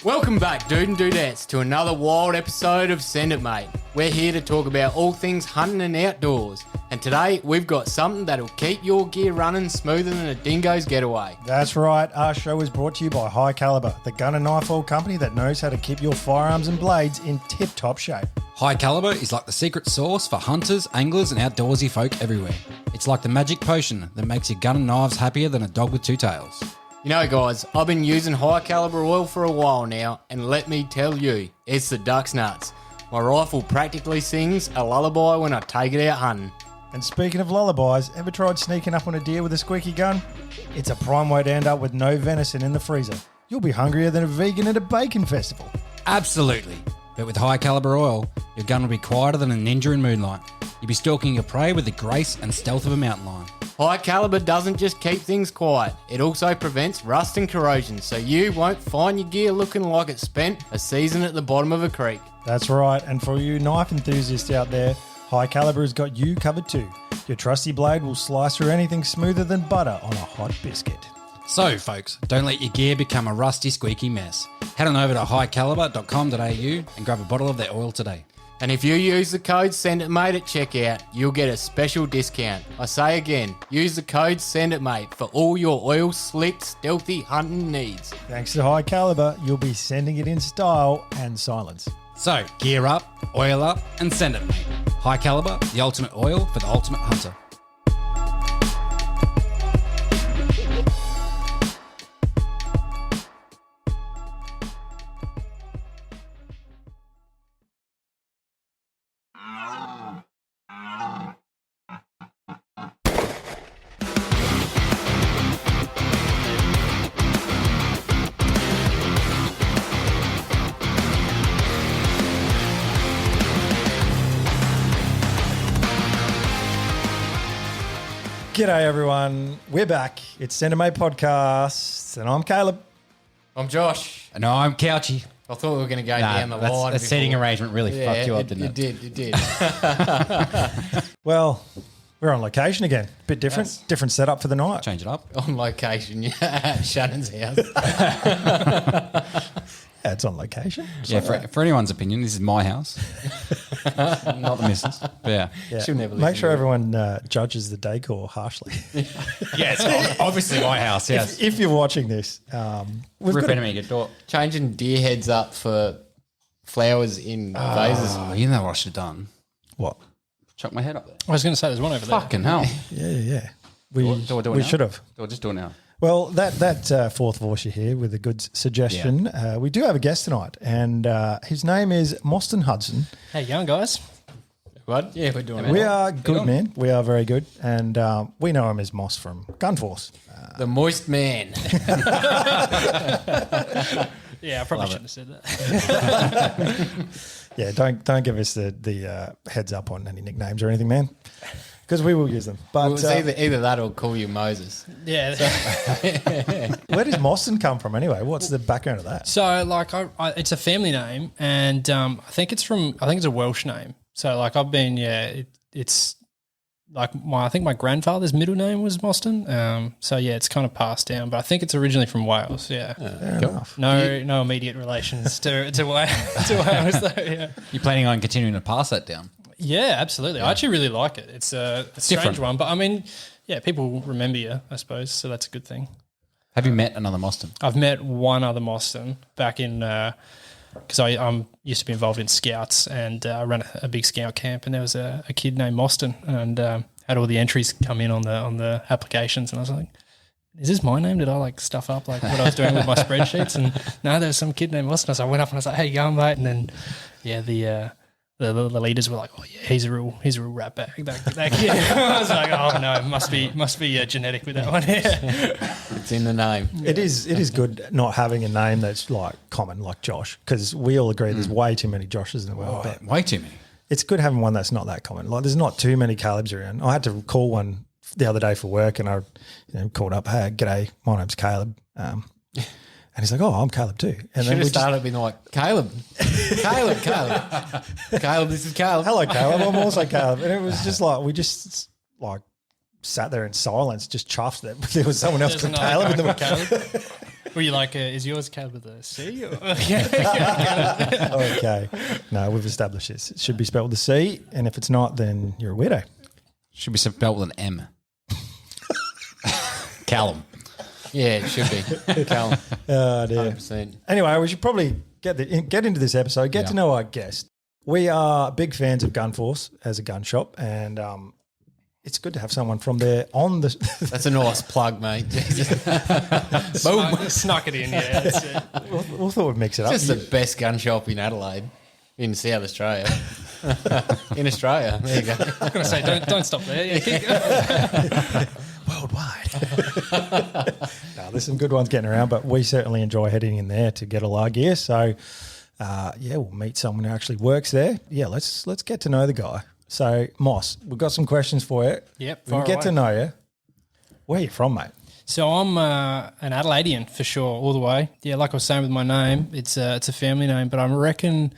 Welcome back, dude and dudettes, to another wild episode of Send It Mate. We're here to talk about all things hunting and outdoors. And today, we've got something that'll keep your gear running smoother than a dingo's getaway. That's right. Our show is brought to you by High Caliber, the gun and knife oil company that knows how to keep your firearms and blades in tip-top shape. High Caliber is like the secret sauce for hunters, anglers, and outdoorsy folk everywhere. It's like the magic potion that makes your gun and knives happier than a dog with two tails. You know, guys, I've been using High Caliber oil for a while now, and let me tell you, it's the duck's nuts. My rifle practically sings a lullaby when I take it out hunting. And speaking of lullabies, ever tried sneaking up on a deer with a squeaky gun? It's a prime way to end up with no venison in the freezer. You'll be hungrier than a vegan at a bacon festival. Absolutely. But with High Caliber oil, your gun will be quieter than a ninja in moonlight. You'll be stalking your prey with the grace and stealth of a mountain lion. High Caliber doesn't just keep things quiet, it also prevents rust and corrosion, so you won't find your gear looking like it spent a season at the bottom of a creek. That's right, and for you knife enthusiasts out there, High Caliber has got you covered too. Your trusty blade will slice through anything smoother than butter on a hot biscuit. So, folks, don't let your gear become a rusty, squeaky mess. Head on over to highcaliber.com.au and grab a bottle of their oil today. And if you use the code SENDITMATE at checkout, you'll get a special discount. I say again, use the code SENDITMATE for all your oil slick, stealthy hunting needs. Thanks to High Caliber, you'll be sending it in style and silence. So, gear up, oil up, and send it, mate. High Caliber, the ultimate oil for the ultimate hunter. G'day everyone, we're back. It's Send It Mate Podcast, and I'm Caleb. I'm Josh. And I'm Couchy. I thought we were going to go down the line. That seating arrangement really fucked you up, didn't it? It did. Well, we're on location again. Bit different, Yes. different setup for the night. Change it up. On location, yeah, at Shannon's house. Yeah, it's on location. Yeah, for anyone's opinion, this is my house. Not the missus. But yeah. Yeah. She'll never Make listen sure to it. everyone judges the decor harshly. Yeah, it's obviously my house, yes. If you're watching this, we've Rip got enemy, get door. Changing deer heads up for flowers in vases. Oh, you know what I should have done? what? Chuck my head up there. I was going to say there's one over there. Fucking hell. Yeah. We Do I do it we now? should have. Do I just do it now? Well, that fourth voice you hear with a good suggestion. We do have a guest tonight, and his name is Mostyn Hudson. How you going, guys? What? Yeah, we're doing We it. are good, man. We are very good, and we know him as Moss from Gunforce. The moist man. Yeah, I probably shouldn't have said that. Yeah, don't give us the heads up on any nicknames or anything, man, because we will use them. But Well, it's either that or call you Moses. Yeah. where does Mostyn come from anyway? What's the background of that? So, like, it's a family name, and I think it's a Welsh name. So, like, I've been, it's like I think my grandfather's middle name was Mostyn. So, yeah, it's kind of passed down, but I think it's originally from Wales. Yeah. Fair enough. No immediate relations to Wales, though. Yeah. You planning on continuing to pass that down? Yeah, absolutely. I actually really like it. It's a strange different. one, but I mean, yeah, people will remember you, I suppose, so that's a good thing. Have you met another Mostyn? I've met one other Mostyn back in because I used to be involved in scouts, and I ran a big scout camp, and there was a kid named Mostyn, and had all the entries come in on the applications, and I was like, is this my name? Did I like stuff up like what I was doing with my spreadsheets? And no, there's some kid named Mostyn. So I went up and I was like, hey, you going, mate? And then the leaders were like, oh yeah, he's a real rat bag. That kid. I was like, oh no, must be genetic with that one. Yeah. It's in the name. It is good not having a name that's like common, like Josh, because we all agree there's way too many Joshes in the world. But Way too many. it's good having one that's not that common. Like there's not too many Calebs around. I had to call one the other day for work, and I called up, hey, g'day, my name's Caleb. And he's like, oh, I'm Caleb too. And Should we have started being like, Caleb, this is Caleb. hello, Caleb. I'm also Caleb. And it was just like, we just like sat there in silence, just chuffed that there was someone else There's called another Caleb. guy called Caleb. Were you like, is yours Caleb with a C? Or? Okay. No, we've established this. It should be spelled with a C, and if it's not, then you're a weirdo. Should be spelled with an M. Callum. Yeah, it should be. Callum. Oh, dear. 100%. Anyway, we should probably get into this episode, get to know our guest. We are big fans of Gunforce as a gun shop, and it's good to have someone from there on the. That's a nice plug, mate. Boom. Snuck it in, yeah. That's it. we thought we'd mix it up. Just the best gun shop in Adelaide, in South Australia. In Australia. There you go. I was going to say, don't stop there. Yeah, keep Worldwide. No, there's some good ones getting around, but we certainly enjoy heading in there to get all our gear. So, we'll meet someone who actually works there. Yeah, let's get to know the guy. So, Moss, we've got some questions for you. Yep, We'll far get away. to know you. Where are you from, mate? So I'm an Adelaidean for sure, all the way. Yeah, like I was saying with my name, it's a family name, but I reckon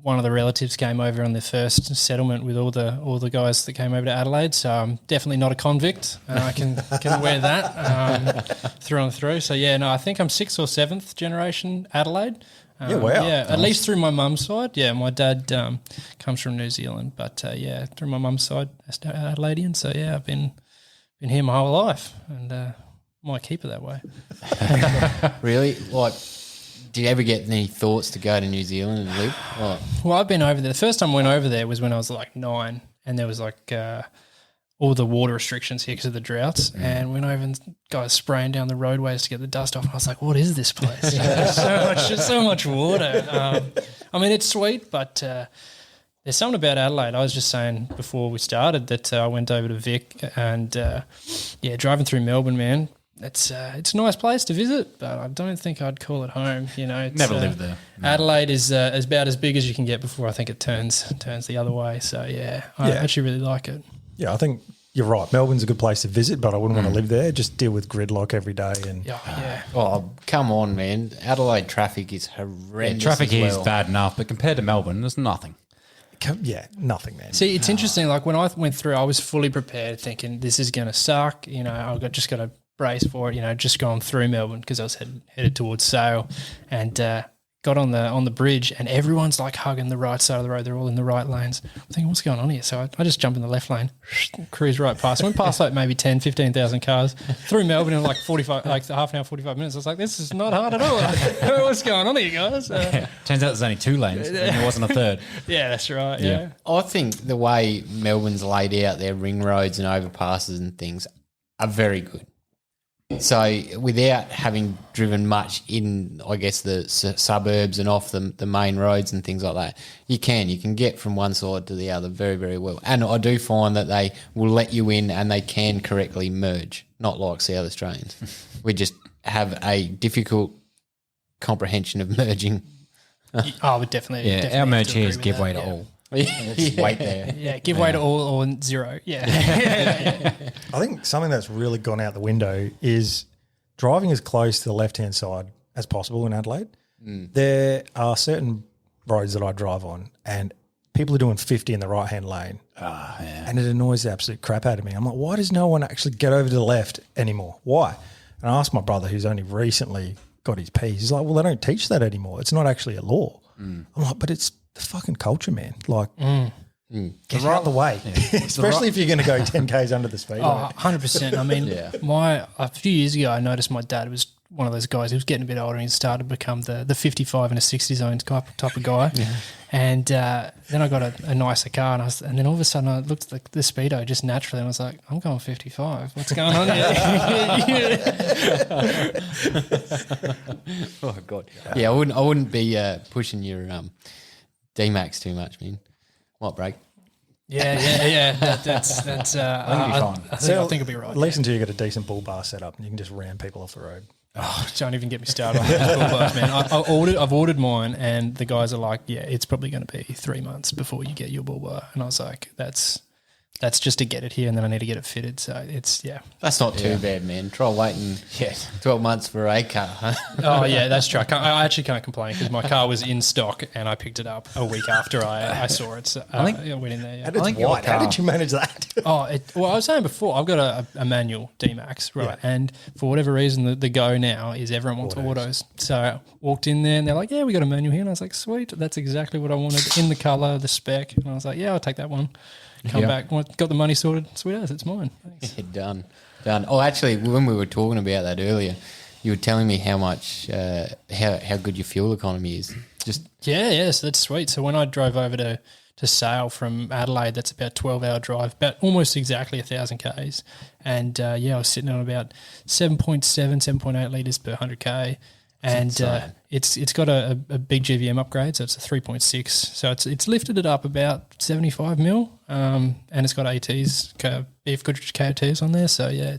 one of the relatives came over on their first settlement with all the guys that came over to Adelaide. So I'm definitely not a convict, and I can wear that through and through. So yeah, no, I think I'm 6th or 7th generation Adelaide. Yeah, wow. Yeah, at least through my mum's side. Yeah, my dad comes from New Zealand, but yeah, through my mum's side, Adelaidean. So yeah, I've been here my whole life, and might keep it that way. Really? Like, do you ever get any thoughts to go to New Zealand and live? Like, Well, I've been over there. The first time I went over there was when I was like 9, and there was like all the water restrictions here because of the droughts. And went over and guys spraying down the roadways to get the dust off. And I was like, what is this place? There's so much water. I mean, it's sweet, but there's something about Adelaide. I was just saying before we started that I went over to Vic and, driving through Melbourne, man. It's a nice place to visit, but I don't think I'd call it home. You know, it's, Never lived there. No. Adelaide is about as big as you can get before I think it turns the other way. So I actually really like it. Yeah, I think you're right. Melbourne's a good place to visit, but I wouldn't want to live there. Just deal with gridlock every day. And Yeah. oh, come on, man. Adelaide traffic is horrendous. Traffic as here is well. bad enough, but compared to Melbourne, there's nothing. nothing, man. See, it's interesting. Like when I went through, I was fully prepared, thinking this is going to suck. You know, I've just got to brace for it. You know, just going through Melbourne because I was headed towards Sale, and got on the bridge, and everyone's like hugging the right side of the road. They're all in the right lanes. I'm thinking, what's going on here? So I just jump in the left lane, cruise right past. Went past like maybe 10, 15,000 cars through Melbourne in like 45, like half an hour, 45 minutes. I was like, this is not hard at all. What's going on here, guys? Turns out there's only 2 lanes, and there wasn't a third. Yeah, that's right. Yeah. I think the way Melbourne's laid out, their ring roads and overpasses and things are very good. So without having driven much in, I guess, the suburbs and off the main roads and things like that, you can get from one side to the other very, very well. And I do find that they will let you in and they can correctly merge, not like South Australians. We just have a difficult comprehension of merging. I would definitely. Yeah, definitely our have merge to here agree is with give that, way to yeah. all. Let's wait there. Yeah, give way to all or zero. Yeah. I think something that's really gone out the window is driving as close to the left-hand side as possible in Adelaide. There are certain roads that I drive on and people are doing 50 in the right-hand lane. And it annoys the absolute crap out of me. I'm like, why does no one actually get over to the left anymore? Why? And I asked my brother, who's only recently got his P's. He's like, well, they don't teach that anymore. It's not actually a law. I'm like, but it's the fucking culture, man. Like, get out of the way, especially if you're going to go 10 Ks under the speed limit. 100%. I mean, a few years ago, I noticed my dad was one of those guys who was getting a bit older and he started to become the 55 and a 60 zone type of guy. And then I got a nicer car and then all of a sudden I looked at the speedo just naturally and I was like, I'm going 55. What's going on here? Oh God. Yeah, I wouldn't be pushing your D-Max too much, man. Might break. Yeah. That's. I think it'll be right. At least until you get a decent bull bar set up and you can just ram people off the road. Oh, don't even get me started on those bull bars, man. I've ordered mine, and the guys are like, "Yeah, it's probably going to be 3 months before you get your bull bar." And I was like, "That's that's just to get it here, and then I need to get it fitted. So it's That's not too bad, man. Try waiting 12 months for a car, huh? Oh yeah, that's true. I actually can't complain because my car was in stock and I picked it up a week after I saw it. So I went in there. Yeah. And it's white. How did you manage that? Well, I was saying before, I've got a manual D-Max, right? Yeah. And for whatever reason, the go now is everyone wants autos. So I walked in there and they're like, yeah, we got a manual here. And I was like, sweet, that's exactly what I wanted in the colour, the spec. And I was like, yeah, I'll take that one. Come back, got the money sorted. Sweet as, it's mine. Thanks. Yeah, done. Oh, actually, when we were talking about that earlier, you were telling me how much, how good your fuel economy is. Just So that's sweet. So when I drove over to Sale from Adelaide, that's about 12-hour drive, about almost exactly 1,000 Ks. And I was sitting on about 7.8 litres per 100K. And it's got a big GVM upgrade, so it's a 3.6. So it's lifted it up about 75 mil, and it's got ATs, beef Goodrich KOTs on there. So yeah,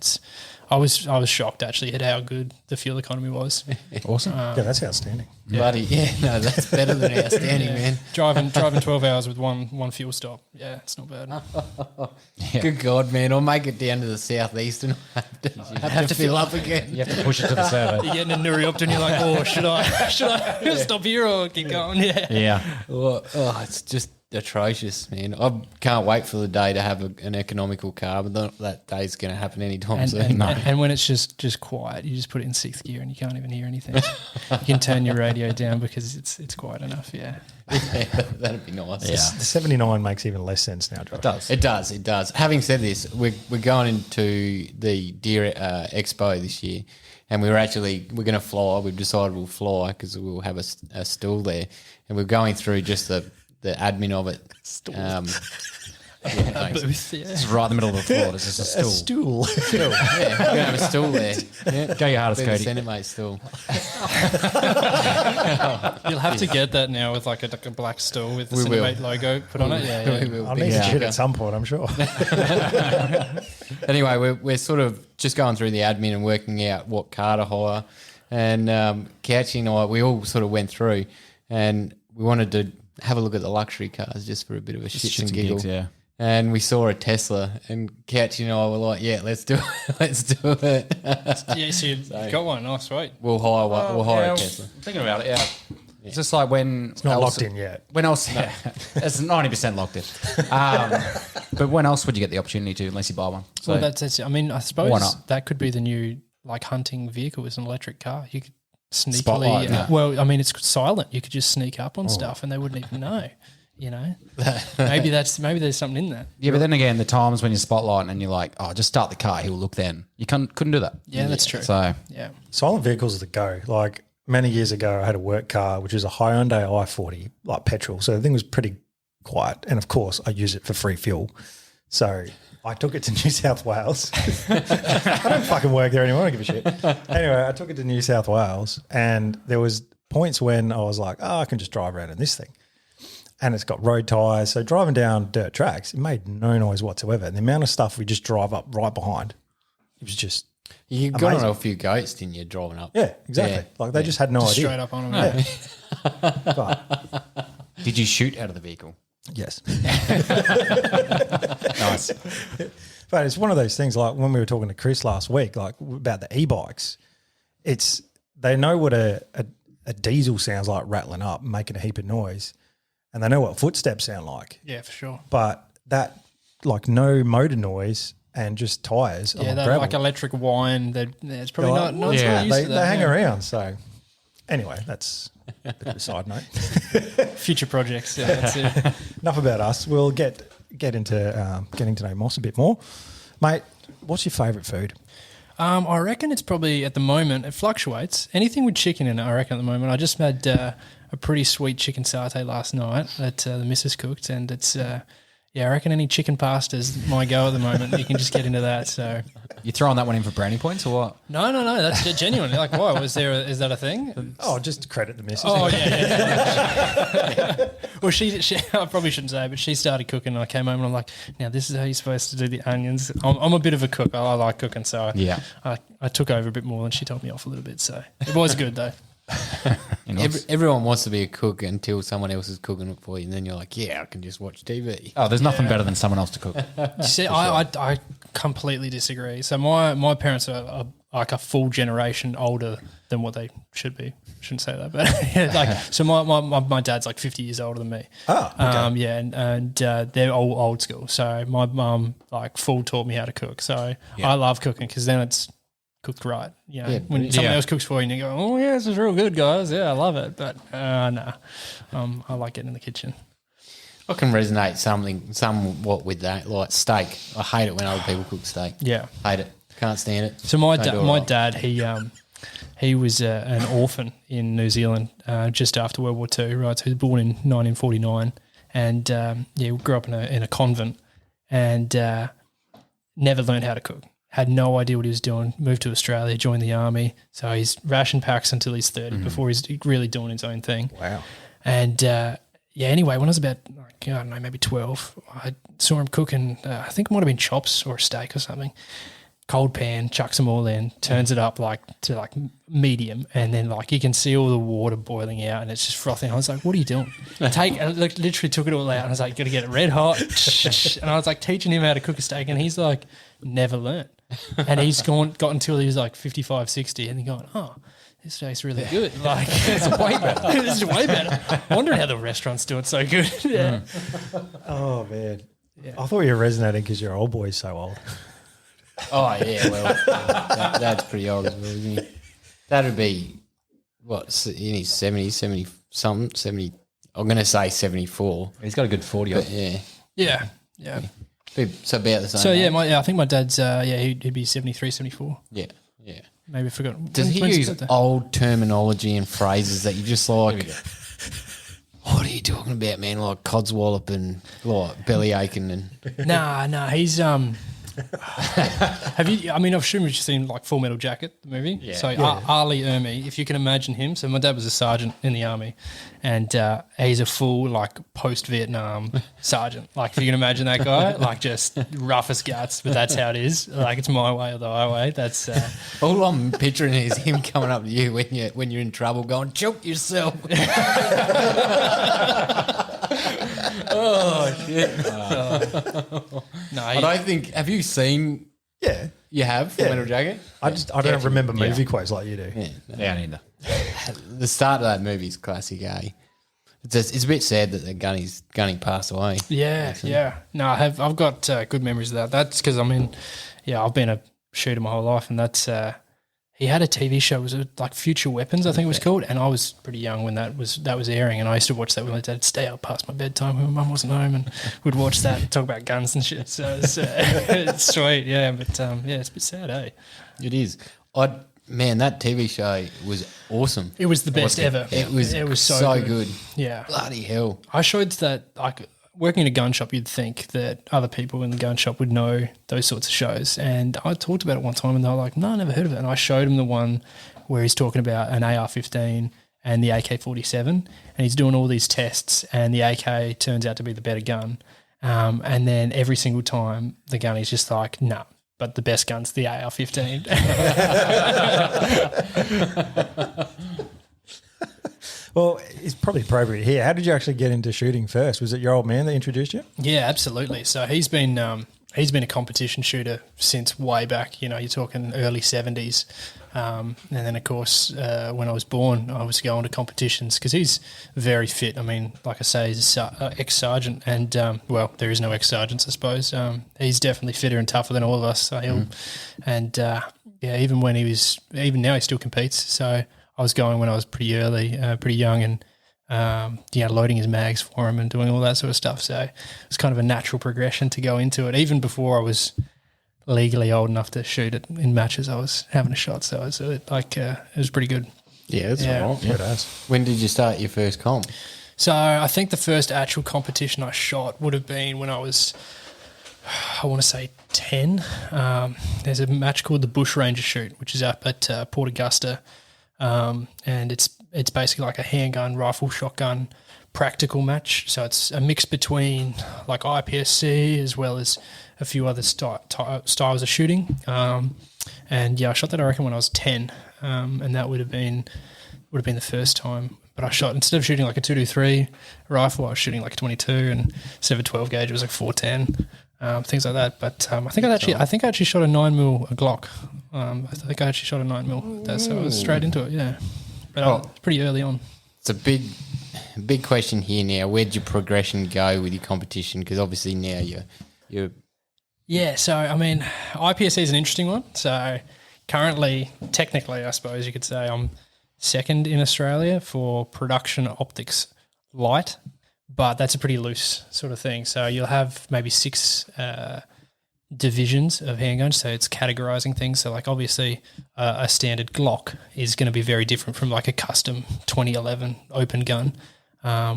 I was shocked actually at how good the fuel economy was. Awesome. Yeah, that's outstanding. bloody that's better than outstanding, man. Driving 12 hours with one fuel stop. Yeah, it's not bad. Good God, man! I'll make it down to the southeast and have to fill up again. You have to push it to the server. You're getting a Nuriopta and you're like, oh, should I stop here or keep going? Yeah. Yeah. Oh, it's just atrocious, man. I can't wait for the day to have an economical car, but that day's going to happen anytime soon. And when it's just quiet, you just put it in sixth gear and you can't even hear anything. You can turn your radio down because it's quiet enough. Yeah. Yeah, that'd be nice. Yeah. The 79 makes even less sense now, Josh. It does. Having said this, we're going into the Deer Expo this year, and we're going to fly. We've decided we'll fly because we'll have a stool there, and we're going through just the admin of it. Booth, yeah. It's right in the middle of the floor. There's just a stool. Stool. Yeah, we're going to have a stool there. Yeah. Go your hardest, Be the Cody. Senate mate stool. You'll have to get that now with like a black stool with the We will. Cinemate logo put on it. Yeah, We yeah. will I'll be need to there. shit at some point, I'm sure. Anyway, we're sort of just going through the admin and working out what car to hire. And Couchy and I, we all sort of went through, and we wanted to have a look at the luxury cars just for a bit of a shits and giggle. gigs, yeah. And we saw a Tesla, and Couchy and I were like, "Yeah, let's do it. Let's do it. Yeah, so you've got one. Nice, right? We'll hire one. We'll hire a Tesla." Thinking about it, yeah. It's just like when It's not locked in yet. When else? It's 90% locked in. But when else would you get the opportunity to, unless you buy one? So Well, that's. I mean, I Why suppose not? that could be the new like hunting vehicle is an electric car. You could sneakily. Spotlight, yeah. Well, I mean, it's silent. You could just sneak up on stuff, and they wouldn't even know. You know, maybe there's something in that. yeah, but then again, the times when you spotlight and you're like, oh, just start the car, he'll look then. You couldn't do that. Yeah, that's true. So Yeah. Silent vehicles are the go. Like many years ago, I had a work car, which was a Hyundai i40, like petrol. So the thing was pretty quiet. And of course, I use it for free fuel. So I took it to New South Wales. I don't fucking work there anymore. I don't give a shit. Anyway, I took it to New South Wales, and there was points when I was like, oh, I can just drive around in this thing. And it's got road tyres. So driving down dirt tracks, it made no noise whatsoever. And the amount of stuff we just drive up right behind, it was just, You got Amazing. on a few goats, didn't you, driving up? yeah, exactly. Yeah. Like they just had no Just idea. straight up on them. Yeah. But, did you shoot out of the vehicle? yes. Nice. But it's one of those things like when we were talking to Chris last week, like about the e-bikes, they know what a diesel sounds like rattling up, making a heap of noise, and they know what footsteps sound like. Yeah, for sure. But that, like no motor noise and just tyres. Yeah, on that gravel, like electric wine. It's probably they're like, not yeah, used they to that. hang yeah. around. So anyway, that's a bit of a side note. Future projects. Yeah, that's it. Enough about us. We'll get into getting to know Moss a bit more. Mate, what's your favourite food? I reckon it's probably at the moment, it fluctuates. Anything with chicken in it, I reckon at the moment. I just had a pretty sweet chicken satay last night that the missus cooked, and it's, I reckon any chicken pasta is my go at the moment. You can just get into that. So You throwing that one in for brownie points or what? no, that's genuine. Like, why is that a thing? Oh, just to credit the missus. Oh yeah. Well, she I probably shouldn't say, but she started cooking, and I came home and I'm like, now this is how you're supposed to do the onions. I'm a bit of a cook. I like cooking, so Yeah. I took over a bit more, and she told me off a little bit. So it was good though. Everyone wants to be a cook until someone else is cooking it for you, and then you're like, yeah, I can just watch TV. Oh, there's nothing better than someone else to cook. You see, I completely disagree. So my parents are like a full generation older than what they should be. Shouldn't say that, but yeah, so my dad's like 50 years older than me. Oh, okay. And they're all old school. So my mum like full taught me how to cook. So I love cooking because then it's cooked right. When someone else cooks for you and you go, oh yeah, this is real good, guys. Yeah, I love it. But no, I like getting in the kitchen. I can resonate somewhat with that, like steak. I hate it when other people cook steak. Yeah, hate it. Can't stand it. So my dad, he was an orphan in New Zealand just after World War II, right? So he was born in 1949 and grew up in a convent and never learned how to cook. Had no idea what he was doing, moved to Australia, joined the army. So he's ration packs until he's 30 before he's really doing his own thing. Wow. And anyway, when I was about, I don't know, maybe 12, I saw him cooking, I think it might have been chops or a steak or something. Cold pan, chucks them all in, turns it up to medium, and then you can see all the water boiling out, and it's just frothing. I was like, "What are you doing?" I literally took it all out, and I was like, "You got to get it red hot." And I was like teaching him how to cook a steak, and he's like, "Never learnt." And he's got until he was like 55, 60, and he's going, "Oh, this tastes really good. Like it's way better. This is way better." I wonder how the restaurant's doing so good. Yeah. Oh man, I thought you were resonating because your old boy's so old. Oh, yeah, well, that's pretty old as well, isn't he? That would be, what, in his 70s, 70-something, 70, I'm going to say 74. He's got a good 40. But yeah. Yeah. So about the same So, age. I think my dad's, he'd be 73, 74. Yeah. Maybe I forgot. Does he use old terminology and phrases that you just like, what are you talking about, man? Like codswallop and like belly aching and... Nah, he's... Have you? I mean, I've assumed you've seen Full Metal Jacket, the movie. Yeah. So Ali Ermey, if you can imagine him. So my dad was a sergeant in the army, and he's a full post-Vietnam sergeant. If you can imagine that guy, just rough as guts, but that's how it is. It's my way or the highway. That's all I'm picturing is him coming up to you when you're in trouble, going choke yourself. Oh shit! No, I don't think. Have you seen? Yeah, you have Full Metal Jacket. I don't remember movie quotes like you do. Yeah, neither. The start of that movie is classic. It's a bit sad that the Gunny passed away. Yeah. No, I've got good memories of that. That's because I've been a shooter my whole life, and that's. He had a TV show, was it Future Weapons, I think it was called, and I was pretty young when that was airing, and I used to watch that with my dad, stay up past my bedtime when my mum wasn't home, and we'd watch that and talk about guns and shit. So it's sweet, yeah, but it's a bit sad, eh? It is. Man, that TV show was awesome. It was the best ever. It was so good. Yeah. Bloody hell. I showed that, working in a gun shop, you'd think that other people in the gun shop would know those sorts of shows. And I talked about it one time and they were like, no, I never heard of it. And I showed him the one where he's talking about an AR-15 and the AK-47 and he's doing all these tests and the AK turns out to be the better gun. And then every single time the gun is just like, no, but the best gun's the AR-15. Well, it's probably appropriate here. How did you actually get into shooting first? Was it your old man that introduced you? Yeah, absolutely. So he's been a competition shooter since way back. You're talking early 70s. And then, of course, when I was born, I was going to competitions because he's very fit. I mean, like I say, he's an ex-sergeant and, there is no ex-sergeants, I suppose. He's definitely fitter and tougher than all of us. So even now he still competes. So I was going when I was pretty young and, loading his mags for him and doing all that sort of stuff. So it was kind of a natural progression to go into it. Even before I was legally old enough to shoot it in matches, I was having a shot. So it was pretty good. Yeah, that's right. Yeah, it has. When did you start your first comp? So I think the first actual competition I shot would have been when I was, I want to say 10. There's a match called the Bush Ranger Shoot, which is up at Port Augusta. And it's basically like a handgun, rifle, shotgun practical match. So it's a mix between IPSC as well as a few other styles of shooting. I shot that, I reckon, when I was 10. And that would have been would have been the first time. But I shot, instead of shooting like a 223 rifle, I was shooting like a 22, and instead of a 12 gauge, it was like 410, things like that. But I think I actually shot a 9mm a Glock. I think I actually shot a 9mm. So I was straight into it, yeah. But it's pretty early on. It's a big question here now. Where'd your progression go with your competition? Because obviously now you're Yeah, so I mean, IPSC is an interesting one. So currently, technically, I suppose you could say I'm second in Australia for production optics light, but that's a pretty loose sort of thing. So you'll have maybe 6 divisions of handguns, so it's categorizing things. So like obviously a standard Glock is going to be very different from like a custom 2011 open gun,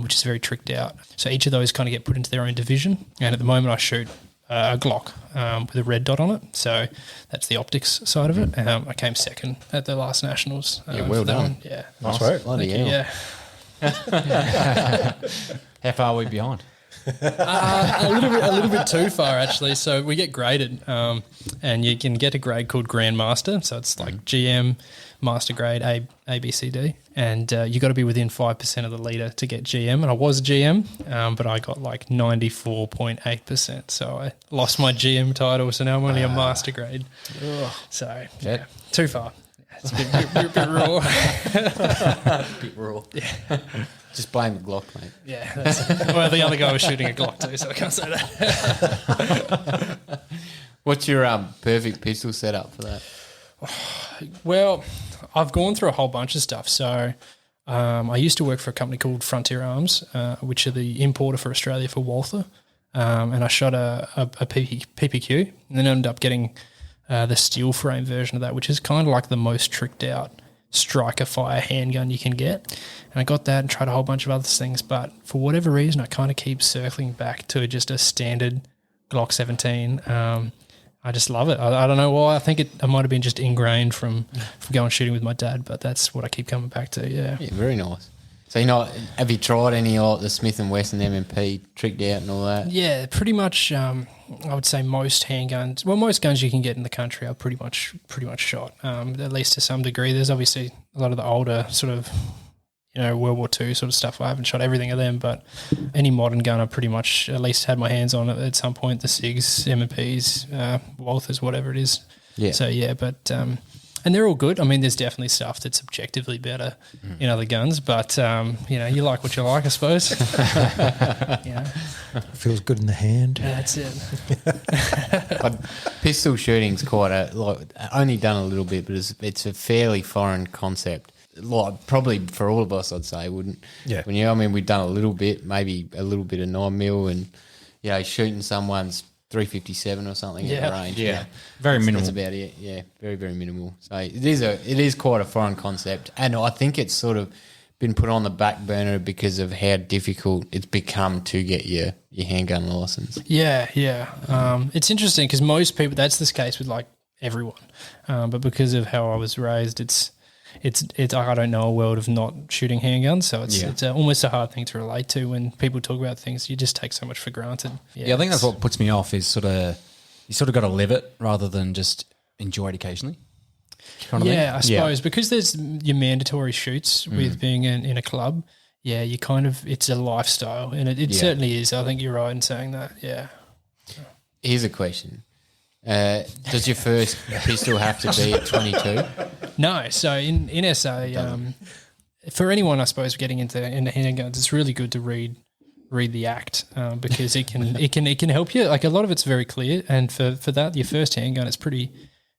which is very tricked out. So each of those kind of get put into their own division, and at the moment I shoot a Glock with a red dot on it. So that's the optics side of it. I came second at the last Nationals. Well done. Yeah. Nice work. Bloody hell. Yeah. How far are we behind? A little bit too far actually. So we get graded, and you can get a grade called Grandmaster. So it's like GM, Master Grade, A, B, C, D, and you got to be within 5% of the leader to get GM. And I was GM, but I got like 94.8%. So I lost my GM title. So now I'm only a Master Grade. So yeah, too far. It's a bit raw. Bit raw. Yeah. Just blame the Glock, mate. Yeah. Well, the other guy was shooting a Glock too, so I can't say that. What's your perfect pistol setup for that? Well, I've gone through a whole bunch of stuff. So I used to work for a company called Frontier Arms, which are the importer for Australia for Walther, and I shot a PPQ, and then ended up getting the steel frame version of that, which is kind of like the most tricked out striker fire handgun you can get. And I got that and tried a whole bunch of other things, but for whatever reason I kind of keep circling back to just a standard Glock 17. I just love it. I don't know why. I think it might have been just ingrained from going shooting with my dad, but that's what I keep coming back to. Yeah, very nice. So have you tried any of the Smith & Wesson M&P tricked out and all that? Yeah, pretty much. I would say most handguns, well, most guns you can get in the country are pretty much shot, at least to some degree. There's obviously a lot of the older sort of, World War II sort of stuff. I haven't shot everything of them, but any modern gun I pretty much at least had my hands on it at some point. The SIGs, M&Ps, Walthers, whatever it is. Yeah. So yeah, but and they're all good. I mean, there's definitely stuff that's objectively better in other guns, but you like what you like, I suppose. Feels good in the hand. Yeah, that's it. Pistol shooting's quite only done a little bit, but it's a fairly foreign concept. Like probably for all of us, I'd say, wouldn't. Yeah. We've done a little bit, maybe a little bit of 9mm, and shooting someone's 357 or something at the range. Yeah. Very minimal. That's about it. Yeah, very, very minimal. So it is quite a foreign concept, and I think it's sort of been put on the back burner because of how difficult it's become to get your handgun license. Yeah. It's interesting because most people, that's the case with like everyone, but because of how I was raised, it's I don't know a world of not shooting handguns, so it's almost a hard thing to relate to when people talk about things. You just take so much for granted. Yeah, I think that's what puts me off is you sort of got to live it rather than just enjoy it occasionally. I suppose because there's your mandatory shoots with being in a club. Yeah, you kind of, it's a lifestyle, and it certainly is. I think you're right in saying that. Yeah. Here's a question. Does your first pistol have to be at 22? No. So in SA, for anyone, I suppose, getting into handguns, it's really good to read the act because it can help you. Like a lot of it's very clear, and for that, your first handgun is pretty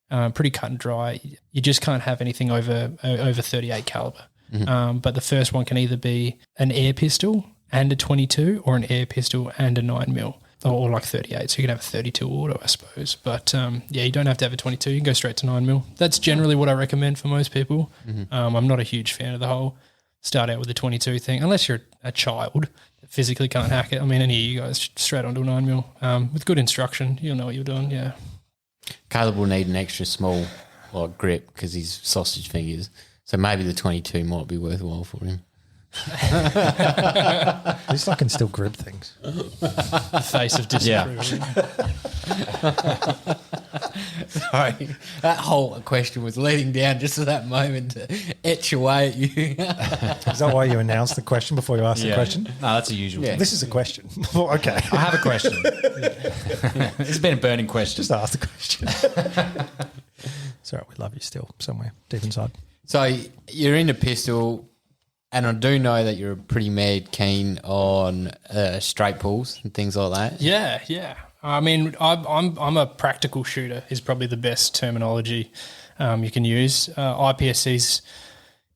cut and dry. You just can't have anything over 38 caliber. Mm-hmm. But the first one can either be an air pistol and a 22, or an air pistol and a 9mm. Or like 38, so you can have a 32 auto, I suppose. But you don't have to have a 22. You can go straight to 9mm. That's generally what I recommend for most people. Mm-hmm. I'm not a huge fan of the whole start out with the 22 thing, unless you're a child that physically can't hack it. I mean, any of you guys straight onto a 9mm. With good instruction, you'll know what you're doing, yeah. Caleb will need an extra small grip because he's sausage fingers. So maybe the 22 might be worthwhile for him. At least I can still grip things. The face of disapproval. Sorry, that whole question was leading down just to that moment to etch away at you. Is that why you announce the question before you ask the question? No, that's a usual Yeah. thing. This is a question. Okay. I have a question. It's been a burning question. Just ask the question. It's all right. We love you still somewhere deep inside. So you're into pistol, and I do know that you're pretty mad keen on straight pulls and things like that. Yeah. I mean, I'm a practical shooter is probably the best terminology you can use. IPSC's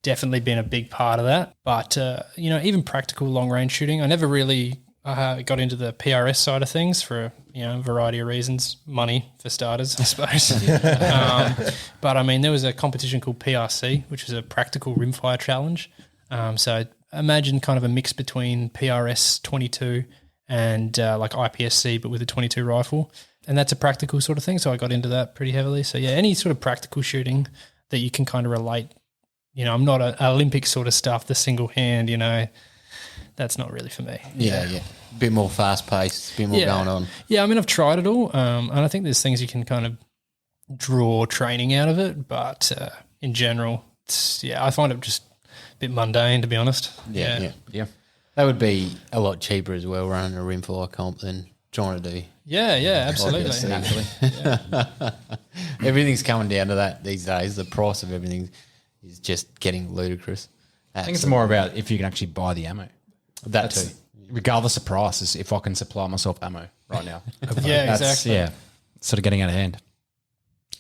definitely been a big part of that. But, even practical long-range shooting, I never really got into the PRS side of things for, a variety of reasons. Money, for starters, I suppose. But, I mean, there was a competition called PRC, which was a practical rimfire challenge. So imagine kind of a mix between PRS 22 and like IPSC, but with a 22 rifle. And that's a practical sort of thing. So I got into that pretty heavily. So, yeah, any sort of practical shooting that you can kind of relate. I'm not an Olympic sort of stuff, the single hand, that's not really for me. Yeah. A bit more fast paced, a bit more going on. Yeah, I mean, I've tried it all. And I think there's things you can kind of draw training out of it. But in general, I find it just a bit mundane, to be honest. Yeah. That would be a lot cheaper as well, running a rimfire comp than trying to do. Yeah, absolutely. IPSC. Everything's coming down to that these days. The price of everything is just getting ludicrous. I think it's more about if you can actually buy the ammo. That too. Regardless of price, is if I can supply myself ammo right now. Yeah, exactly. Yeah, sort of getting out of hand.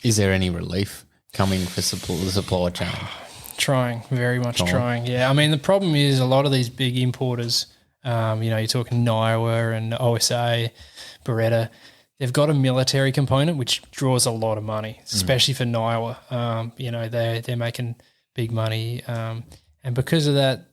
Is there any relief coming for the supply chain? Trying, very much trying. Yeah, I mean, the problem is a lot of these big importers, you're talking Niwa and OSA, Beretta, they've got a military component which draws a lot of money, especially for Niwa. They're making big money. And because of that,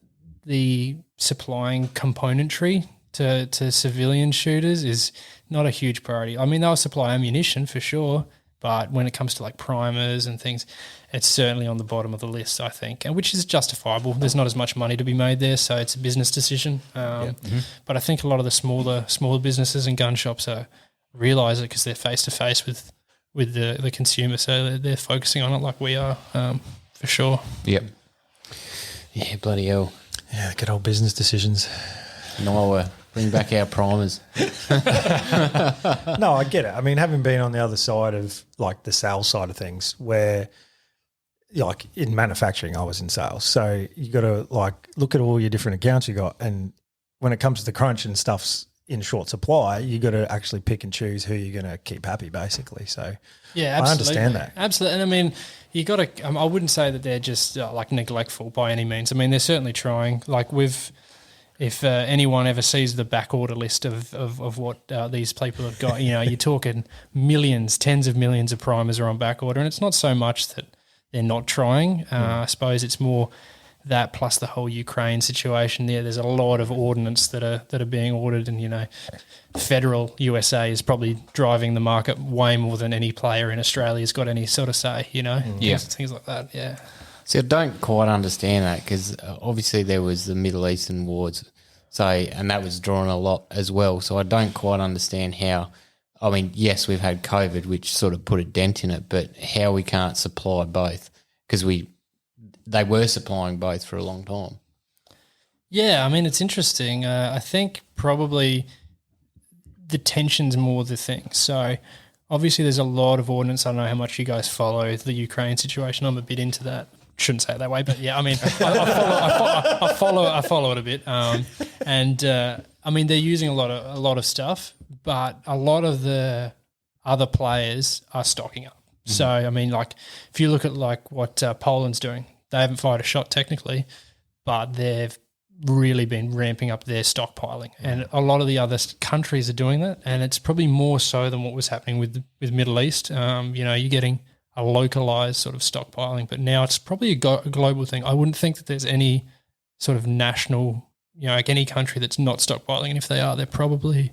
the supplying componentry to civilian shooters is not a huge priority. I mean, they'll supply ammunition for sure, but when it comes to like primers and things, it's certainly on the bottom of the list, I think, and which is justifiable. There's not as much money to be made there, so it's a business decision. But I think a lot of the smaller businesses and gun shops realise it because they're face to face with the consumer, so they're focusing on it like we are, for sure. Yep. Yeah, bloody hell. Yeah, good old business decisions. No, bring back our primers. No, I get it. I mean, having been on the other side of like the sales side of things where like in manufacturing, I was in sales. So you got to like look at all your different accounts you got. And when it comes to the crunch and stuff's in short supply, you got to actually pick and choose who you're going to keep happy basically. So yeah, absolutely. I understand that. Absolutely. And I mean, you got to, I wouldn't say that they're just like neglectful by any means. I mean, they're certainly trying. Like if anyone ever sees the back order list of what these people have got, you're talking millions, tens of millions of primers are on back order. And it's not so much that they're not trying. I suppose it's more that plus the whole Ukraine situation there. There's a lot of ordnance that are being ordered, and federal USA is probably driving the market way more than any player in Australia has got any sort of say. Things like that. Yeah. See, I don't quite understand that because obviously there was the Middle Eastern wars, and that was drawing a lot as well. So I don't quite understand how. I mean, yes, we've had COVID, which sort of put a dent in it, but how we can't supply both because they were supplying both for a long time. Yeah, I mean, it's interesting. I think probably the tension's more the thing. So obviously there's a lot of ordnance. I don't know how much you guys follow the Ukraine situation. I'm a bit into that. Shouldn't say it that way, but yeah, I mean, I follow it a bit. I mean, they're using a lot of stuff, but a lot of the other players are stocking up. Mm-hmm. So, I mean, like if you look at like what Poland's doing, they haven't fired a shot technically, but they've really been ramping up their stockpiling, and a lot of the other countries are doing that, and it's probably more so than what was happening with Middle East. You're getting a localized sort of stockpiling, but now it's probably a global thing. I wouldn't think that there's any sort of national, like any country that's not stockpiling, and if they are, they're probably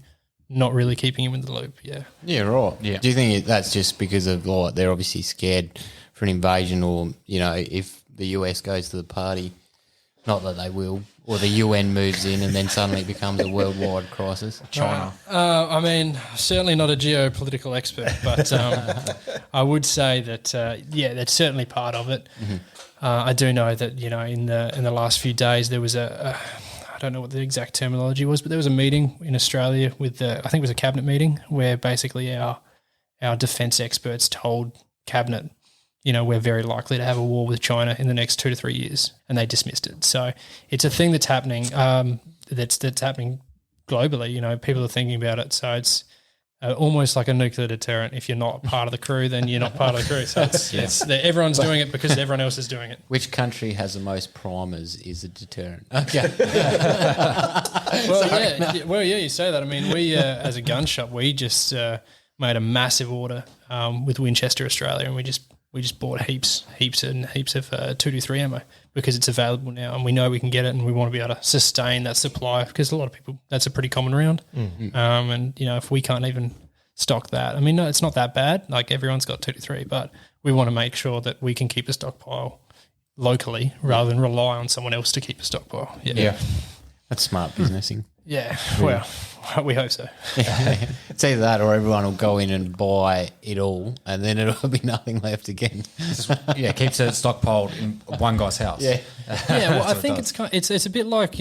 not really keeping him in the loop. Yeah. Yeah, right. Yeah. Do you think that's just because of like they're obviously scared for an invasion, or if the US goes to the party, Not that they will, or the UN moves in and then suddenly it becomes a worldwide crisis. China. I mean, certainly not a geopolitical expert, but I would say that that's certainly part of it. I do know that in the last few days there was I don't know what the exact terminology was, but there was a meeting in Australia with I think it was a cabinet meeting where basically our defence experts told cabinet, we're very likely to have a war with China in the next 2 to 3 years, and they dismissed it. So it's a thing that's happening. That's happening globally. People are thinking about it. So it's almost like a nuclear deterrent. If you're not part of the crew, then you're not part of the crew. So everyone's doing it because everyone else is doing it. Which country has the most primers is a deterrent? Okay. Well, you say that. I mean, we as a gun shop, we just made a massive order with Winchester, Australia, and we just bought heaps of 223 ammo because it's available now, and we know we can get it, and we want to be able to sustain that supply because a lot of people, that's a pretty common round. And if we can't even stock that, I mean, no, it's not that bad. Like everyone's got 223, but we want to make sure that we can keep a stockpile locally rather than rely on someone else to keep a stockpile. Yeah. That's smart businessing. Yeah. Well, we hope so. It's either that or everyone will go in and buy it all and then it'll be nothing left again. Keeps it stockpiled in one guy's house. Yeah, well, I think it's a bit like,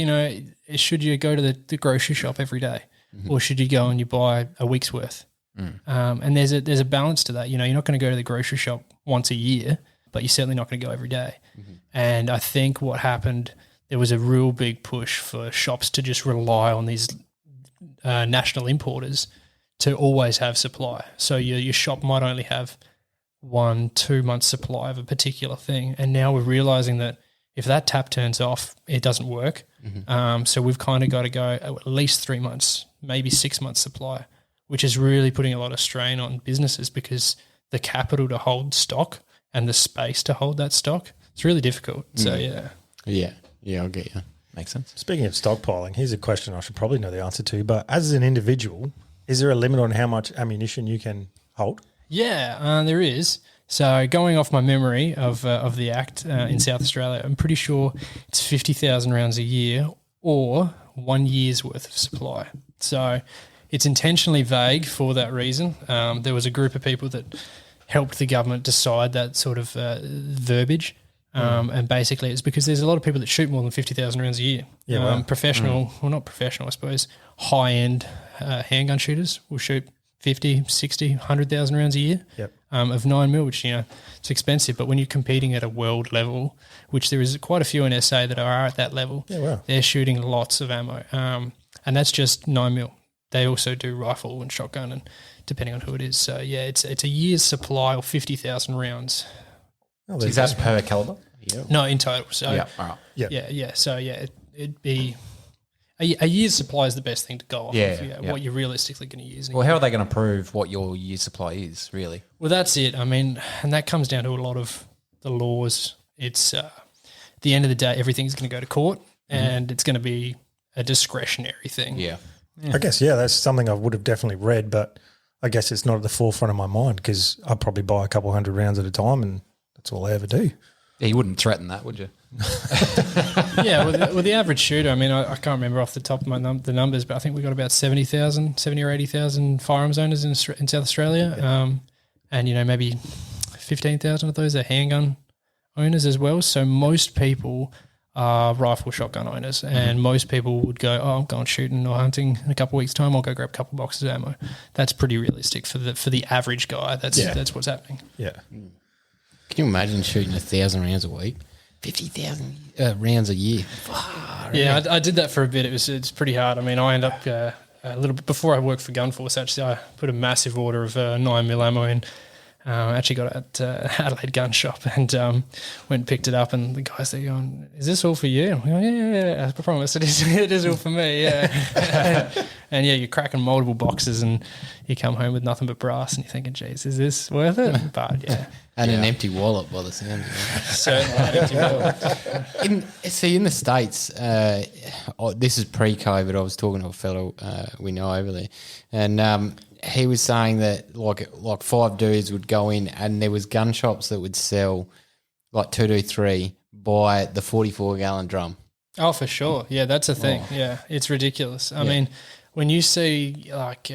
should you go to the grocery shop every day or should you go and you buy a week's worth? And there's a balance to that. You're not going to go to the grocery shop once a year, but you're certainly not going to go every day. And I think what happened, there was a real big push for shops to just rely on these national importers to always have supply. So your shop might only have 1-2 months supply of a particular thing. And now we're realizing that if that tap turns off, it doesn't work. So we've kind of got to go at least 3 months, maybe 6 months supply, which is really putting a lot of strain on businesses because the capital to hold stock and the space to hold that stock, it's really difficult. So, Yeah, I'll get you. Makes sense. Speaking of stockpiling, here's a question I should probably know the answer to, but as an individual, is there a limit on how much ammunition you can hold? Yeah, there is. So going off my memory of the Act in South Australia, I'm pretty sure it's 50,000 rounds a year or 1 year's worth of supply. So it's intentionally vague for that reason. There was a group of people that helped the government decide that sort of verbiage. And basically it's because there's a lot of people that shoot more than 50,000 rounds a year. Professional, well, not professional, I suppose, high-end handgun shooters will shoot 50, 60, 100,000 rounds a year of 9mm, which, it's expensive. But when you're competing at a world level, which there is quite a few in SA that are at that level, they're shooting lots of ammo. And that's just 9mm. They also do rifle and shotgun, and depending on who it is. So, it's a year's supply of 50,000 rounds. Oh, Is that per caliber? No, in total. So all right. Yeah. So it'd be a year's supply is the best thing to go off. What you're realistically going to use. Well, how are they going to prove what your year's supply is, really? Well, that's it. I mean, and that comes down to a lot of the laws. It's at the end of the day, everything's going to go to court, and it's going to be a discretionary thing. Yeah. I guess, that's something I would have definitely read, but I guess it's not at the forefront of my mind because I'd probably buy a couple hundred rounds at a time and that's all I ever do. Yeah, you wouldn't threaten that, would you? Well, the average shooter, I mean, I can't remember off the top of the numbers, but I think we got about 70 or 80,000 firearms owners in South Australia. And, maybe 15,000 of those are handgun owners as well. So most people are rifle shotgun owners, and most people would go, I'm going shooting or hunting in a couple of weeks' time. I'll go grab a couple of boxes of ammo. That's pretty realistic for the average guy. That's what's happening. Yeah. Can you imagine shooting 1,000 rounds a week? 50,000 rounds a year. I did that for a bit. It's pretty hard. I mean, I end up a little bit before I worked for Gunforce. Actually, I put a massive order of 9mm ammo in. I actually got it at Adelaide Gun Shop and went and picked it up, and the guys there going, "Is this all for you?" I'm going, yeah, I promise it is. It is all for me. Yeah. And you're cracking multiple boxes, and you come home with nothing but brass, and you're thinking, "Geez, is this worth it?" But yeah. And an empty wallet by the sound of it. Certainly an empty wallet. In the States, this is pre-COVID. I was talking to a fellow we know over there, and he was saying that like 5 dudes would go in, and there was gun shops that would sell like 223 by the 44-gallon drum. Oh, for sure. Yeah, that's a thing. Yeah, it's ridiculous. I mean, when you see like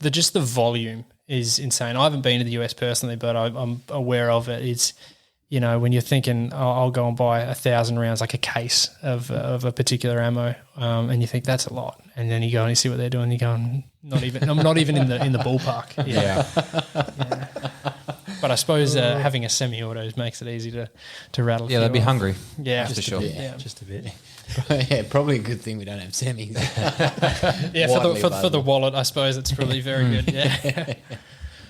just the volume is insane. I haven't been to the US personally, but I'm aware of it. It's, you know, when you're thinking, I'll go and buy 1,000 rounds, like a case of a particular ammo, and you think that's a lot, and then you go and you see what they're doing, you're going, I'm not even in the ballpark. Yeah. But I suppose having a semi-auto makes it easy to rattle. Yeah, they'd be hungry. Yeah, for sure. Yeah, Just a bit. Yeah, probably a good thing we don't have semis. yeah. For the wallet, I suppose it's probably very good. Yeah.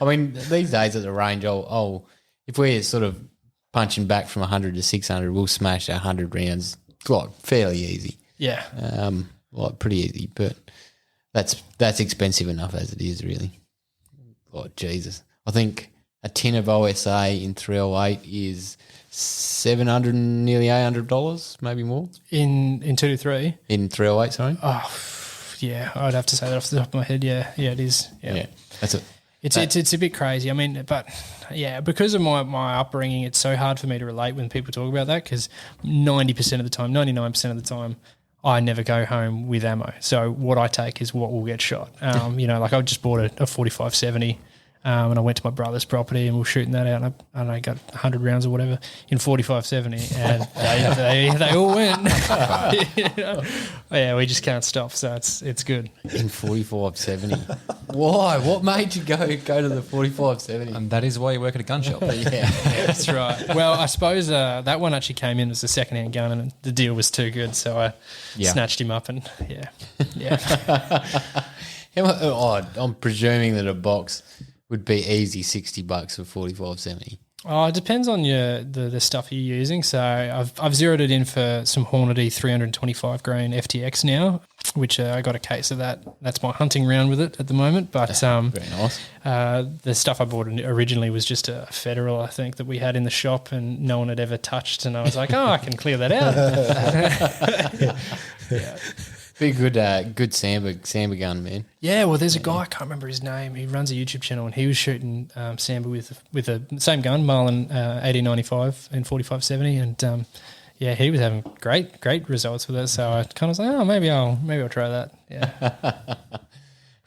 I mean, these days at the range, if we're sort of punching back from 100 to 600, we'll smash 100 rounds, like fairly easy. Yeah. Like pretty easy, but that's expensive enough as it is, really. Oh, Jesus. I think a tin of OSA in 308 is $700, nearly $800, maybe more. In 223? In 308, sorry. Oh, yeah. I'd have to say that off the top of my head. Yeah, it is. Yeah. That's it. It's a bit crazy. I mean, but yeah, because of my upbringing, it's so hard for me to relate when people talk about that, because 90% of the time, 99% of the time, I never go home with ammo. So what I take is what will get shot. You know, like I just bought a 45-70, and I went to my brother's property and we were shooting that out, and I got 100 rounds or whatever in 45-70, and they all went. You know? Yeah, we just can't stop, so it's good. In 45-70. Why? What made you go to the 45-70? And that is why you work at a gun shop. Yeah, that's right. Well, I suppose that one actually came in as a second-hand gun, and the deal was too good, so I snatched him up, and I'm presuming that a box would be easy $60 for 45-70. Oh, it depends on the stuff you're using. So I've zeroed it in for some Hornady 325 grain FTX now, which I got a case of that. That's my hunting round with it at the moment. But very nice. The stuff I bought originally was just a Federal, I think, that we had in the shop and no one had ever touched. And I was like, I can clear that out. Yeah. Be a good Samba gun, man. Yeah, well, there's a guy, I can't remember his name. He runs a YouTube channel, and he was shooting Samba with the same gun, Marlin 1895 and 45-70, and he was having great results with it. So I kind of was like, maybe I'll try that. Yeah.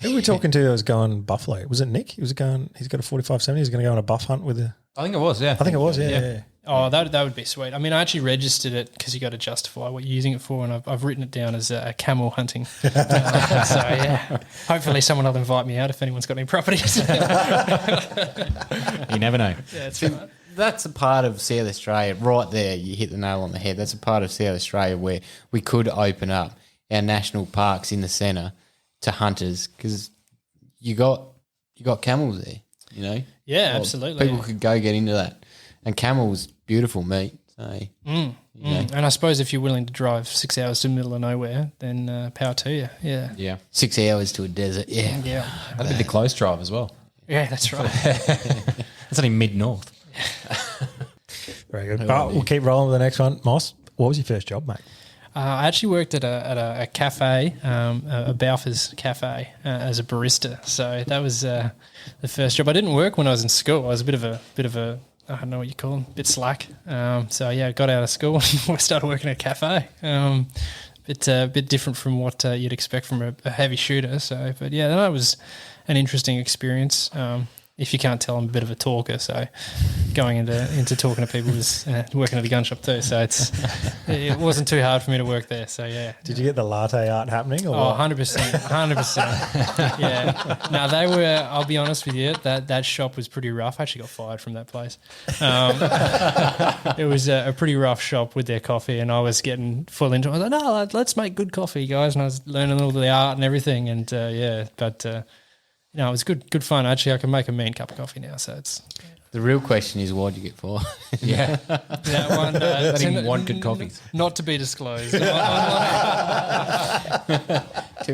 Who were we talking to that was going buffalo? Was it Nick? He's got a 45-70. He's going to go on a buff hunt with a... I think it was, yeah. I think it was, yeah. Oh, that would be sweet. I mean, I actually registered it because you got to justify what you're using it for, and I've written it down as camel hunting. So, yeah, hopefully someone will invite me out if anyone's got any properties. You never know. Yeah, that's right. That's a part of South Australia, right there, you hit the nail on the head. That's a part of South Australia where we could open up our national parks in the centre to hunters, because you got camels there, you know? Yeah, absolutely. People could go get into that. And camel's beautiful meat. So, And I suppose if you're willing to drive 6 hours to the middle of nowhere, then power to you. Yeah. Yeah. 6 hours to a desert. Yeah. Yeah. That'd be the close drive as well. Yeah, that's right. That's only mid-north. Very good. But we'll keep rolling with the next one. Moss, what was your first job, mate? I actually worked at a cafe, a Balfour's cafe, as a barista. So that was the first job. I didn't work when I was in school. I was a bit of a I don't know what you call them, a bit slack. So yeah, I got out of school and started working at a cafe. Bit different from what you'd expect from a heavy shooter. So, but yeah, that was an interesting experience. If you can't tell, I'm a bit of a talker, so going into talking to people was working at a gun shop too. So it wasn't too hard for me to work there. So yeah. Did you get the latte art happening? Or 100%. Yeah. No, they were. I'll be honest with you. That shop was pretty rough. I actually got fired from that place. It was a pretty rough shop with their coffee, and I was getting full into it. I was like, no, let's make good coffee, guys. And I was learning all the art and everything. And no, it was good fun. Actually, I can make a mean cup of coffee now, so it's... The real question is, why'd you get fired? Yeah. That one... I didn't want good coffees. Not to be disclosed. Too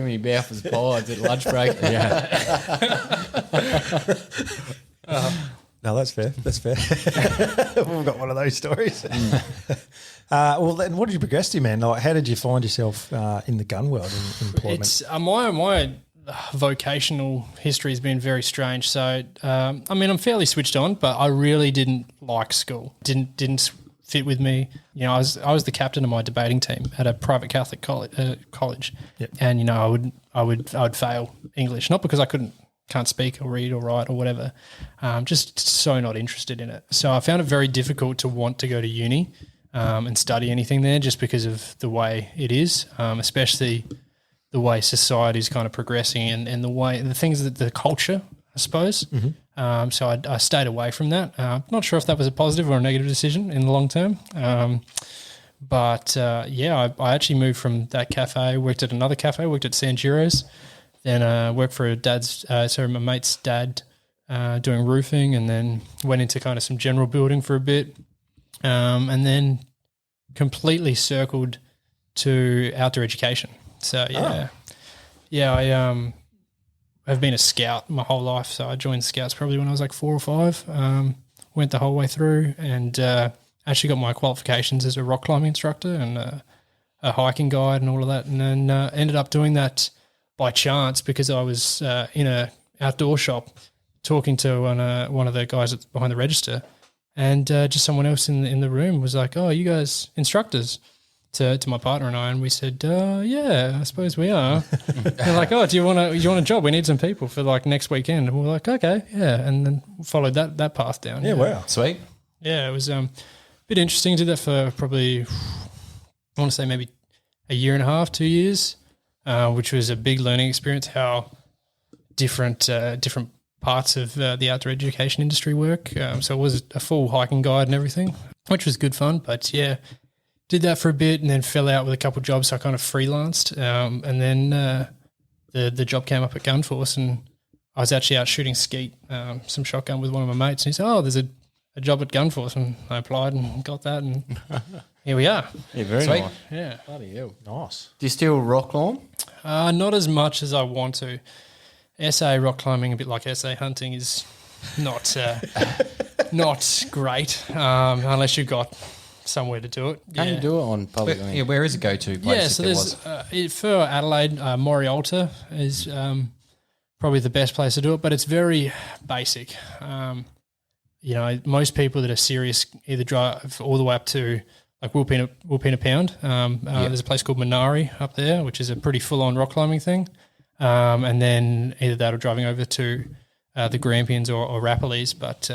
many Balfour's pies at lunch break. Yeah. No, that's fair. We've got one of those stories. Well, then what did you progress to, man? Like, how did you find yourself in the gun world in employment? It's my vocational history has been very strange. So, I'm fairly switched on, but I really didn't like school. Didn't fit with me. You know, I was the captain of my debating team at a private Catholic college, and you know, I would fail English, not because I can't speak or read or write or whatever, just so not interested in it. So I found it very difficult to want to go to uni and study anything there, just because of the way it is, especially the way society is kind of progressing and the things that the culture, I suppose. So I stayed away from that. Not sure if that was a positive or a negative decision in the long term. But I actually moved from that cafe, worked at another cafe, worked at San Giro's, then worked for my mate's dad doing roofing, and then went into kind of some general building for a bit, and then completely circled to outdoor education. So I've been a scout my whole life. So I joined Scouts probably when I was like 4 or 5, went the whole way through, and actually got my qualifications as a rock climbing instructor and a hiking guide and all of that, and then ended up doing that by chance because I was in a outdoor shop talking to one of the guys behind the register, and just someone else in the room was like, "Oh, you guys instructors?" To my partner and I, and we said, "Yeah, I suppose we are." They're like, "Oh, do you want a job? We need some people for like next weekend." And we're like, "Okay, yeah," and then followed that path down. Yeah, wow, Sweet. Yeah, it was a bit interesting. Did that for probably, I want to say maybe a year and a half, 2 years, which was a big learning experience. How different parts of the outdoor education industry work. So it was a full hiking guide and everything, which was good fun. But yeah. Did that for a bit and then fell out with a couple of jobs, so I kind of freelanced. And then the job came up at Gunforce, and I was actually out shooting skeet, some shotgun with one of my mates. And he said, "Oh, there's a job at Gunforce," and I applied and got that, and here we are. Yeah, very Sweet. nice. Yeah, bloody hell, nice. Do you still rock climb? not as much as I want to. SA rock climbing, a bit like SA hunting, is not not great unless you've got somewhere to do it. Can you do it on public land? Where is a go-to place? Yeah, so there's for Adelaide, Morialta is probably the best place to do it, but it's very basic. You know, most people that are serious either drive all the way up to like Wilpena Pound. There's a place called Minari up there, which is a pretty full-on rock climbing thing, and then either that or driving over to the Grampians or Rapparees, but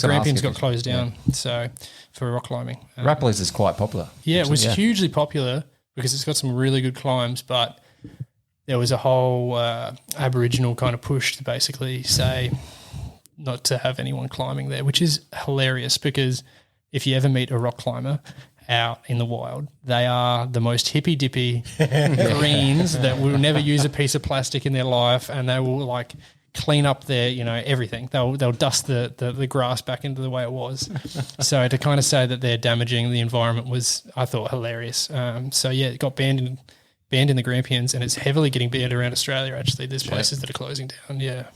Grampians got closed down so for rock climbing. Rapparees is quite popular. Yeah, it was hugely popular because it's got some really good climbs, but there was a whole Aboriginal kind of push to basically say not to have anyone climbing there, which is hilarious because if you ever meet a rock climber out in the wild, they are the most hippy-dippy greens that will never use a piece of plastic in their life, and they will like clean up their, you know, everything. They'll dust the grass back into the way it was. So to kind of say that they're damaging the environment was, I thought, hilarious. So yeah, it got banned in the Grampians, and it's heavily getting banned around Australia. Actually, there's places that are closing down. Yeah,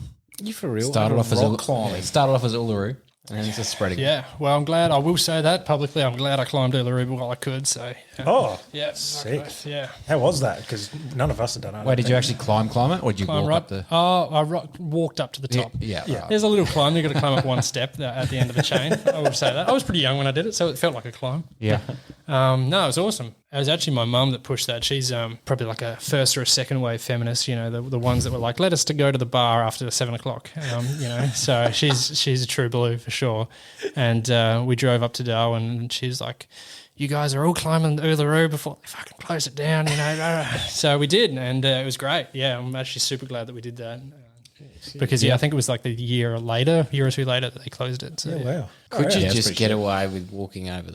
You for real? Started off as rock climbing. Uluru, and then it's just spreading. yeah. Well, I'm glad. I will say that publicly. I'm glad I climbed Uluru while I could. So yeah. Oh, Yeah, sick. yeah. How was that? Because none of us had done it. Wait, did you actually climb it, or did you Climb walk right. up the? Oh, I walked up to the top. Yeah. Right. There's a little climb. You've got to climb up one step at the end of the chain. I will say that. I was pretty young when I did it, so it felt like a climb. Yeah. No, it was awesome. It was actually my mum that pushed that. She's probably like a first or a second wave feminist, you know, the ones that were like, let us to go to the bar after 7 o'clock, you know. So she's a true blue for sure. And we drove up to Darwin, and she's like, you guys are all climbing Uluru before they fucking close it down, you know. So we did, and it was great. Yeah, I'm actually super glad that we did that. Because, I think it was like the year or two later that they closed it. So, Yeah, wow. Could you Yeah, it's just pretty get away with walking over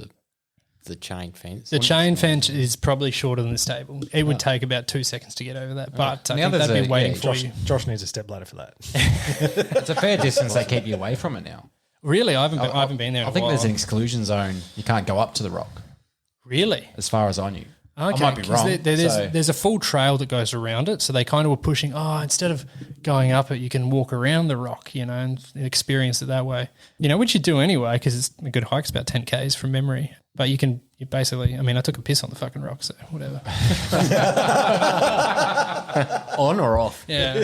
the chain fence? The chain fence is probably shorter than the stable. It would take about 2 seconds to get over that, but I Now think that'd be waiting for Josh, you. Josh needs a step ladder for that. It's a fair distance. They keep you away from it now. Really? I haven't been there in I a think while. there's an exclusion zone. You can't go up to the rock, Really? as far as I knew. Okay, I might be 'cause wrong. There's a full trail that goes around it, so they kind of were pushing. Oh, instead of going up it, you can walk around the rock, you know, and experience it that way. You know, which you do anyway because it's a good hike. It's about 10 k's from memory, but you can you basically, I mean, I took a piss on the fucking rock, so whatever. On or off? Yeah.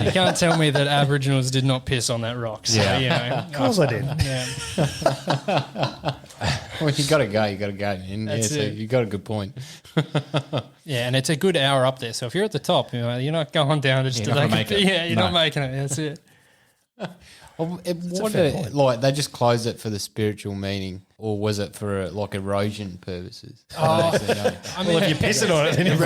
You can't tell me that Aboriginals did not piss on that rock. So, you know, Of course I did. yeah. Well, you got to go. You got to go. And That's so it. you got a good point. Yeah, and it's a good hour up there. So if you're at the top, you're not going down just You're to not gonna make it. Yeah, you're not making it. That's it. Well, fair point. like they just closed it for the spiritual meaning, or was it for like erosion purposes? I mean, If you're pissing on it, then you're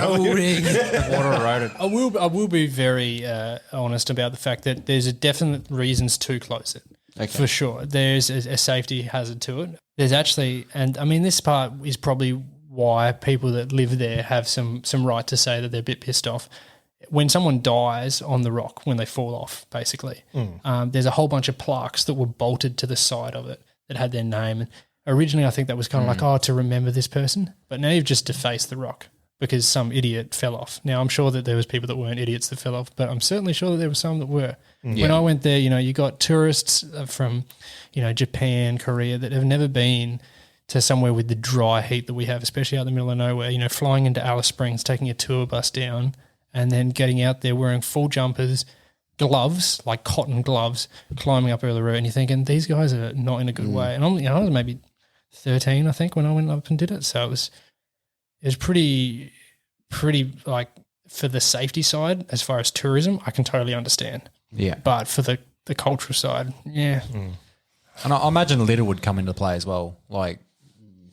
Water eroded. I will be very honest about the fact that there's a definite reasons to close it. For sure. There's a safety hazard to it. There's actually, and I mean, this part is probably why people that live there have some right to say that they're a bit pissed off. When someone dies on the rock, when they fall off, basically, there's a whole bunch of plaques that were bolted to the side of it that had their name. And originally, I think that was kind of like, to remember this person. But now you've just defaced the rock because some idiot fell off. Now, I'm sure that there was people that weren't idiots that fell off, but I'm certainly sure that there were some that were. When I went there, you got tourists from, Japan, Korea that have never been to somewhere with the dry heat that we have, especially out in the middle of nowhere, flying into Alice Springs, taking a tour bus down, and then getting out there wearing full jumpers, gloves, like cotton gloves, climbing up over the road, and you're thinking, these guys are not in a good way. And I was maybe 13, I think, when I went up and did it. So it was pretty like, for the safety side, as far as tourism, I can totally understand. Yeah. But for the cultural side, yeah. And I imagine litter would come into play as well, like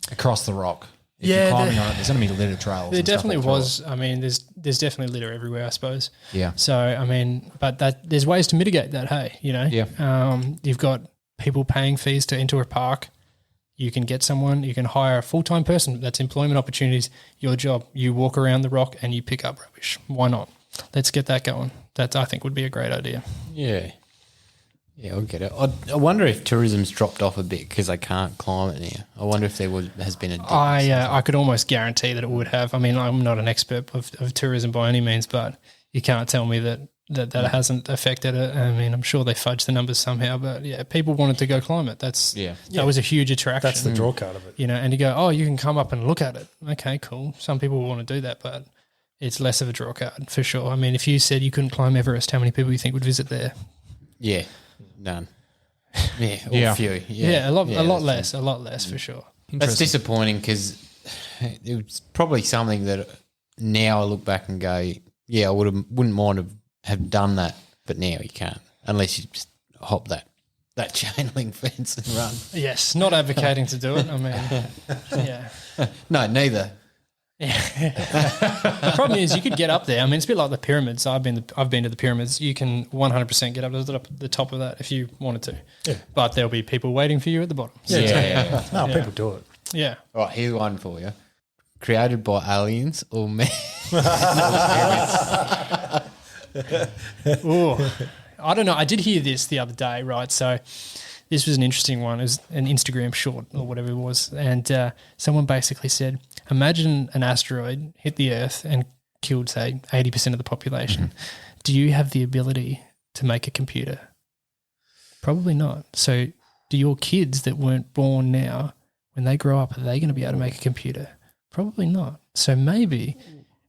across the rock. If Yeah, you're climbing on it, there's going to be litter trails. There and stuff definitely all through was. I mean, there's definitely litter everywhere, I suppose. Yeah. So, I mean, but there's ways to mitigate that, hey, Yeah. You've got people paying fees to enter a park. You can get someone, you can hire a full-time person. That's employment opportunities, your job. You walk around the rock and you pick up rubbish. Why not? Let's get that going. That, I think, would be a great idea. Yeah. Yeah, I'll get it. I wonder if tourism's dropped off a bit because they can't climb it now. I wonder if there has been a dip. I could almost guarantee that it would have. I mean, I'm not an expert of tourism by any means, but you can't tell me that hasn't affected it. I mean, I'm sure they fudged the numbers somehow, but yeah, people wanted to go climb it. That was a huge attraction. That's the draw card of it. And you go, oh, you can come up and look at it. Okay, cool. Some people will want to do that, but it's less of a draw card for sure. I mean, if you said you couldn't climb Everest, how many people do you think would visit there? Yeah, none. Yeah, a few. Yeah, a lot less for sure. That's disappointing because it was probably something that now I look back and go, yeah, I wouldn't mind have done that, but now you can't unless you just hop that chain link fence and run. Yes, not advocating to do it. I mean, yeah. No, neither. The problem is you could get up there. I mean, it's a bit like the pyramids. I've been to the pyramids. You can 100% get up to the top of that if you wanted to. Yeah. But there'll be people waiting for you at the bottom. Yeah. No, people do it. Yeah. All right, here's one for you. Created by aliens or man? Ooh, I don't know. I did hear this the other day, right? So this was an interesting one. It was an Instagram short or whatever it was. And someone basically said, imagine an asteroid hit the Earth and killed, say, 80% of the population. Mm-hmm. Do you have the ability to make a computer? Probably not. So do your kids that weren't born now, when they grow up, are they going to be able to make a computer? Probably not. So maybe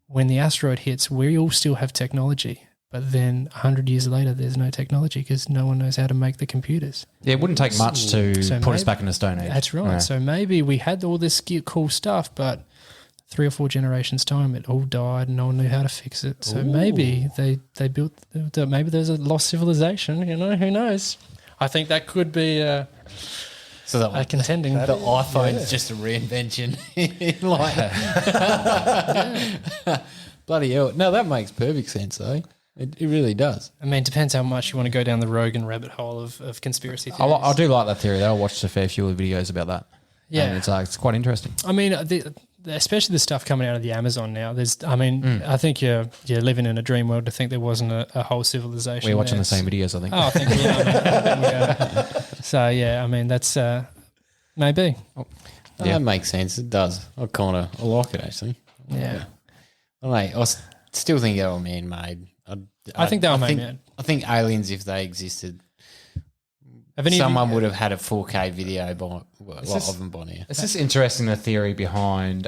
when the asteroid hits, we all still have technology. But then 100 years later, there's no technology because no one knows how to make the computers. Yeah, it wouldn't take much to put us back in the Stone Age. That's right. Yeah. So maybe we had all this cool stuff, but 3 or 4 generations' time, it all died and no one knew how to fix it. So maybe they built, maybe there's a lost civilization, who knows? I think that could be contending. The iPhone's just a reinvention. Bloody hell. No, that makes perfect sense, though. It really does. I mean, it depends how much you want to go down the Rogan rabbit hole of conspiracy theories. I do like that theory, though. I watched a fair few videos about that. Yeah. And it's quite interesting. I mean, especially the stuff coming out of the Amazon now. I think you're living in a dream world to think there wasn't a whole civilization. We're watching the same videos, I think. Oh, I think we are. So, yeah, I mean, that's maybe. That makes sense. It does. I like it, actually. Yeah. I still think they were man-made. I think they were man-made. I think aliens, if they existed, someone would have had a 4K video of them on here. It's just interesting, the theory behind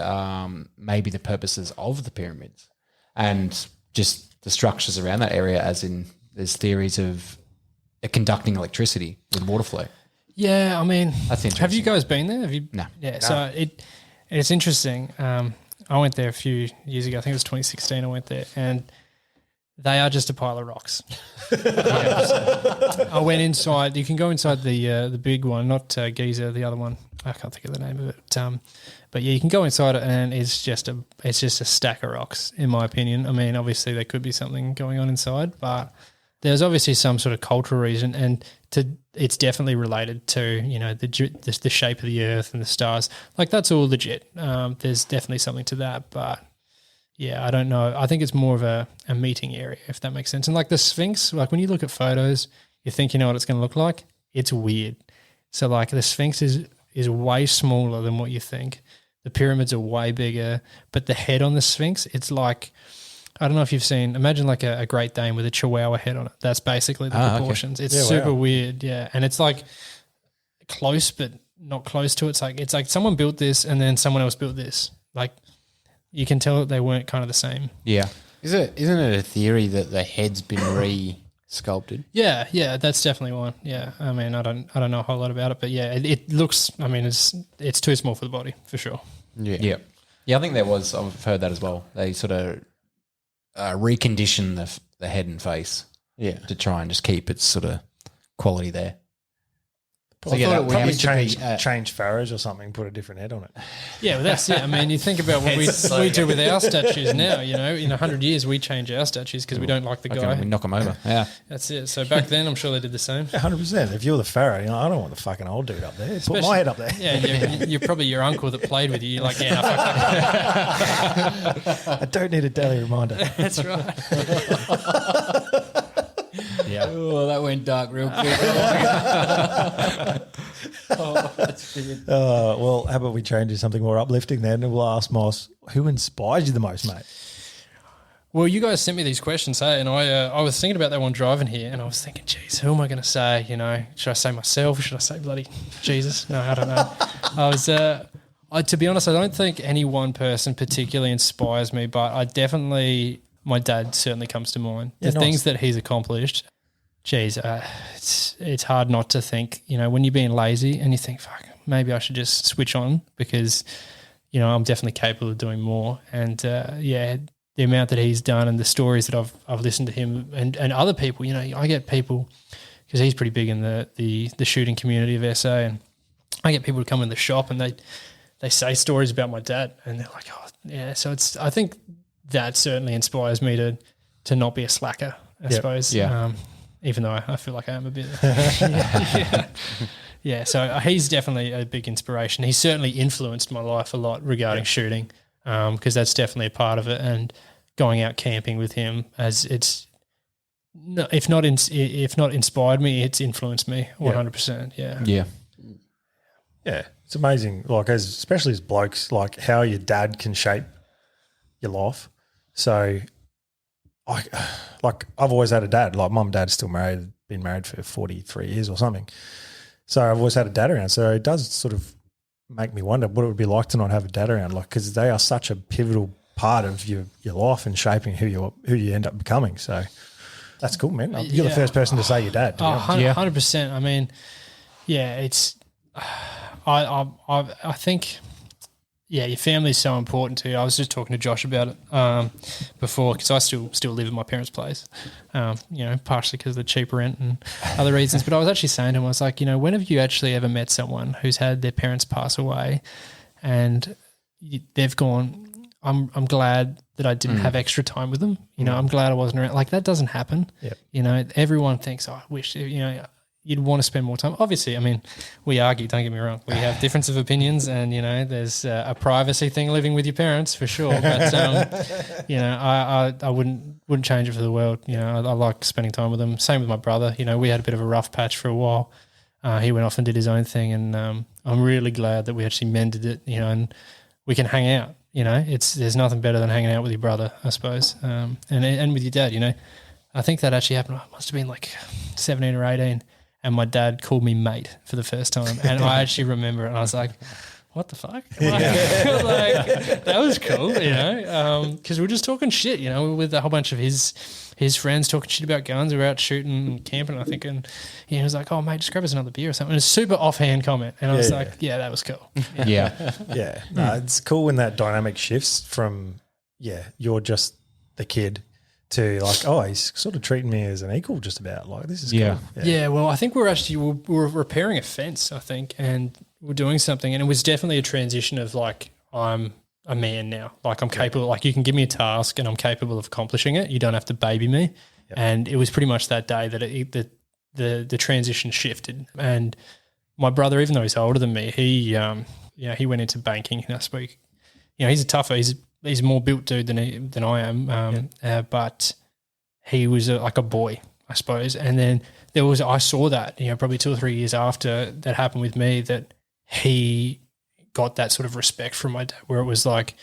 maybe the purposes of the pyramids and just the structures around that area, as in there's theories of conducting electricity with water flow. Yeah, I mean, That's interesting. have you guys been there? Have you? No. Yeah, so it's interesting. I went there a few years ago. I think it was 2016 I went there, and they are just a pile of rocks. I went inside. You can go inside the big one, not Giza, the other one. I can't think of the name of it. But yeah, you can go inside it, and it's just a stack of rocks, in my opinion. I mean, obviously there could be something going on inside, but there's obviously some sort of cultural reason, and it's definitely related to the shape of the Earth and the stars. Like, that's all legit. There's definitely something to that, but yeah, I don't know. I think it's more of a meeting area, if that makes sense. And like the Sphinx, like when you look at photos, you think you know what it's going to look like. It's weird. So like the Sphinx is way smaller than what you think. The pyramids are way bigger, but the head on the Sphinx, it's like, I don't know if you've seen, imagine like a Great Dane with a Chihuahua head on it. That's basically the proportions. Okay. It's super weird, yeah. And it's like close, but not close to it. It's like someone built this and then someone else built this. Like, you can tell that they weren't kind of the same. Yeah. Isn't it a theory that the head's been re-sculpted? Yeah, that's definitely one. Yeah, I mean, I don't know a whole lot about it, but yeah, it looks. I mean, it's too small for the body for sure. Yeah. I think I've heard that as well. They sort of recondition the head and face, to try and just keep its sort of quality there. So yeah, probably change Pharaohs or something, put a different head on it. Yeah, well, that's it. I mean, you think about what we do with our statues now. You know, in 100 years, we change our statues because we don't like the guy. We knock them over. Yeah, that's it. So back then, I'm sure they did the same. 100%. If you're the Pharaoh, I don't want the fucking old dude up there. Put my head up there. Yeah, you're probably your uncle that played with you. You're like, fuck that. I don't need a daily reminder. That's right. Yeah. Oh, that went dark real quick. That's brilliant. Well, how about we change to something more uplifting then, and we'll ask Moss, who inspires you the most, mate? Well, you guys sent me these questions, hey, and I was thinking about that one driving here, and I was thinking, geez, who am I going to say? Should I say myself? Or should I say bloody Jesus? No, I don't know. To be honest, I don't think any one person particularly inspires me, but my dad certainly comes to mind. The things that he's accomplished, geez, it's hard not to think, when you're being lazy and you think, fuck, maybe I should just switch on because, I'm definitely capable of doing more. And, the amount that he's done and the stories that I've listened to him and other people, I get people, because he's pretty big in the shooting community of SA, and I get people to come in the shop and they say stories about my dad and they're like, oh, yeah. So I think that certainly inspires me to not be a slacker, I suppose. Yeah. Even though I feel like I am a bit. Yeah. So he's definitely a big inspiration. He's certainly influenced my life a lot regarding shooting, because that's definitely a part of it. And going out camping with him, as if not inspired me, it's influenced me 100%. Yeah. Yeah. It's amazing. Like, especially as blokes, like how your dad can shape your life. So, I've always had a dad. Like, mum and dad's still married, been married for 43 years or something. So I've always had a dad around. So it does sort of make me wonder what it would be like to not have a dad around, like, because they are such a pivotal part of your life and shaping who you end up becoming. So that's cool, man. You're the first person to say your dad. 100%. I mean, it's. I think. Yeah, your family is so important to you. I was just talking to Josh about it before, because I still live in my parents' place, partially because of the cheap rent and other reasons. But I was actually saying to him, I was like, when have you actually ever met someone who's had their parents pass away and they've gone, I'm glad that I didn't have extra time with them. I'm glad I wasn't around. Like, that doesn't happen. Yep. Everyone thinks, I wish, you'd want to spend more time. Obviously, I mean, we argue, don't get me wrong. We have difference of opinions and, there's a privacy thing living with your parents for sure. But, I wouldn't change it for the world. I like spending time with them. Same with my brother. We had a bit of a rough patch for a while. He went off and did his own thing, and I'm really glad that we actually mended it, and we can hang out. There's nothing better than hanging out with your brother, I suppose, and with your dad. I think that actually happened. I must have been like 17 or 18. and my dad called me mate for the first time, and I actually remember it, and I was like, what the fuck? Like, that was cool, because we were just talking shit, with a whole bunch of his friends talking shit about guns. We were out shooting and camping, I think, and he was like, oh, mate, just grab us another beer or something. It was a super offhand comment, and I was like, yeah, that was cool. Yeah. Yeah. No, it's cool when that dynamic shifts from, you're just the kid to like, oh, he's sort of treating me as an equal just about. Like, this is cool. Yeah, well, I think we were repairing a fence, I think, and we're doing something, and it was definitely a transition of like, I'm a man now. Like, I'm capable, like you can give me a task and I'm capable of accomplishing it. You don't have to baby me. Yep. And it was pretty much that day that the transition shifted. And my brother, even though he's older than me, he went into banking last week. He's a tougher. He's a more built dude than I am. But he was like a boy, I suppose. And then I saw that, probably 2 or 3 years after that happened with me, that he got that sort of respect from my dad, where it was like,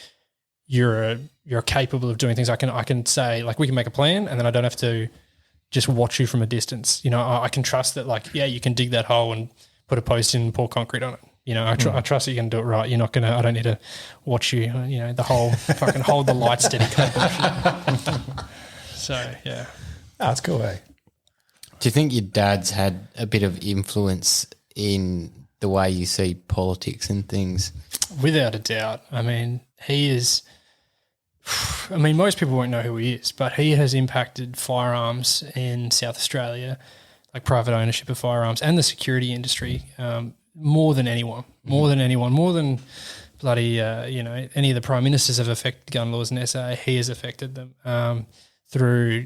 you're capable of doing things. I can say, like, we can make a plan, and then I don't have to just watch you from a distance. I can trust that, like, you can dig that hole and put a post in and pour concrete on it. I trust that you can do it right. You're not going to, I don't need to watch you, the whole fucking hold the light steady kind of bullshit. So, yeah. Oh, that's cool, eh? Do you think your dad's had a bit of influence in the way you see politics and things? Without a doubt. I mean, he is – most people won't know who he is, but he has impacted firearms in South Australia, like private ownership of firearms, and the security industry more than anyone, more than bloody, any of the prime ministers have affected gun laws in SA. He has affected them through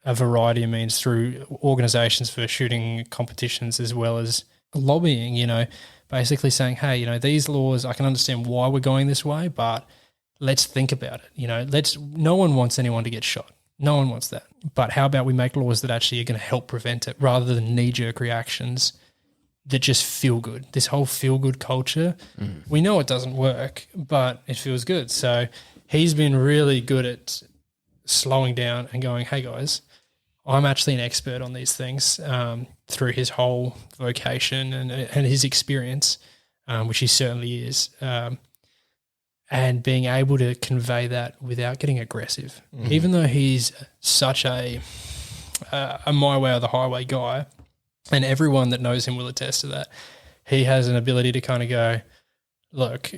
a variety of means, through organisations for shooting competitions, as well as lobbying, basically saying, hey, these laws, I can understand why we're going this way, but let's think about it. No one wants anyone to get shot. No one wants that. But how about we make laws that actually are going to help prevent it, rather than knee-jerk reactions that just feel good. This whole feel-good culture, we know it doesn't work, but it feels good. So he's been really good at slowing down and going, hey, guys, I'm actually an expert on these things, through his whole vocation and his experience, which he certainly is, and being able to convey that without getting aggressive. Even though he's such a my way or the highway guy, and everyone that knows him will attest to that, he has an ability to kind of go, look,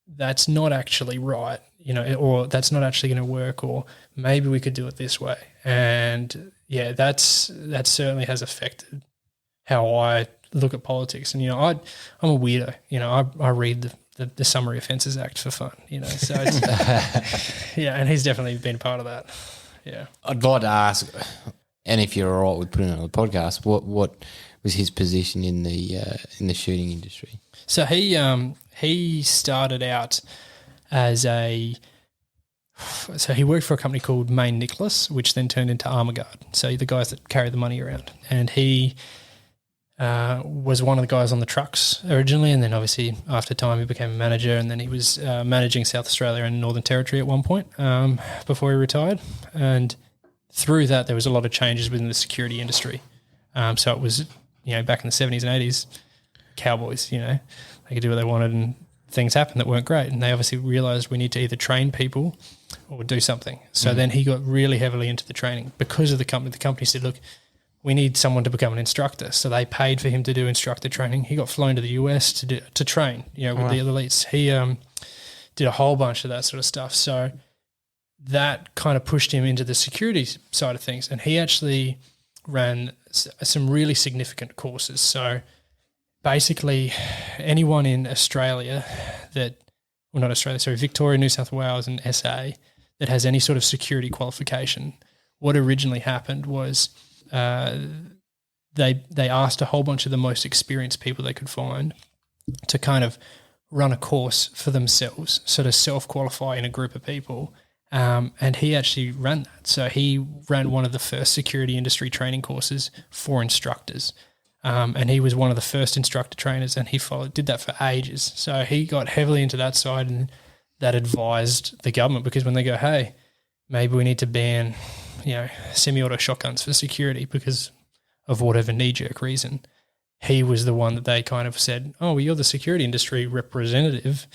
that's not actually right, or that's not actually going to work, or maybe we could do it this way. And that certainly has affected how I look at politics. And I'm a weirdo. I read the Summary Offences Act for fun. So it's, and he's definitely been part of that. Yeah, I'd like to ask, and if you're all right with putting it on the podcast, what was his position in the shooting industry? So he started out as so he worked for a company called Main Nicholas, which then turned into Armour Guard. So the guys that carry the money around. And he was one of the guys on the trucks originally, and then obviously after time he became a manager, and then he was managing South Australia and Northern Territory at one point before he retired. And through that there was a lot of changes within the security industry. So it was, back in the 70s and 80s, cowboys, they could do what they wanted, and things happened that weren't great. And they obviously realised we need to either train people or do something. So then he got really heavily into the training because of the company. The company said, look, we need someone to become an instructor. So they paid for him to do instructor training. He got flown to the US to train, with the elites. He did a whole bunch of that sort of stuff. So that kind of pushed him into the security side of things. And he actually ran some really significant courses. So basically anyone in Australia Victoria, New South Wales and SA that has any sort of security qualification, what originally happened was they asked a whole bunch of the most experienced people they could find to kind of run a course for themselves, so to self-qualify in a group of people. And he actually ran that. So he ran one of the first security industry training courses for instructors. And he was one of the first instructor trainers, and he did that for ages. So he got heavily into that side, and that advised the government, because when they go, hey, maybe we need to ban, semi-auto shotguns for security because of whatever knee-jerk reason, he was the one that they kind of said, oh, well, you're the security industry representative.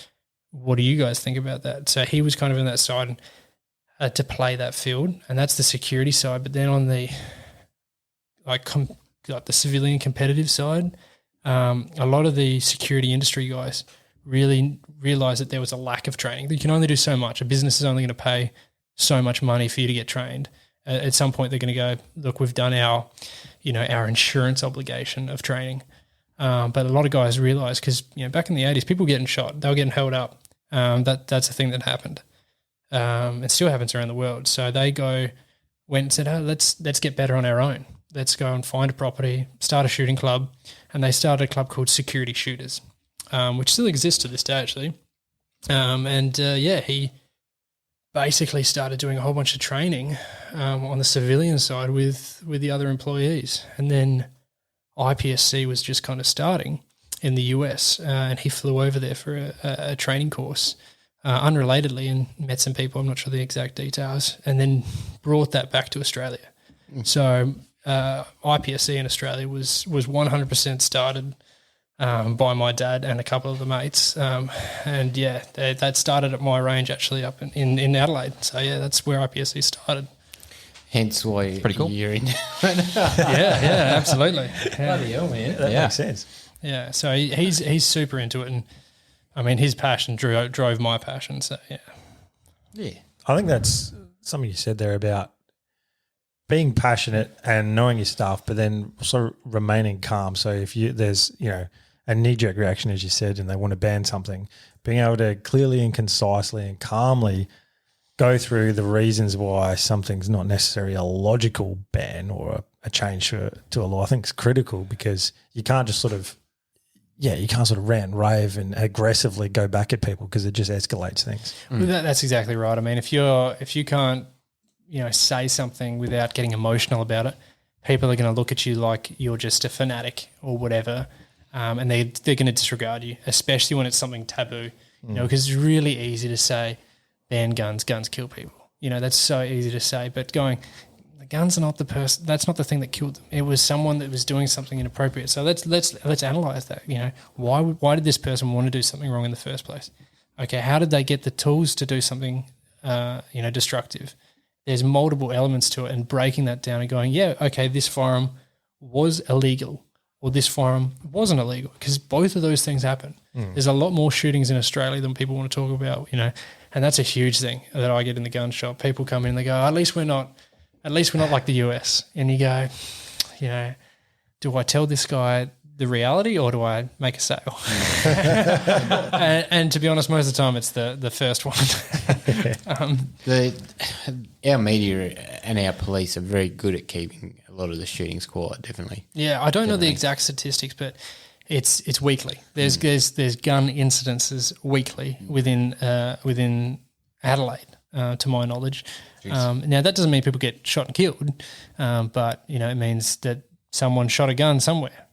What do you guys think about that? So he was kind of in that side and had to play that field, and that's the security side. But then on the like the civilian competitive side, a lot of the security industry guys really realized that there was a lack of training. You can only do so much. A business is only going to pay so much money for you to get trained. At some point, they're going to go, look, we've done our insurance obligation of training. But a lot of guys realize, because back in the 80s, people were getting shot, they were getting held up. That's a thing that happened. It still happens around the world. So they went and said, oh, let's get better on our own. Let's go and find a property, start a shooting club. And they started a club called Security Shooters, which still exists to this day, actually. He basically started doing a whole bunch of training on the civilian side with the other employees. And then IPSC was just kind of starting in the US, and he flew over there for a training course unrelatedly and met some people, I'm not sure the exact details, and then brought that back to Australia. So IPSC in Australia was 100% started by my dad and a couple of the mates. That started at my range actually up in Adelaide. So, that's where IPSC started. Hence why pretty cool. You're in. Yeah, absolutely. Bloody hell, man. That makes sense. Yeah, so he's super into it, and I mean his passion drove my passion. So yeah. I think that's something you said there about being passionate and knowing your stuff, but then also remaining calm. So if there's a knee-jerk reaction, as you said, and they want to ban something, being able to clearly and concisely and calmly go through the reasons why something's not necessarily a logical ban or a change to a law, I think is critical, because you can't just you can't sort of rant and rave and aggressively go back at people, because it just escalates things. Well, that's exactly right. I mean, if you can't say something without getting emotional about it, people are going to look at you like you're just a fanatic or whatever, and they're going to disregard you, especially when it's something taboo. Because it's really easy to say, ban guns kill people. That's so easy to say, but the guns are not the person. That's not the thing that killed them. It was someone that was doing something inappropriate. So let's analyze that. Why did this person want to do something wrong in the first place? Okay, how did they get the tools to do something destructive? There's multiple elements to it, and breaking that down and going, okay, this firearm was illegal or this firearm wasn't illegal, because both of those things happen. There's a lot more shootings in Australia than people want to talk about, and that's a huge thing that I get in the gun shop. People come in and they go, at least we're not like the US. And you go, do I tell this guy the reality or do I make a sale? and to be honest, most of the time it's the first one. Our media and our police are very good at keeping a lot of the shootings quiet, definitely. Yeah, I don't know the exact statistics, but it's weekly. There's gun incidences weekly within Adelaide, to my knowledge. Now that doesn't mean people get shot and killed, but it means that someone shot a gun somewhere.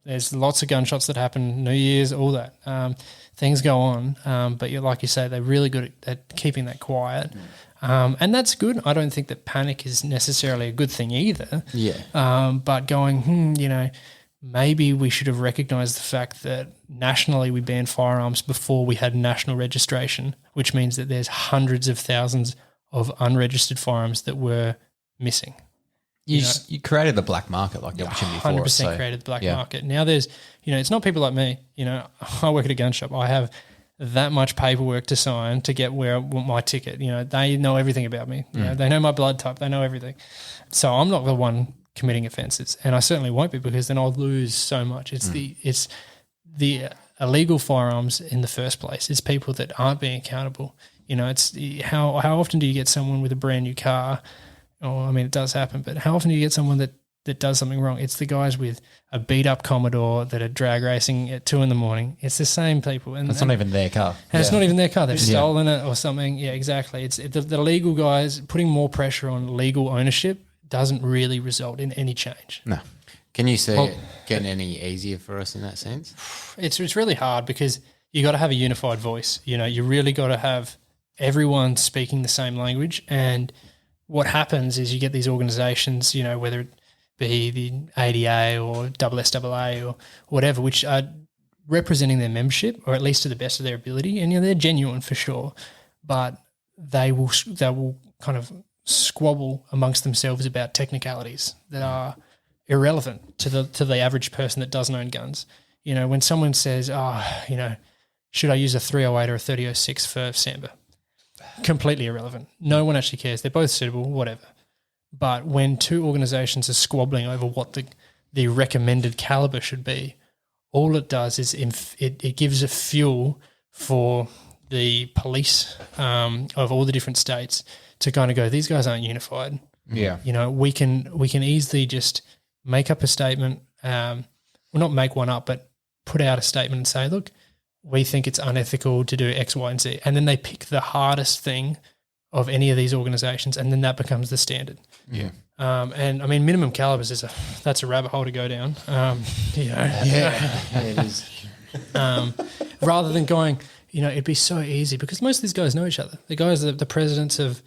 There's lots of gunshots that happen, New Year's, all that. Things go on, but like you say, they're really good at keeping that quiet. And that's good. I don't think that panic is necessarily a good thing either. Yeah. But going, maybe we should have recognised the fact that nationally we banned firearms before we had national registration, which means that there's hundreds of thousands of unregistered firearms that were missing. You created the black market, like the opportunity for 100% created the black market. Now there's, it's not people like me. I work at a gun shop. I have that much paperwork to sign to get where I want my ticket. They know everything about me. They know my blood type. They know everything. So I'm not the one committing offences, and I certainly won't be, because then I'll lose so much. It's the illegal firearms in the first place. It's people that aren't being accountable. It's how often do you get someone with a brand new car? It does happen, but how often do you get someone that does something wrong? It's the guys with a beat up Commodore that are drag racing at 2 a.m. It's the same people. And it's not even their car. And it's not even their car. They've stolen it or something. Yeah, exactly. It's the legal guys putting more pressure on legal ownership doesn't really result in any change. No. Can you see it getting any easier for us in that sense? It's really hard, because you got to have a unified voice. You really got to have everyone speaking the same language. And what happens is you get these organisations, whether be the ADA or SSAA or whatever, which are representing their membership, or at least to the best of their ability. And they're genuine for sure, but they will kind of squabble amongst themselves about technicalities that are irrelevant to the average person that doesn't own guns. When someone says, should I use a 308 or a 3006 for Samba? Completely irrelevant. No one actually cares. They're both suitable, whatever. But when two organisations are squabbling over what the recommended calibre should be, all it does is it gives a fuel for the police of all the different states to kind of go, these guys aren't unified. Yeah. We can easily just make up a statement, well, not make one up, but put out a statement and say, look, we think it's unethical to do X, Y, and Z. And then they pick the hardest thing of any of these organisations, and then that becomes the standard. Yeah. And I mean, minimum calibers that's a rabbit hole to go down. Yeah, it is. Rather than going, it'd be so easy because most of these guys know each other. The guys, the presidents of,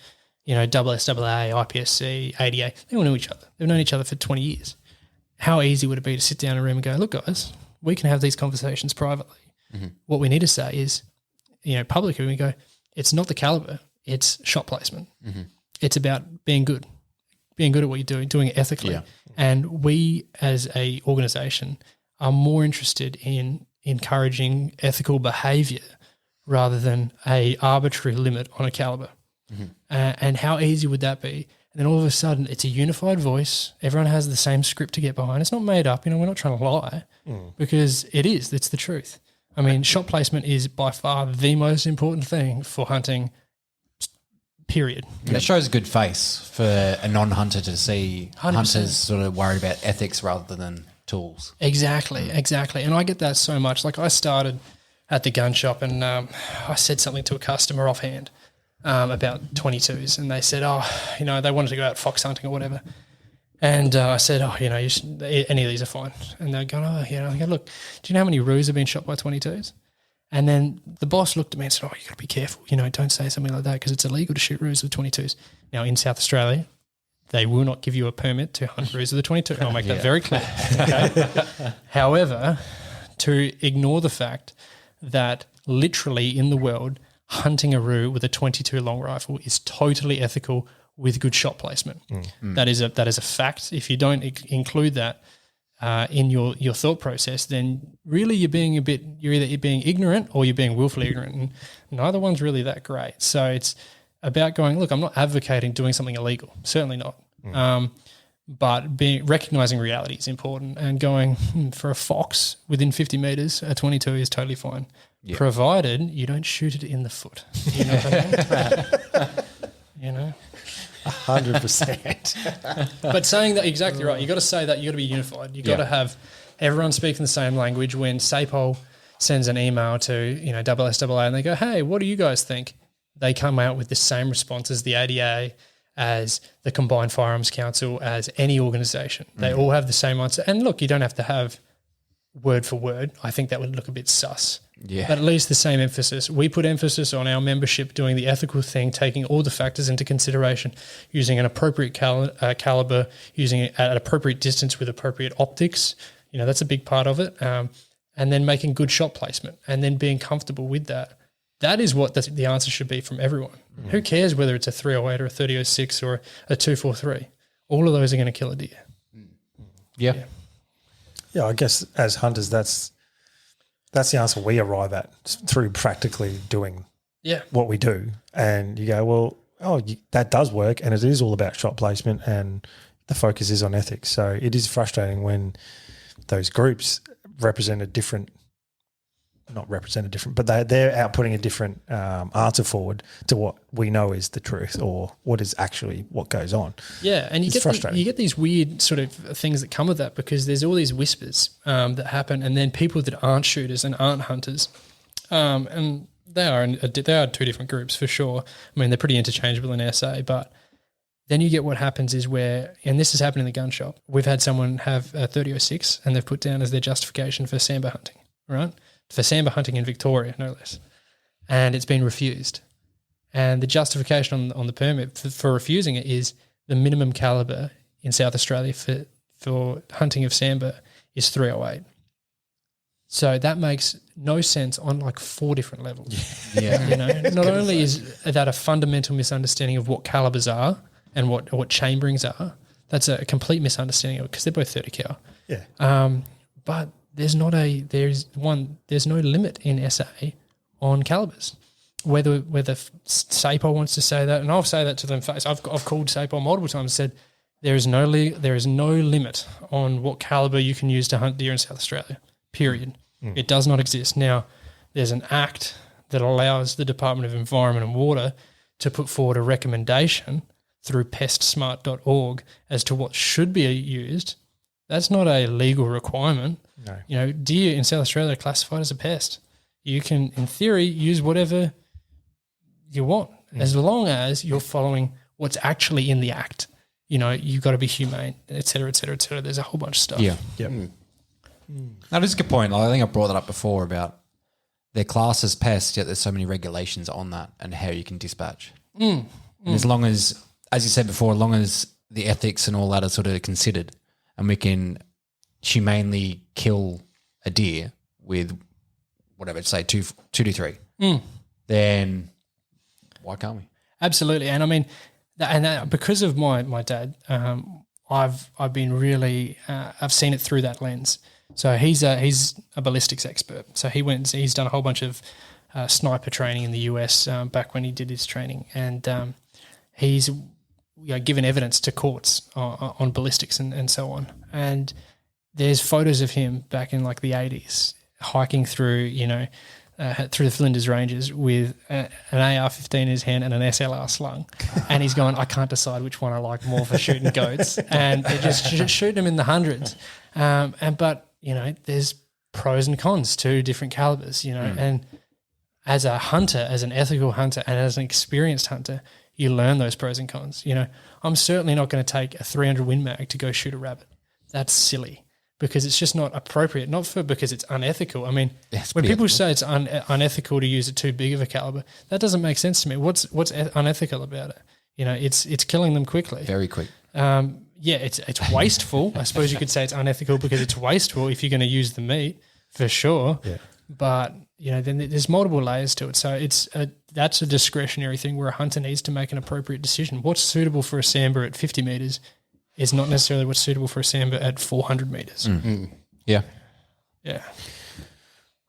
SSAA, IPSC, ADA, they all know each other. They've known each other for 20 years. How easy would it be to sit down in a room and go, look, guys, we can have these conversations privately. Mm-hmm. What we need to say is, publicly, we go, it's not the caliber, it's shot placement. Mm-hmm. It's about being good at what you're doing it ethically. Yeah. And we as a organisation are more interested in encouraging ethical behaviour rather than a arbitrary limit on a caliber. Mm-hmm. And how easy would that be? And then all of a sudden it's a unified voice. Everyone has the same script to get behind. It's not made up. We're not trying to lie because it's the truth. I mean, shot placement is by far the most important thing for hunting, period. And it shows a good face for a non-hunter to see 100%. Hunters sort of worried about ethics rather than tools. Exactly. And I get that so much. Like I started at the gun shop and I said something to a customer offhand about 22s, and they said, they wanted to go out fox hunting or whatever. And I said, any of these are fine. And they're going, I go, look, do you know how many roos have been shot by 22s? And then the boss looked at me and said, you got to be careful. Don't say something like that because it's illegal to shoot roos with 22s. Now, in South Australia, they will not give you a permit to hunt roos with a 22. I'll make that very clear. Okay? However, to ignore the fact that literally in the world, hunting a roo with a 22 long rifle is totally ethical with good shot placement. That is a fact. If you don't include that in your thought process, then really you're either being ignorant or you're being willfully ignorant, and neither one's really that great. So it's about going, look, I'm not advocating doing something illegal, certainly not. But recognizing reality is important, and going for a fox within 50 meters, a 22 is totally fine, provided you don't shoot it in the foot. You know what I mean? 100%. But saying that, exactly right. You got to say that. You got to be unified. You got to have everyone speaking the same language. When SAPOL sends an email to SSAA and they go, "Hey, what do you guys think?" They come out with the same response as the ADA, as the Combined Firearms Council, as any organisation. They all have the same answer. And look, you don't have to have word for word. I think that would look a bit sus. Yeah. But at least the same emphasis. We put emphasis on our membership doing the ethical thing, taking all the factors into consideration, using an appropriate caliber, using it at an appropriate distance with appropriate optics. That's a big part of it. And then making good shot placement and then being comfortable with that. That is what the answer should be from everyone. Who cares whether it's a 308 or a 3006 or a 243? All of those are going to kill a deer. Yeah. Yeah, I guess as hunters, that's the answer we arrive at through practically doing what we do. And you go, that does work, and it is all about shot placement, and the focus is on ethics. So it is frustrating when those groups but they're outputting a different answer forward to what we know is the truth or what is actually what goes on. Yeah, and you get these weird sort of things that come with that because there's all these whispers that happen, and then people that aren't shooters and aren't hunters, and they are two different groups for sure. I mean, they're pretty interchangeable in SA, but then you get what happens is and this has happened in the gun shop, we've had someone have a 3006 and they've put down as their justification for Samba hunting, right? For Samba hunting in Victoria, no less. And it's been refused. And the justification on the permit for refusing it is the minimum caliber in South Australia for for hunting of sambar is 308. So that makes no sense on like 4 different levels. Yeah. You know, not only is that a fundamental misunderstanding of what calibers are and what chamberings are, that's a complete misunderstanding of it because they're both 30 cal. Yeah. But there's no limit in SA on calibers. Whether SAPO wants to say that, and I'll say that to them face. I've called SAPO multiple times and said there is no limit on what caliber you can use to hunt deer in South Australia. Period. It does not exist. Now, there's an act that allows the Department of Environment and Water to put forward a recommendation through pestsmart.org as to what should be used. That's not a legal requirement. No. You know, deer in South Australia are classified as a pest. You can, in theory, use whatever you want as long as you're following what's actually in the act. You know, you've got to be humane, et cetera, et cetera, et cetera. There's a whole bunch of stuff. Yeah. Yep. That is a good point. I think I brought that up before about their class as pests, yet there's so many regulations on that and how you can dispatch. And as long as you said before, as long as the ethics and all that are sort of considered and we can humanely kill a deer with whatever, say 2 to 3, then why can't we? Absolutely. And I mean, because of my dad, I've been really I've seen it through that lens. So he's a ballistics expert. So he's done a whole bunch of sniper training in the US back when he did his training, and he's given evidence to courts on ballistics and so on. And there's photos of him back in like the 80s hiking through through the Flinders Ranges with an AR-15 in his hand and an SLR slung. And he's going, I can't decide which one I like more for shooting goats. And they're just shooting them in the hundreds. But there's pros and cons to different calibers, and as a hunter, as an ethical hunter and as an experienced hunter, you learn those pros and cons. I'm certainly not going to take a 300 Win Mag to go shoot a rabbit. That's silly. Because it's just not appropriate, because it's unethical. I mean, when people ethical. say it's unethical to use a too big of a caliber, that doesn't make sense to me. What's unethical about it? It's killing them quickly. Very quick. It's wasteful. I suppose you could say it's unethical because it's wasteful if you're going to use the meat, for sure. Yeah. But then there's multiple layers to it. So that's a discretionary thing where a hunter needs to make an appropriate decision. What's suitable for a sambar at 50 meters is not necessarily what's suitable for a sambar at 400 meters. Yeah. Yeah.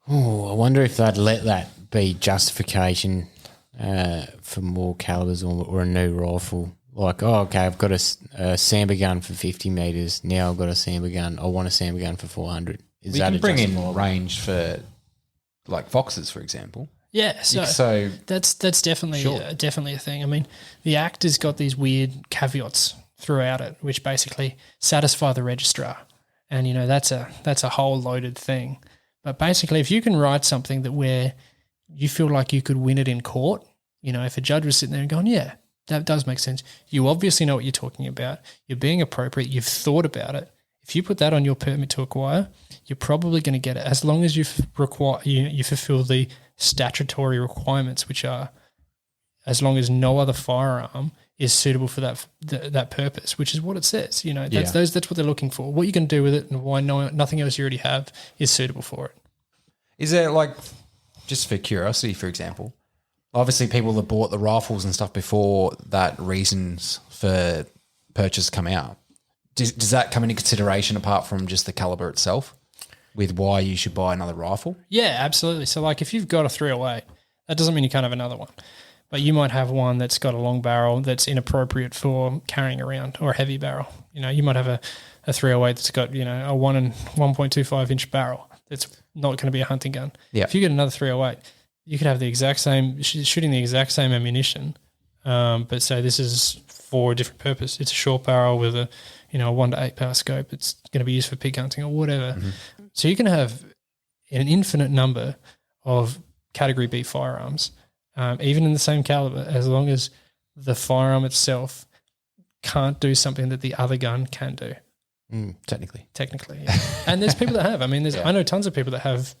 Oh, I wonder if they'd let that be justification for more calibers or a new rifle. Like, okay, I've got a sambar gun for 50 metres. Now I've got a sambar gun. I want a sambar gun for 400. We can bring in range for like foxes, for example. Yeah, so that's definitely definitely a thing. I mean, the Act has got these weird caveats throughout it, which basically satisfy the registrar, and that's a whole loaded thing. But basically, if you can write something that where you feel like you could win it in court, if a judge was sitting there and going, yeah, that does make sense. You obviously know what you're talking about. You're being appropriate. You've thought about it. If you put that on your permit to acquire, you're probably going to get it as long as you fulfill the statutory requirements, which are as long as no other firearm is suitable for that purpose, which is what it says. That's what they're looking for. What you can do with it and why nothing else you already have is suitable for it. Is there, like, just for curiosity, for example, obviously people that bought the rifles and stuff before that reasons for purchase come out. Does that come into consideration apart from just the caliber itself with why you should buy another rifle? Yeah, absolutely. So, like, if you've got a 308, that doesn't mean you can't have another one. But you might have one that's got a long barrel that's inappropriate for carrying around, or a heavy barrel. You might have a 308 that's got, a 1 and 1.25 inch barrel that's not going to be a hunting gun. Yeah. If you get another 308, you could have the exact same, shooting the exact same ammunition, but say this is for a different purpose. It's a short barrel with a 1 to 8 power scope. It's going to be used for pig hunting or whatever. Mm-hmm. So you can have an infinite number of Category B firearms, even in the same caliber, as long as the firearm itself can't do something that the other gun can do. Technically, yeah. And there's people that have. I mean, I know tons of people that have,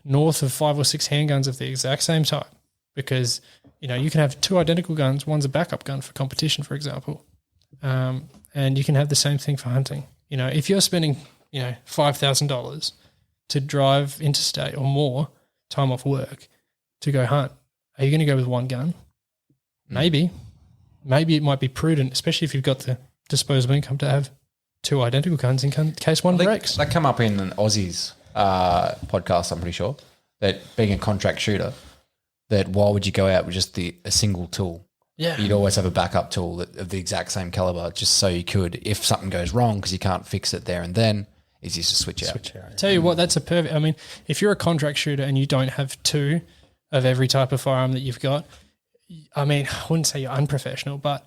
north of 5 or 6 handguns of the exact same type, because, you can have 2 identical guns. One's a backup gun for competition, for example. And you can have the same thing for hunting. You know, if you're spending, you know, $5,000 to drive interstate or more time off work to go hunt, are you going to go with one gun? Maybe. Maybe it might be prudent, especially if you've got the disposable income, to have two identical guns in case one breaks. That come up in an Aussie's podcast, I'm pretty sure, that being a contract shooter, that why would you go out with just a single tool? Yeah. You'd always have a backup tool of the exact same caliber, just so you could, if something goes wrong because you can't fix it there and then, is just to switch out. Tell you what, that's a perfect. I mean, if you're a contract shooter and you don't have two of every type of firearm that you've got, I mean, I wouldn't say you're unprofessional, but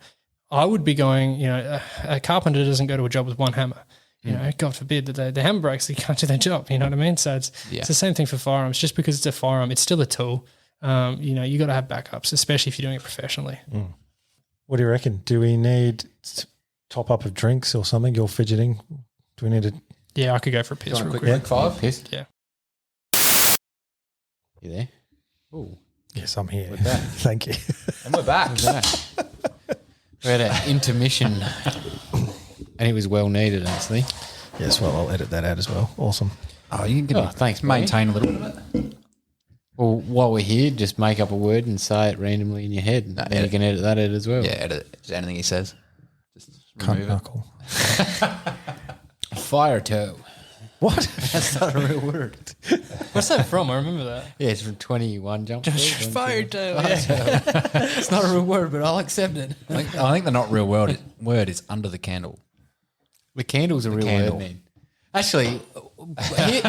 I would be going, you know, a carpenter doesn't go to a job with one hammer. You know, God forbid that the hammer breaks, they can't do their job. You know what I mean? So it's the same thing for firearms. Just because it's a firearm, it's still a tool. You know, you got to have backups, especially if you're doing it professionally. What do you reckon? Do we need top up of drinks or something? You're fidgeting. Do we need to? Yeah, I could go for a piss real quick. Quick 5? Piss? Yeah. You there? Oh, Yes, I'm here. With that. Thank you. And we're back. we had an intermission, and it was well needed, actually. Yes, well, I'll edit that out as well. Awesome. Oh, you can Thanks, maintain a little bit of it. Well, while we're here, just make up a word and say it randomly in your head. No, and you can edit that out as well. Yeah, edit it. Just anything he says. Just Cunt remove it. knuckle. Fire toe. What? That's not a real word. What's that from? I remember that. Yeah, it's from 21 Jump Street. Fire tail. It's not a real word, but I'll accept it. I think the not real word is under the candle. The candle's a real candle. word, man. Actually,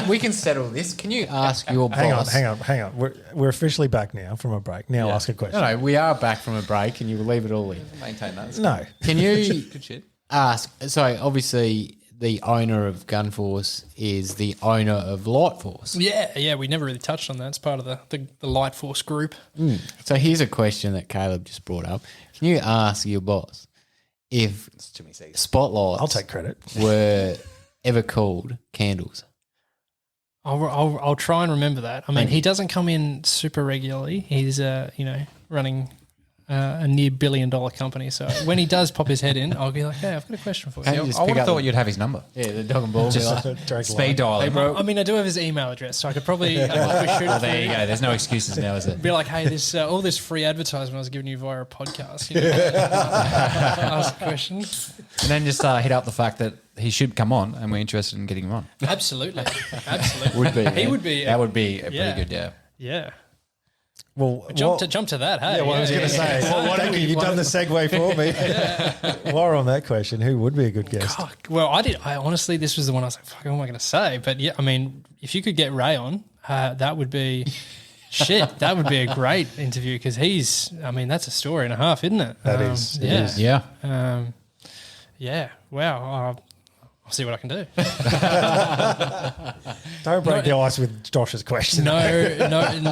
we can settle this. Can you ask your boss? Hang on. We're officially back now from a break. Now ask a question. No, we are back from a break, and you will leave it all in. Maintain that. No. Can you Good shit. ask? So obviously, the owner of Gunforce is the owner of Lightforce. Yeah, we never really touched on that. It's part of the Light Force group. So here's a question that Caleb just brought up. Can you ask your boss if spotlights I'll take credit. were ever called candles? I'll try and remember that. I mean, he doesn't come in super regularly. He's running a near $1 billion company. So when he does pop his head in, I'll be like, hey, I've got a question for you. Can you just I would pick have up thought you'd have his number. Yeah, the dog and ball. Just Direct speed line. dial. Hey, him. bro. I mean, I do have his email address, so I could probably shoot Well, it. there you go. There's no excuses now, is it? Be like, hey, this all this free advertisement I was giving you via a podcast. You know? Ask a question. And then just hit up the fact that he should come on, and we're interested in getting him on. Absolutely. Would be. He would be. That would be a Yeah. pretty good, Yeah. Well, Jump to that. Hey. Yeah, what I was going to say. Thank you. You've done the segue for me. While we're on that question, who would be a good guest? God, well, I honestly, this was the one I was like, fuck, what am I going to say? But yeah, I mean, if you could get Ray on, that would be shit. That would be a great interview because that's a story and a half, isn't it? That is. It Yeah. is. yeah. Yeah. Wow. I'll see what I can do. Don't break the ice with Josh's question. No,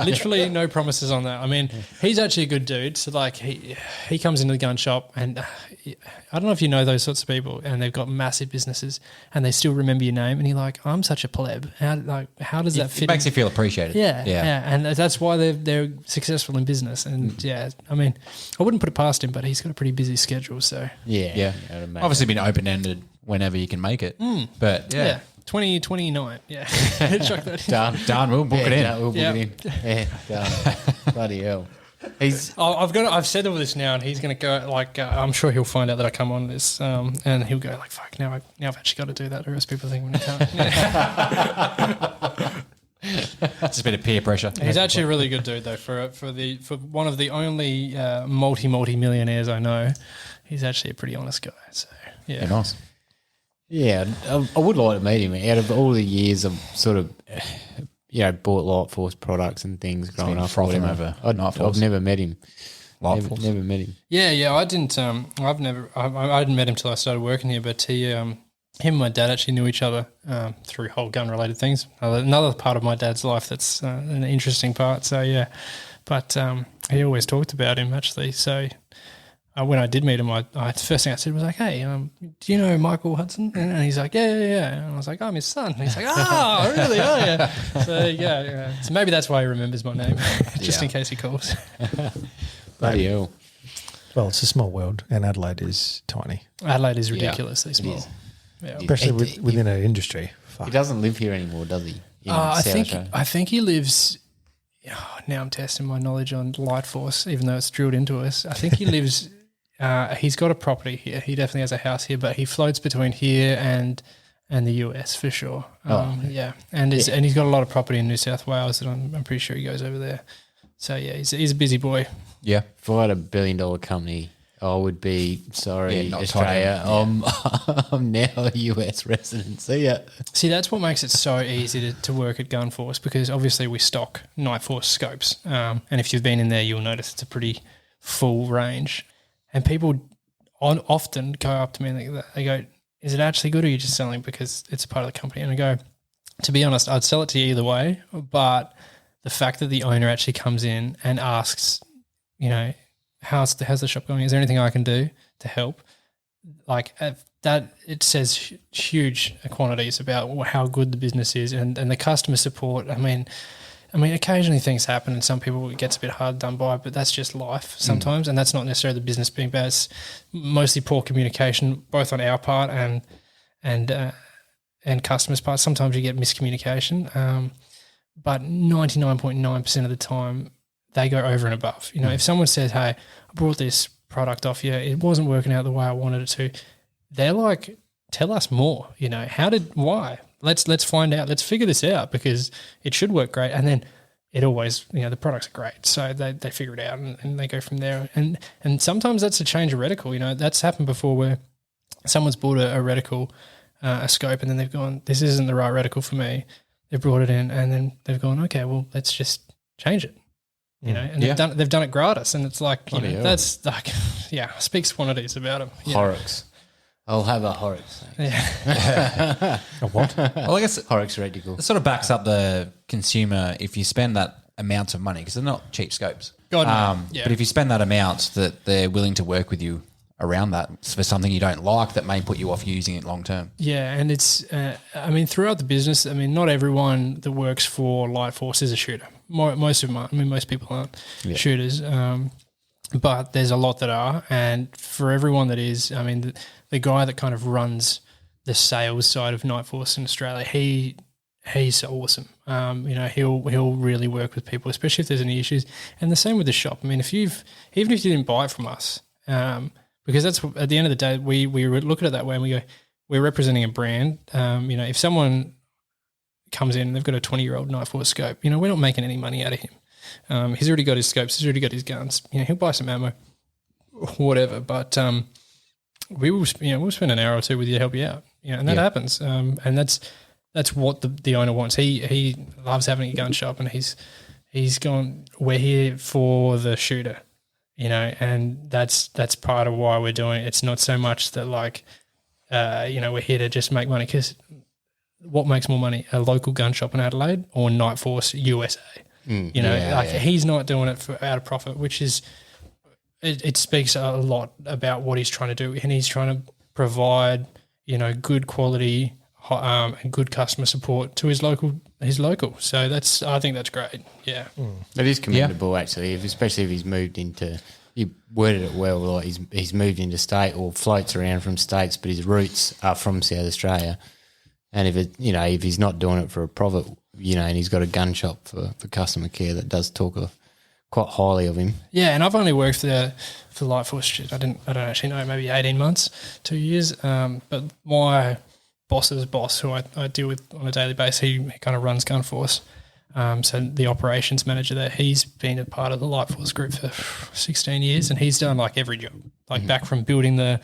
literally no promises on that. I mean, he's actually a good dude. So like he comes into the gun shop and I don't know if you know those sorts of people and they've got massive businesses and they still remember your name and you're like, I'm such a pleb. How does that fit? It makes you feel appreciated. Yeah. And that's why they're successful in business. And I mean, I wouldn't put it past him, but he's got a pretty busy schedule. So Yeah. Obviously been open-ended whenever you can make it. But yeah. 2029. Yeah. Chuck that in. Done. We'll book it in. We'll book it in. Yeah, done. Bloody hell. I've said all this now, and he's going to go like I'm sure he'll find out that I come on this, and he'll go like, "Fuck! Now I've actually got to do that, or else people think when I can't." It's a bit of peer pressure. He's actually a really good dude, though. For one of the only multi millionaires I know, he's actually a pretty honest guy. So Yeah, nice. Yeah, I would like to meet him. Out of all the years I've sort of, bought Lightforce products and things growing up. frothing over Nightforce. I've never met him. Lightforce. Never met him. Yeah. I didn't. I hadn't met him till I started working here. But him and my dad actually knew each other through whole gun related things. Another part of my dad's life that's an interesting part. So yeah, but he always talked about him actually. So. When I did meet him, the first thing I said was like, "Hey, do you know Michael Hudson?" And he's like, "Yeah." And I was like, "I'm his son." And he's like, "Oh, really? Oh, yeah." So yeah. So maybe that's why he remembers my name, just in case he calls. Bloody hell. Well, it's a small world, and Adelaide is tiny. Adelaide is ridiculously small. Yeah. especially within our industry. Fuck. He doesn't live here anymore, does he? In I South Australia? think he lives. Now I'm testing my knowledge on light force, even though it's drilled into us. I think he lives. He's got a property here. He definitely has a house here, but he floats between here and the US for sure. Yeah, and he's got a lot of property in New South Wales, and I'm pretty sure he goes over there. So yeah, he's a busy boy. Yeah. If I had $1 billion company, I would be sorry, not Australia. tied I'm now a US resident. See ya. See, that's what makes it so easy to work at Gunforce, because obviously we stock Night Force scopes, and if you've been in there, you'll notice it's a pretty full range. And people often go up to me and they go, "Is it actually good, or are you just selling because it's a part of the company?" And I go, "To be honest, I'd sell it to you either way, but the fact that the owner actually comes in and asks, how's the shop going? Is there anything I can do to help?" Like that, it says huge quantities about how good the business is and the customer support. I mean, occasionally things happen and some people it gets a bit hard done by, but that's just life sometimes, and that's not necessarily the business being bad. It's mostly poor communication, both on our part and customers' part. Sometimes you get miscommunication, but 99.9% of the time they go over and above. If someone says, "Hey, I brought this product off you, it wasn't working out the way I wanted it to," they're like, "Tell us more. Why? Let's find out. Let's figure this out, because it should work great." And then it always, the products are great, so they figure it out and they go from there. And sometimes that's a change of reticle. That's happened before, where someone's bought a reticle, a scope, and then they've gone, "This isn't the right reticle for me." They've brought it in, and then they've gone, "Okay, well, let's just change it." And they've done it gratis, and it's like, that's like, speaks quantities about them. Horrocks. I'll have a Horrocks. A what? Well, I guess Horrocks reticle. it sort of backs up the consumer if you spend that amount of money, because they're not cheap scopes. God, no. But if you spend that amount, that they're willing to work with you around that for something you don't like that may put you off using it long term. Yeah, and it's, throughout the business, not everyone that works for Light Force is a shooter. Most of them aren't. Most people aren't shooters, but there's a lot that are. And for everyone that is, the guy that kind of runs the sales side of Night Force in Australia, he's awesome. He'll really work with people, especially if there's any issues. And the same with the shop. Even if you didn't buy it from us, because that's at the end of the day, we look at it that way, and we go, we're representing a brand. If someone comes in and they've got a 20-year-old Night Force scope, we're not making any money out of him. He's already got his scopes, he's already got his guns. He'll buy some ammo, whatever. But we will, we'll spend an hour or two with you to help you out. And that happens. And that's what the owner wants. He loves having a gun shop, and he's gone, we're here for the shooter. And that's part of why we're doing it. It's not so much that we're here to just make money, because what makes more money, a local gun shop in Adelaide or Night Force USA? He's not doing it out of profit, which is, it speaks a lot about what he's trying to do, and he's trying to provide, good quality and good customer support to his local. So I think that's great. Yeah. It is commendable, actually, especially if he's moved into, you worded it well, like he's moved into state or floats around from states, but his roots are from South Australia. And if he's not doing it for a profit, and he's got a gun shop for customer care, that does talk quite highly of him. Yeah, and I've only worked for Light Force. I don't actually know, maybe 18 months, 2 years. But my boss's boss, who I deal with on a daily basis, he kind of runs Gunforce. So the operations manager there, he's been a part of the Light Force group for 16 years, and he's done every job, back from building the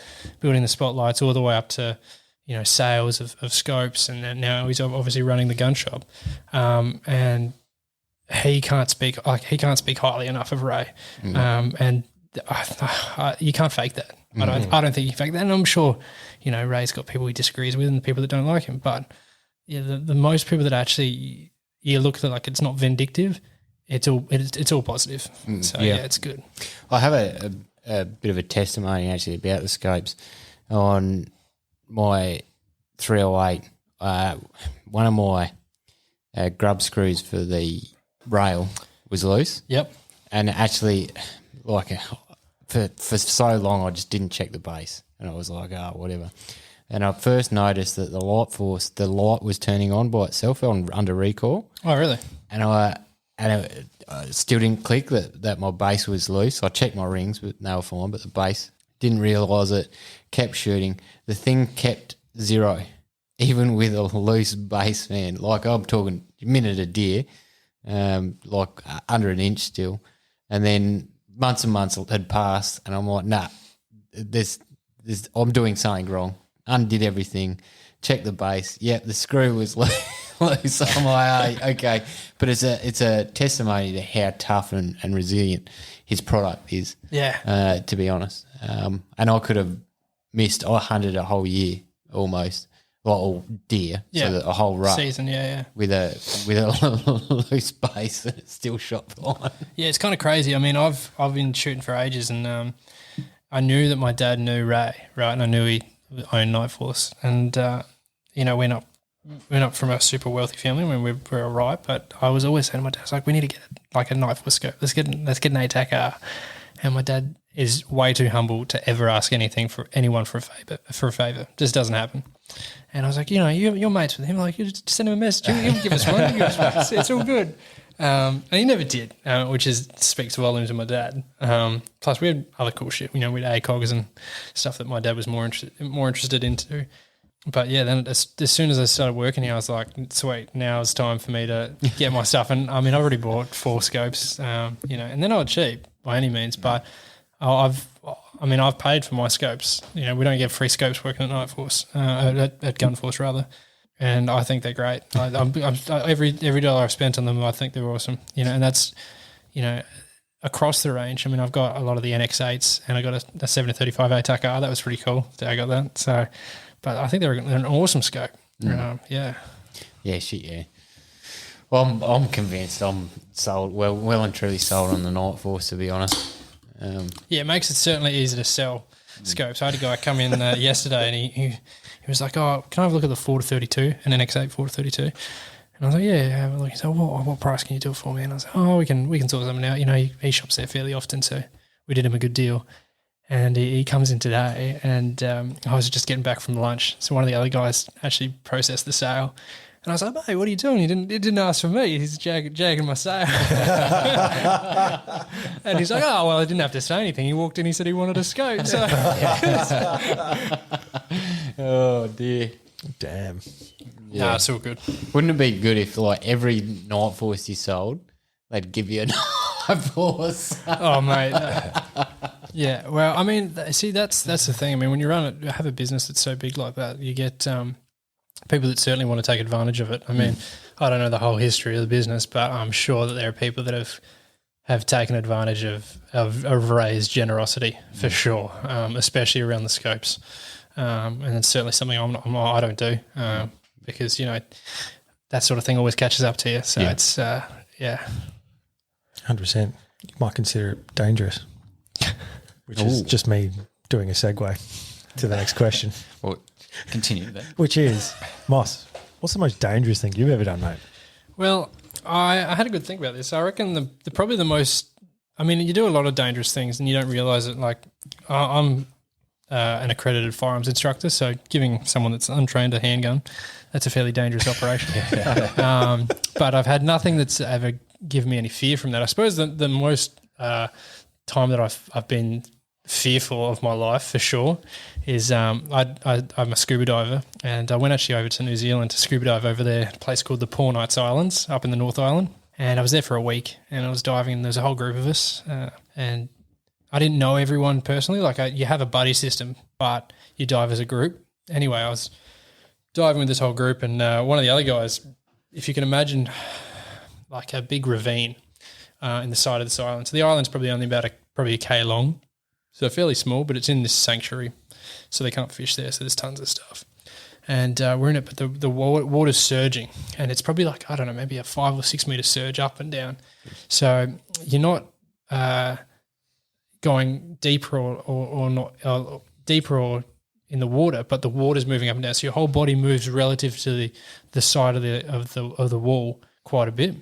spotlights all the way up to sales of scopes, and then now he's obviously running the gun shop. And he can't speak highly enough of Ray. And you can't fake that. I don't think you can fake that. And I'm sure, Ray's got people he disagrees with and people that don't like him. But the most people that actually you look at it's not vindictive, it's all positive. So it's good. I have a bit of a testimony actually about the scopes. On my 308, one of my grub screws for the rail was loose. Yep. And actually, for so long, I just didn't check the base, and I was like, whatever. and I first noticed that the light was turning on by itself under recoil. Oh, really? And it still didn't click that my base was loose. I checked my rings, but they were fine, but the base, didn't realise it, kept shooting. The thing kept zero, even with a loose base, man. Like I'm talking minute a deer, like under an inch still. And then months and months had passed, and I'm like, nah, I'm doing something wrong. Undid everything, checked the base. Yep, the screw was loose. So I'm like, hey, okay. But it's a testimony to how tough and resilient his product is. Yeah. To be honest. And I could have missed. I hunted a whole year almost, all deer, Yeah. so a whole rut Season, yeah. with a loose base, and it still shot fine. Yeah, it's kind of crazy. I mean, I've been shooting for ages, and I knew that my dad knew Ray, right? And I knew he owned Nightforce, and we're not from a super wealthy family when we were all right, but I was always saying to my dad, like, we need to get like a Nightforce scope. Let's get an ATAC-R. And my dad is way too humble to ever ask anything for anyone for a favor. Just doesn't happen. And I was like, you're mates with him. Like, you just send him a message. He'll give us one. It's all good. And he never did, which speaks volumes of my dad. Plus, we had other cool shit. We had ACOGs and stuff that my dad was more interested into. But yeah, then as soon as I started working here, I was like, sweet, now it's time for me to get my stuff. And I mean, I've already bought 4 scopes, and they're not cheap by any means, but I've paid for my scopes. We don't get free scopes working at Nightforce, at Gunforce rather. And I think they're great. Every dollar I've spent on them, I think they're awesome. And that's, across the range. I mean, I've got a lot of the NX8s, and I got a 7-35 ATAC-R. That was pretty cool that I got that. So, but I think they're an awesome scope. Yeah. Yeah, shit, yeah. Well, I'm convinced. I'm sold, well and truly sold on the Nightforce, to be honest. Yeah, it makes it certainly easy to sell scopes. I had a guy come in yesterday, and he was like, "Oh, can I have a look at the 4-32, an NX8 4-32?" And I was like, "Yeah, have a look." He said, "What price can you do it for me?" And I was like, "Oh, we can sort something out." He shops there fairly often, so we did him a good deal. And he comes in today, and I was just getting back from lunch, so one of the other guys actually processed the sale. And I was like, "Mate, what are you doing? He didn't ask for me. He's jagging my sale." And he's like, "Oh, well, I didn't have to say anything. He walked in, he said he wanted a scope." So. Oh, dear. Damn. Yeah. Nah, it's all good. Wouldn't it be good if, like, every Nightforce you sold, they'd give you a Nightforce? Oh, mate. Yeah, well, I mean, see, that's the thing. I mean, when you have a business that's so big like that, you get people that certainly want to take advantage of it. I mean, I don't know the whole history of the business, but I'm sure that there are people that have taken advantage of Ray's generosity for sure, especially around the scopes. And it's certainly something I don't do because, that sort of thing always catches up to you. So it's, 100%. You might consider it dangerous, which is just me doing a segue to the next question. Well, continue then. Which is, Moss, what's the most dangerous thing you've ever done, mate? Well, I had a good think about this. I reckon probably the most, I mean, you do a lot of dangerous things and you don't realise it. Like, I'm an accredited firearms instructor, so giving someone that's untrained a handgun, that's a fairly dangerous operation. But I've had nothing that's ever given me any fear from that. I suppose the most time that I've been fearful of my life for sure is I'm a scuba diver, and I went actually over to New Zealand to scuba dive over there at a place called the Poor Knights Islands up in the North Island, and I was there for a week and I was diving, and there's a whole group of us and I didn't know everyone personally. Like you have a buddy system, but you dive as a group. Anyway, I was diving with this whole group, and one of the other guys, if you can imagine like a big ravine in the side of this island. So the island's probably only about a K long, so fairly small, but it's in this sanctuary, so they can't fish there, so there's tons of stuff. And we're in it, but the water's surging, and it's probably like, I don't know, maybe a 5 or 6 metre surge up and down. So you're not going deeper or not deeper or in the water, but the water's moving up and down. So your whole body moves relative to the side of the wall quite a bit.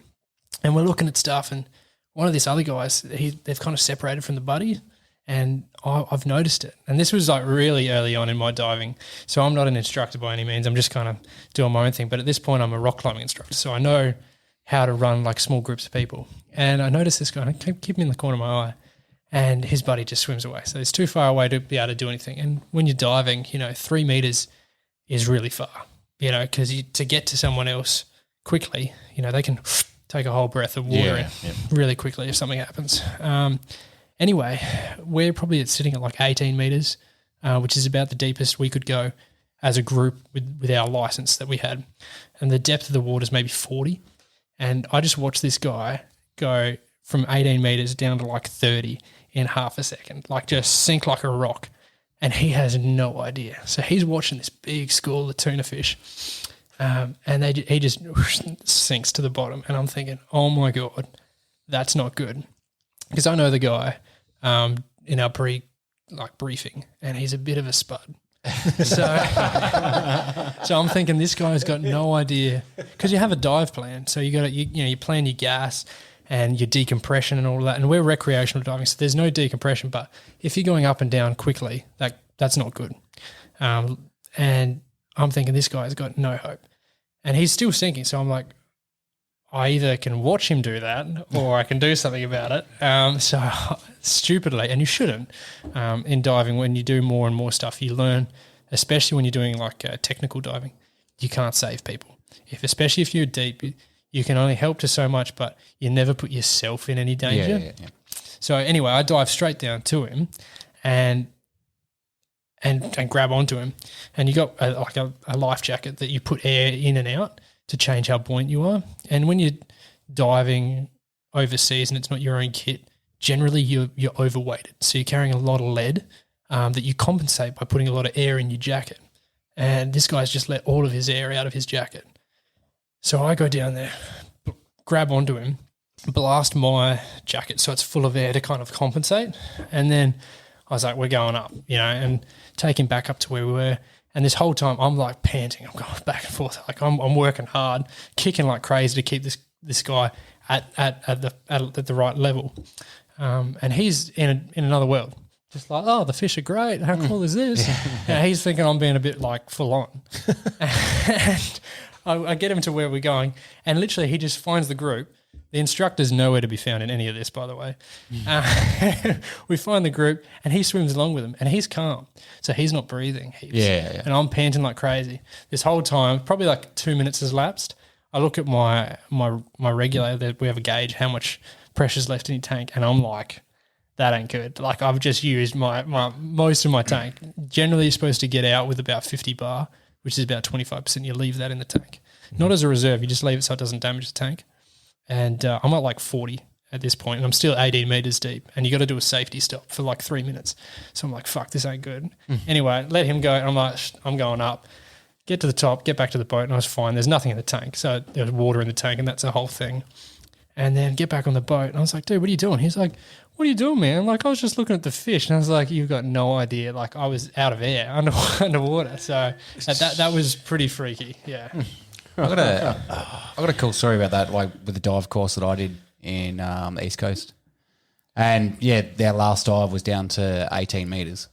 And we're looking at stuff, and one of these other guys, they've kind of separated from the buddy, And I've noticed it. And this was like really early on in my diving. So I'm not an instructor by any means. I'm just kind of doing my own thing. But at this point, I'm a rock climbing instructor. So I know how to run like small groups of people. And I noticed this guy, and I keep him in the corner of my eye, and his buddy just swims away. So he's too far away to be able to do anything. And when you're diving, 3 meters is really far, because to get to someone else quickly, they can take a whole breath of water in really quickly if something happens. Anyway, we're probably sitting at like 18 meters, which is about the deepest we could go as a group with our license that we had. And the depth of the water is maybe 40. And I just watched this guy go from 18 meters down to like 30 in half a second, like just sink like a rock. And he has no idea. So he's watching this big school of tuna fish, and he just sinks to the bottom. And I'm thinking, oh my God, that's not good. Because I know the guy in our briefing, and he's a bit of a spud. So I'm thinking this guy's got no idea, because you have a dive plan. So you plan your gas and your decompression and all of that. And we're recreational diving, so there's no decompression. But if you're going up and down quickly, that's not good. And I'm thinking this guy's got no hope. And he's still sinking. So I'm like, I either can watch him do that or I can do something about it. So stupidly, and you shouldn't, in diving, when you do more and more stuff, you learn, especially when you're doing like technical diving, you can't save people. Especially if you're deep, you can only help to so much, but you never put yourself in any danger. Yeah. So anyway, I dive straight down to him and grab onto him. And you got a life jacket that you put air in and out to change how buoyant you are. And when you're diving overseas and it's not your own kit, generally you're overweighted. So you're carrying a lot of lead that you compensate by putting a lot of air in your jacket. And this guy's just let all of his air out of his jacket. So I go down there, grab onto him, blast my jacket so it's full of air to kind of compensate. And then I was like, we're going up, and take him back up to where we were. And this whole time I'm like panting. I'm going back and forth. Like I'm working hard, kicking like crazy to keep this guy at the right level. And he's in another world. Just like, oh, the fish are great. How cool is this? And he's thinking I'm being a bit like full on. And I get him to where we're going, and literally he just finds the group. The instructor's nowhere to be found in any of this, by the way. We find the group, and he swims along with them, and he's calm. So he's not breathing heaps. Yeah. And I'm panting like crazy. This whole time, probably like 2 minutes has lapsed. I look at my regulator, that we have a gauge, how much pressure's left in your tank, and I'm like, that ain't good. Like I've just used my most of my tank. Generally, you're supposed to get out with about 50 bar, which is about 25%. You leave that in the tank. Not as a reserve, you just leave it so it doesn't damage the tank. And I'm at like 40 at this point, and I'm still 18 meters deep, and you got to do a safety stop for like 3 minutes. So I'm like, fuck, this ain't good. Anyway, let him go, and I'm like, I'm going up. Get to the top, get back to the boat, and I was fine. There's nothing in the tank. So there's water in the tank, and that's the whole thing. And then get back on the boat, and I was like, dude, what are you doing? He's like, what are you doing, man? Like, I was just looking at the fish, and I was like, you've got no idea. Like, I was out of air, underwater. So that was pretty freaky, yeah. I got a cool story about that, like with the dive course that I did in the East Coast. And yeah, their last dive was down to 18 meters.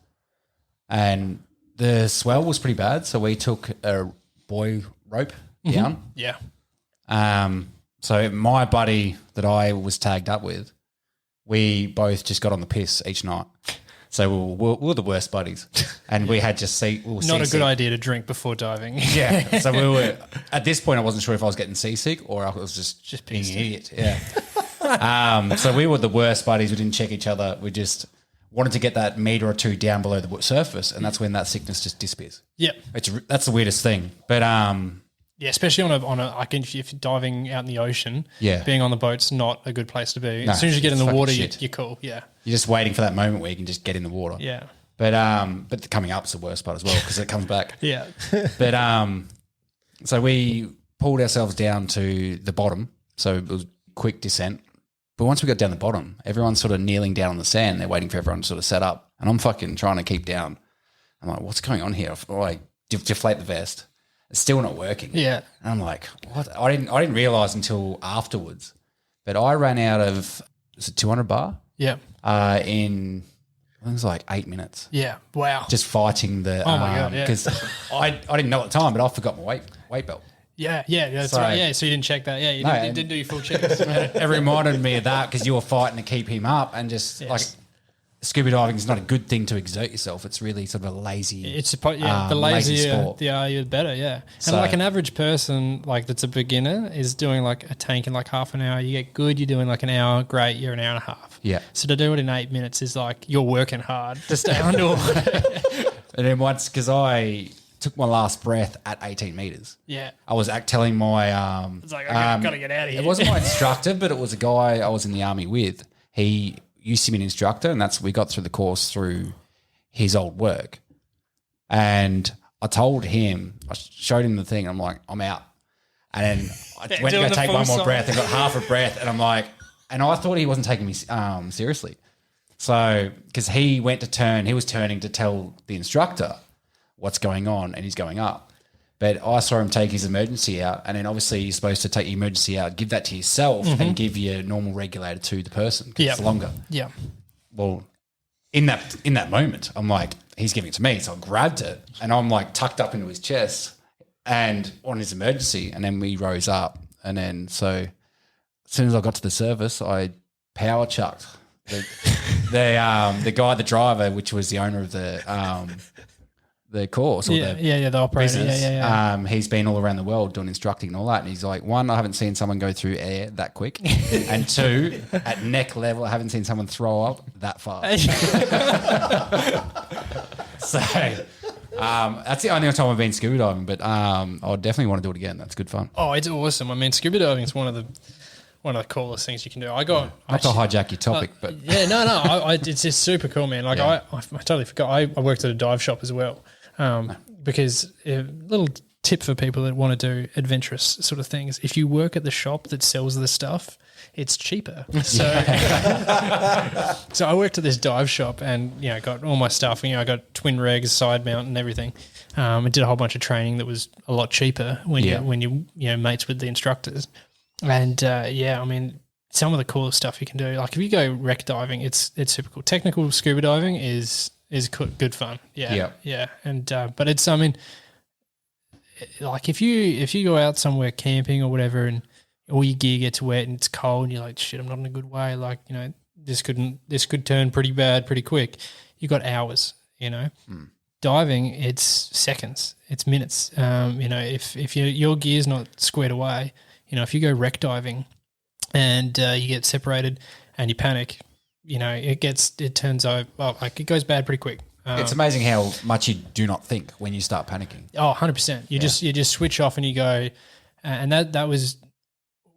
And the swell was pretty bad, so we took a buoy rope down. Yeah. So my buddy that I was tagged up with, we both just got on the piss each night. So we were the worst buddies, and we had just not a good idea to drink before diving. Yeah. So we were at this point. I wasn't sure if I was getting seasick or I was just being an idiot. Yeah. So we were the worst buddies. We didn't check each other. We just wanted to get that meter or two down below the surface, and that's when that sickness just disappears. Yep. That's the weirdest thing. But yeah, especially on a if you're diving out in the ocean, being on the boat's not a good place to be. No, as soon as you get in the water, shit. you're cool. Yeah. You're just waiting for that moment where you can just get in the water. Yeah. But the coming up's the worst part as well because it comes back. Yeah. But so we pulled ourselves down to the bottom. So it was quick descent. But once we got down the bottom, everyone's sort of kneeling down on the sand. They're waiting for everyone to sort of set up. And I'm fucking trying to keep down. I'm like, what's going on here? I like deflate the vest. It's still not working. Yeah. And I'm like, what? I didn't realize until afterwards. But I ran out of, is it 200 bar? Yeah. In it was like 8 minutes. Yeah. Wow. Just fighting the. Oh my God, yeah. Because I didn't know at the time, but I forgot my weight belt. Yeah, that's So- right. Yeah, so you didn't check that. Yeah, you didn't do your full checks. It reminded me of that because you were fighting to keep him up, and just Yes. like scuba diving is not a good thing to exert yourself. It's really sort of a lazy. It's the lazier lazy sport. the are you, the better. Yeah, and So- like an average person, like that's a beginner, is doing like a tank in like half an hour. You get good, you're doing like an hour. Great, you're an hour and a half. Yeah. So to do it in 8 minutes is like you're working hard to stay underwater. And then once, because I took my last breath at 18 meters. Yeah. I was telling my It's like, I gotta get out of here. It wasn't my instructor, but it was a guy I was in the army with. He used to be an instructor, and we got through the course through his old work. And I told him, I showed him the thing. I'm like, I'm out. And then I went to doing go the take full one more song. breath and got half a breath. And I'm like, and I thought he wasn't taking me seriously. So, because he was turning to tell the instructor what's going on, and he's going up. But I saw him take his emergency out, and then obviously you're supposed to take your emergency out, give that to yourself, and give your normal regulator to the person because it's Yep. longer. Yeah. Well, in that moment, I'm like, he's giving it to me, so I grabbed it, and I'm like tucked up into his chest and on his emergency, and then we rose up, and then so as soon as I got to the surface, I power chucked the guy, the driver, which was the owner of the course or The operator. business. Yeah. He's been all around the world doing instructing and all that. And he's like, one, I haven't seen someone go through air that quick. And two, at neck level, I haven't seen someone throw up that fast. So that's the only time I've been scuba diving, but I definitely want to do it again. That's good fun. Oh, it's awesome. I mean, scuba diving is one of the coolest things you can do. Not to hijack your topic, but it's just super cool, man. Like Yeah. I totally forgot. I worked at a dive shop as well, because a little tip for people that want to do adventurous sort of things: if you work at the shop that sells the stuff, it's cheaper. So, so I worked at this dive shop, and got all my stuff. I got twin regs, side mount, and everything. I did a whole bunch of training that was a lot cheaper when you mates with the instructors. And I mean, some of the coolest stuff you can do. Like if you go wreck diving, it's super cool. Technical scuba diving is good fun. Yeah. And but it's, I mean, like if you go out somewhere camping or whatever, and all your gear gets wet and it's cold, and you're like, shit, I'm not in a good way. Like this could turn pretty bad pretty quick. You got hours. Diving, it's seconds, it's minutes. If your gear's not squared away. If you go wreck diving and you get separated and you panic, it turns out, it goes bad pretty quick. it's amazing how much you do not think when you start panicking. Oh, 100%. You just switch off and you go, and that was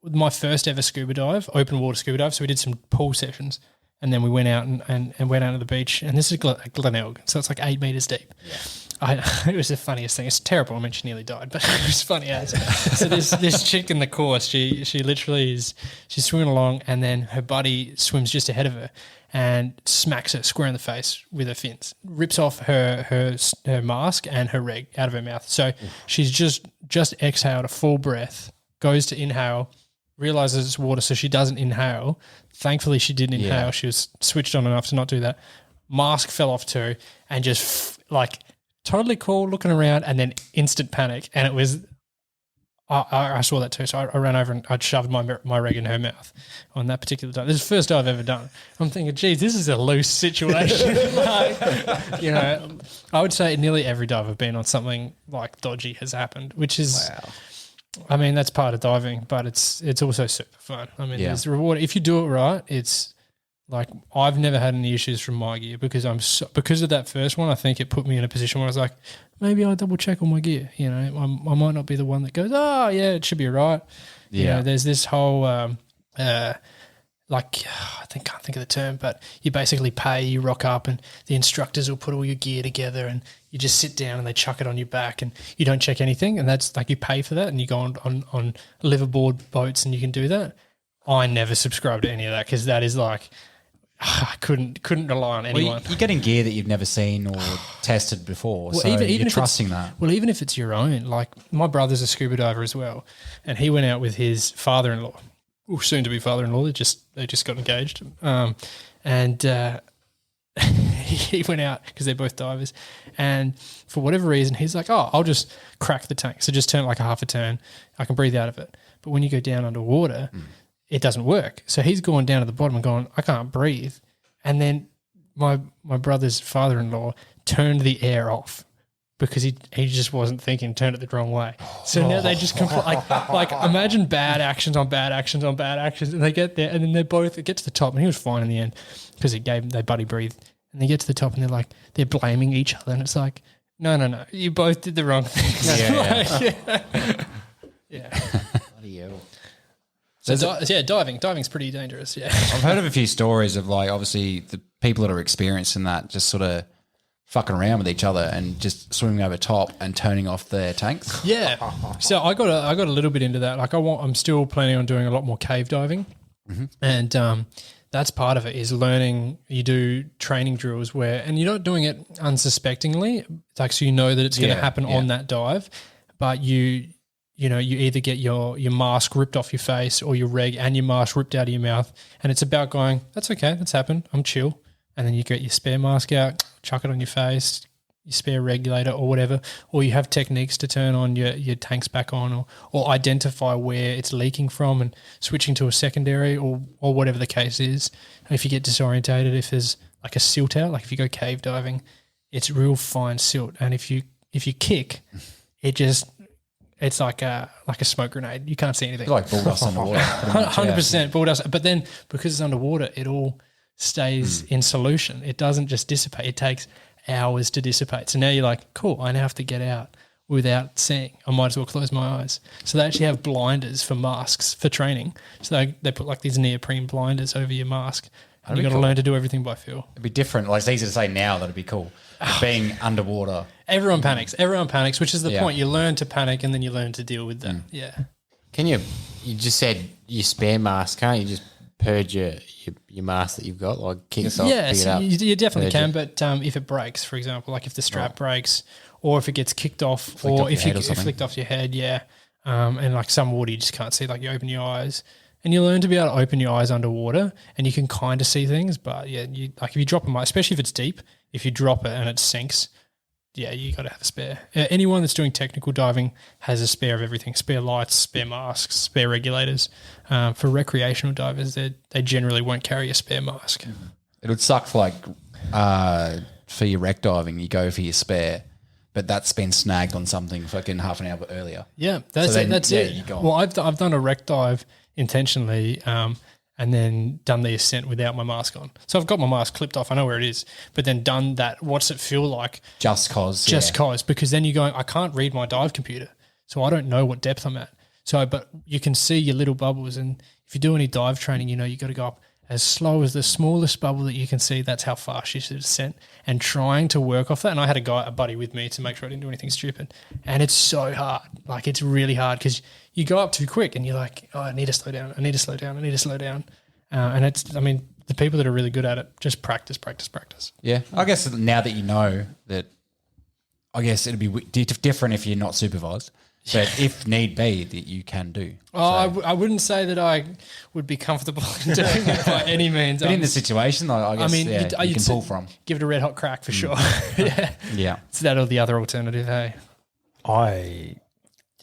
my first ever scuba dive, open water scuba dive. So we did some pool sessions, and then we went out and went out to the beach. And this is Glenelg, so it's like 8 meters deep. Yeah. It was the funniest thing. It's terrible. I mean, she nearly died, but it was funny. So this chick in the course, she literally she's swimming along, and then her buddy swims just ahead of her and smacks her square in the face with her fins, rips off her mask and her reg out of her mouth. So she's just exhaled a full breath, goes to inhale, realizes it's water, so she doesn't inhale. Thankfully, she didn't inhale. Yeah. She was switched on enough to not do that. Mask fell off too, and just totally cool, looking around, and then instant panic. And it was, I saw that too. So I ran over and I'd shoved my reg in her mouth on that particular dive. This is the first dive I've ever done. I'm thinking, geez, this is a loose situation. I would say nearly every dive I've been on, something like dodgy has happened, which is, I mean, that's part of diving, but it's also super fun. I mean, there's reward. If you do it right, it's, like, I've never had any issues from my gear because because of that first one. I think it put me in a position where I was like, maybe I'll double check all my gear. I might not be the one that goes, oh yeah, it should be right. Yeah. There's this whole I can't think of the term, but you basically pay, you rock up, and the instructors will put all your gear together, and you just sit down and they chuck it on your back, and you don't check anything, and that's like you pay for that, and you go on liveaboard boats and you can do that. I never subscribed to any of that because that is like, I couldn't rely on anyone. Well, you're getting gear that you've never seen or tested before, so even you're if trusting that. Well, even if it's your own, like my brother's a scuba diver as well, and he went out with his father-in-law, soon to be father-in-law. They just got engaged, and he went out because they're both divers, and for whatever reason, he's like, "Oh, I'll just crack the tank. So just turn it like a half a turn. I can breathe out of it." But when you go down underwater, it doesn't work. So he's gone down to the bottom and gone, "I can't breathe." And then my brother's father-in-law turned the air off because he just wasn't thinking, turned it the wrong way. So now they just like imagine bad actions on bad actions on bad actions, and they get there, and then it get to the top, and he was fine in the end because they buddy breathed, and they get to the top, and they're blaming each other, and it's like, no, you both did the wrong thing. Yeah. Bloody hell. So diving's pretty dangerous. Yeah, I've heard of a few stories of like obviously the people that are experiencing that just sort of fucking around with each other and just swimming over top and turning off their tanks. Yeah. So I got a little bit into that. Like I'm still planning on doing a lot more cave diving, and that's part of it is learning. You do training drills and you're not doing it unsuspectingly. It's like so you know that it's going to happen on that dive, but you either get your mask ripped off your face or your reg and your mask ripped out of your mouth, and it's about going, that's okay, that's happened, I'm chill. And then you get your spare mask out, chuck it on your face, your spare regulator or whatever, or you have techniques to turn on your tanks back on or identify where it's leaking from and switching to a secondary or whatever the case is. And if you get disorientated, if there's like a silt out, like if you go cave diving, it's real fine silt. And if you kick, it's like a smoke grenade. You can't see anything. It's like bull dust underwater. 100% bull dust. But then because it's underwater, it all stays in solution. It doesn't just dissipate. It takes hours to dissipate. So now you're like, cool, I now have to get out without seeing. I might as well close my eyes. So they actually have blinders for masks for training. So they put like these neoprene blinders over your mask. And you've got to learn to do everything by feel. It'd be different. Like it's easy to say now that it'd be cool. Being underwater. Everyone panics. Everyone panics, which is the point. You learn to panic and then you learn to deal with that. Yeah. Can you just said your spare mask, can't you just purge your mask that you've got, like kick it off, yeah, pick it so up? you definitely can, but if it breaks, for example, like if the strap breaks or if it gets kicked off or if it flicked off your head, and like some water you just can't see, like you open your eyes and you learn to be able to open your eyes underwater and you can kind of see things, but you like if you drop them, especially if it's deep, if you drop it and it sinks, you got to have a spare. Anyone that's doing technical diving has a spare of everything: spare lights, spare masks, spare regulators. For recreational divers, they generally won't carry a spare mask. It would suck for for your wreck diving, you go for your spare, but that's been snagged on something fucking half an hour earlier. Yeah, that's it. You go on. Well, I've done a wreck dive intentionally, and then done the ascent without my mask on. So I've got my mask clipped off. I know where it is, but then done that. What's it feel like? Just cause, because then you're going, I can't read my dive computer, so I don't know what depth I'm at. So, but you can see your little bubbles, and if you do any dive training, you got to go up as slow as the smallest bubble that you can see. That's how fast you should ascend, and trying to work off that. And I had a buddy with me to make sure I didn't do anything stupid. And it's so hard. Like it's really hard because you go up too quick and you're like, oh, I need to slow down. I need to slow down. I need to slow down. And the people that are really good at it, just practice. Yeah. I guess now that you know that, I guess it'd be different if you're not supervised. But if need be, that you can do. Oh, I wouldn't say that I would be comfortable in doing it by any means. But in the situation, I guess you can pull from. Give it a red hot crack for sure. Yeah. It's that or the other alternative, hey? I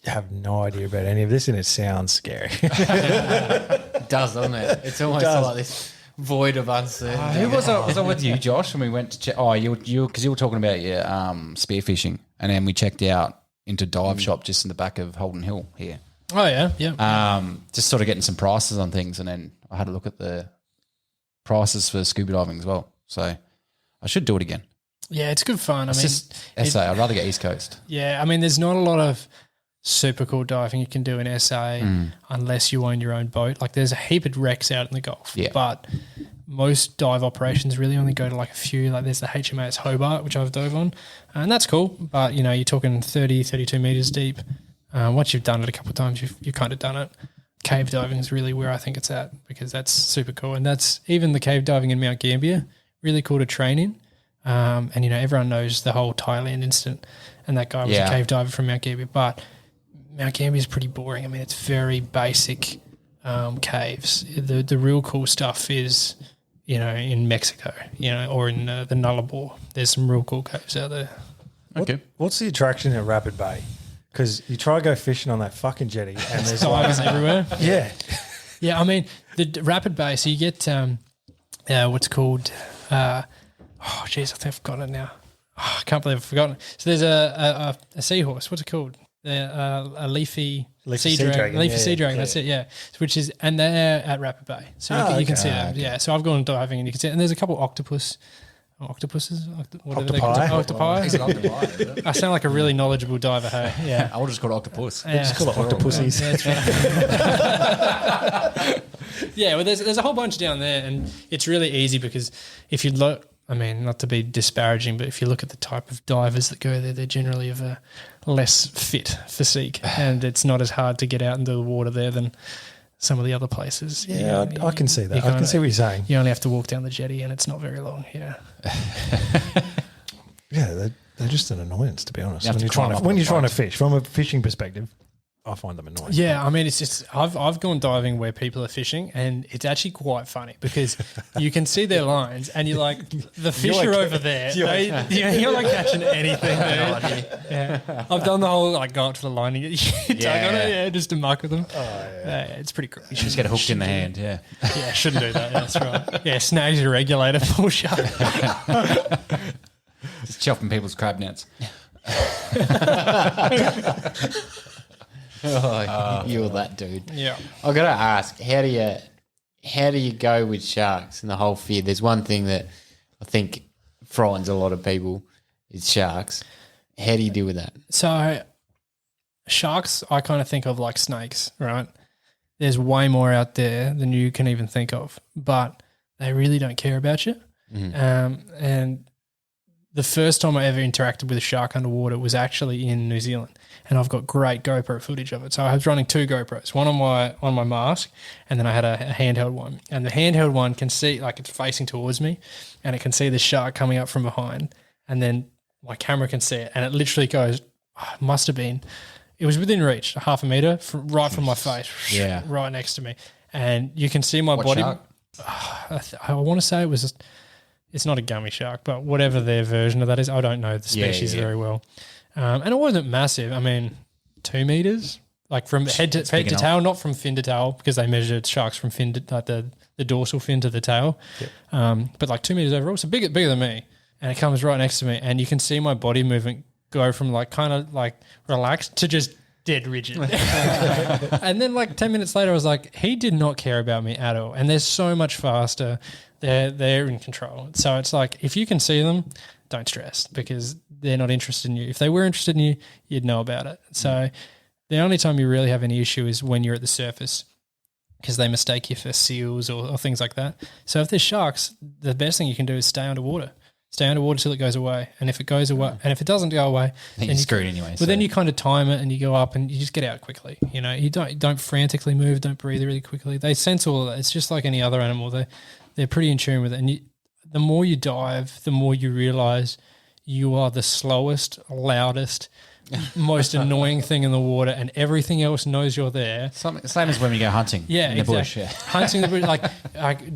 have no idea about any of this, and it sounds scary. It does, doesn't it? It's almost like this void of uncertainty. Who was I with you, Josh, when we went to check? Oh, you because you were talking about your spearfishing, and then we checked out into dive shop just in the back of Holden Hill here. Oh yeah. Just sort of getting some prices on things, and then I had a look at the prices for scuba diving as well. So I should do it again. Yeah, it's good fun. It's just SA. I'd rather get East Coast. Yeah, there's not a lot of super cool diving you can do in SA unless you own your own boat. Like there's a heap of wrecks out in the Gulf, but most dive operations really only go to like a few. Like there's the HMAS Hobart, which I've dove on, and that's cool. But you're talking 30, 32 meters deep. Once you've done it a couple of times, you've kind of done it. Cave diving is really where I think it's at because that's super cool, and that's even the cave diving in Mount Gambier, really cool to train in. And everyone knows the whole Thailand incident, and that guy was a cave diver from Mount Gambier. But Mount Gambier is pretty boring. It's very basic caves. The real cool stuff is in Mexico, or in the Nullarbor. There's some real cool caves out there. Okay. What's the attraction at Rapid Bay? Because you try to go fishing on that fucking jetty and there's Divers everywhere. Yeah. Yeah, I mean, the Rapid Bay, so you get what's called, I think I've forgotten it now. Oh, I can't believe I've forgotten it. So there's a seahorse. What's it called? A leafy sea dragon. Leafy sea dragon, that's it, yeah. Which is, and they're at Rapid Bay. So you can see them. Okay. Yeah, so I've gone diving and you can see it. And there's a couple octopuses. Octopi. Is it octopi, is it? I sound like a really knowledgeable diver, hey? Yeah. I'll just call it octopus. Yeah. Just call it octopuses. Yeah, that's right. Yeah, well, there's a whole bunch down there, and it's really easy because if you look, I mean, not to be disparaging, but if you look at the type of divers that go there, they're generally of a less fit physique, and it's not as hard to get out into the water there than some of the other places. Yeah, I can see that. I can see what you're saying. You only have to walk down the jetty, and it's not very long. Yeah. Yeah, they're just an annoyance, to be honest. You When you're trying to fish, from a fishing perspective, I find them annoying. Yeah, I mean, it's just I've gone diving where people are fishing, and it's actually quite funny because you can see their lines, and you're like, the fish are over there. You're like catching anything. Yeah, I've done the whole go up to the line and get your tug on it, just to muck with them. Oh, yeah. It's pretty cool. You should just get hooked in the hand. Yeah, shouldn't do that. That's right. Yeah, snags your regulator, pull sharp. Just chopping people's crab nets. You're that dude. Yeah. I gotta ask, how do you go with sharks and the whole fear? There's one thing that I think frightens a lot of people is sharks. How do you deal with that? So sharks, I kind of think of like snakes, right? There's way more out there than you can even think of, but they really don't care about you. Mm-hmm. And the first time I ever interacted with a shark underwater was actually in New Zealand, and I've got great GoPro footage of it. So I was running two GoPros, one on my mask, and then I had a handheld one. And the handheld one can see, it's facing towards me, and it can see the shark coming up from behind, and then my camera can see it, and it literally goes, it was within reach, half a metre, right from my face, right next to me. And you can see my body. Shark? I want to say it was it's not a gummy shark, but whatever their version of that is, I don't know the species very well. And it wasn't massive. I mean, 2 meters, from head to tail, not from fin to tail, because they measured sharks from fin to the dorsal fin to the tail. Yep. But 2 meters overall, so bigger than me. And it comes right next to me, and you can see my body movement go from relaxed to just dead rigid. And then 10 minutes later, I was like, he did not care about me at all. And they're so much faster. They're in control. So it's if you can see them, don't stress because they're not interested in you. If they were interested in you, you'd know about it. So the only time you really have any issue is when you're at the surface because they mistake you for seals or things like that. So if there's sharks, the best thing you can do is stay underwater. Stay underwater till it goes away. And if it goes away, and if it doesn't go away, then you're screwed anyway. Well, then you kind of time it and you go up and you just get out quickly. You don't frantically move, don't breathe really quickly. They sense all of that. It's just like any other animal. They're pretty in tune with it. And the more you dive, the more you realize you are the slowest, loudest, most annoying thing in the water, and everything else knows you're there. Same as when we go hunting in the bush. Yeah. Hunting in the bush,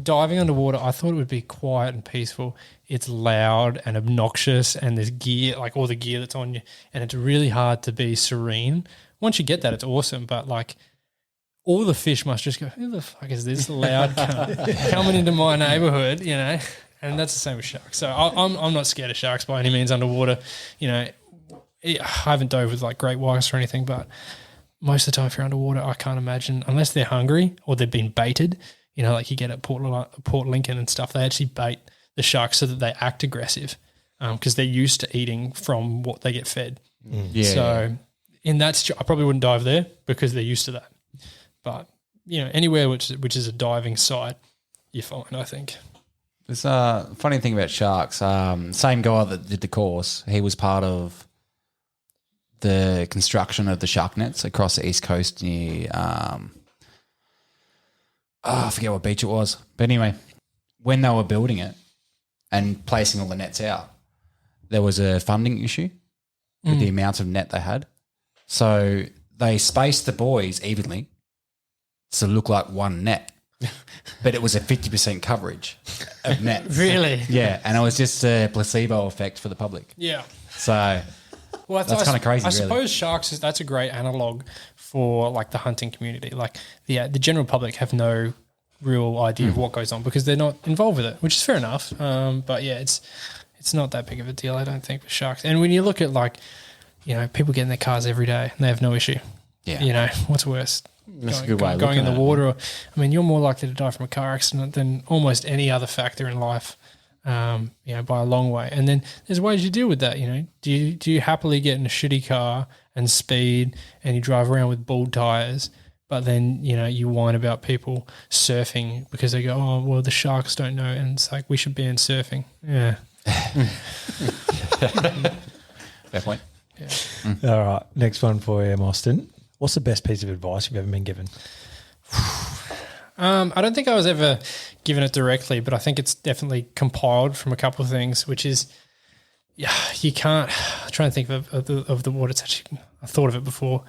diving underwater, I thought it would be quiet and peaceful. It's loud and obnoxious, and there's gear, all the gear that's on you, and it's really hard to be serene. Once you get that, it's awesome, but all the fish must just go, who the fuck is this loud cunt coming into my neighborhood, And that's the same with sharks. So I'm not scared of sharks by any means underwater. I haven't dove with great whites or anything, but most of the time if you're underwater, I can't imagine, unless they're hungry or they've been baited, you get at Port Lincoln and stuff, they actually bait the sharks so that they act aggressive because they're used to eating from what they get fed. In that I probably wouldn't dive there because they're used to that. But, anywhere which is a diving site, you're fine, I think. There's a funny thing about sharks. Same guy that did the course, he was part of the construction of the shark nets across the East Coast near, I forget what beach it was. But anyway, when they were building it and placing all the nets out, there was a funding issue with the amount of net they had. So they spaced the buoys evenly to look like one net. but it was a 50% coverage of nets. Really? Yeah, and it was just a placebo effect for the public. Yeah. So Well, that's kind of crazy, I really. suppose sharks that's a great analog for like the hunting community. Like the general public have no real idea of what goes on because they're not involved with it, which is fair enough. But yeah, it's not that big of a deal, I don't think, for sharks. And when you look at like, people get in their cars every day and they have no issue. Yeah. What's worse? That's a good way of going in looking the at it. water. You're more likely to die from a car accident than almost any other factor in life. By a long way. And then there's ways you deal with that. Do you happily get in a shitty car and speed and you drive around with bald tires, but then you whine about people surfing because they go, oh well, the sharks don't know, and it's like we should ban surfing. Yeah. Fair point. Yeah. All right, next one for you, Mostyn. What's the best piece of advice you've ever been given? I don't think I was ever given it directly, but I think it's definitely compiled from a couple of things, which is, you can't. I'm trying to think of the what it's actually. I thought of it before.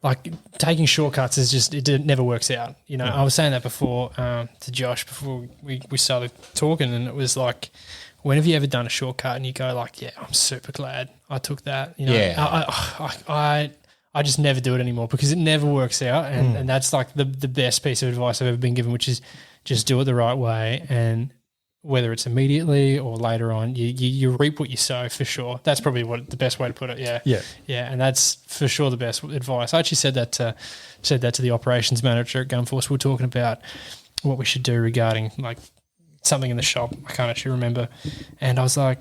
Like taking shortcuts is just it never works out. I was saying that before to Josh before we started talking, and it was like, when have you ever done a shortcut and you go like, yeah, I'm super glad I took that. I just never do it anymore because it never works out. And that's like the best piece of advice I've ever been given, which is just do it the right way. And whether it's immediately or later on, you reap what you sow for sure. That's probably the best way to put it. Yeah. Yeah. Yeah. And that's for sure the best advice. I actually said that to the operations manager at Gunforce. We were talking about what we should do regarding like something in the shop. I can't actually remember. And I was like,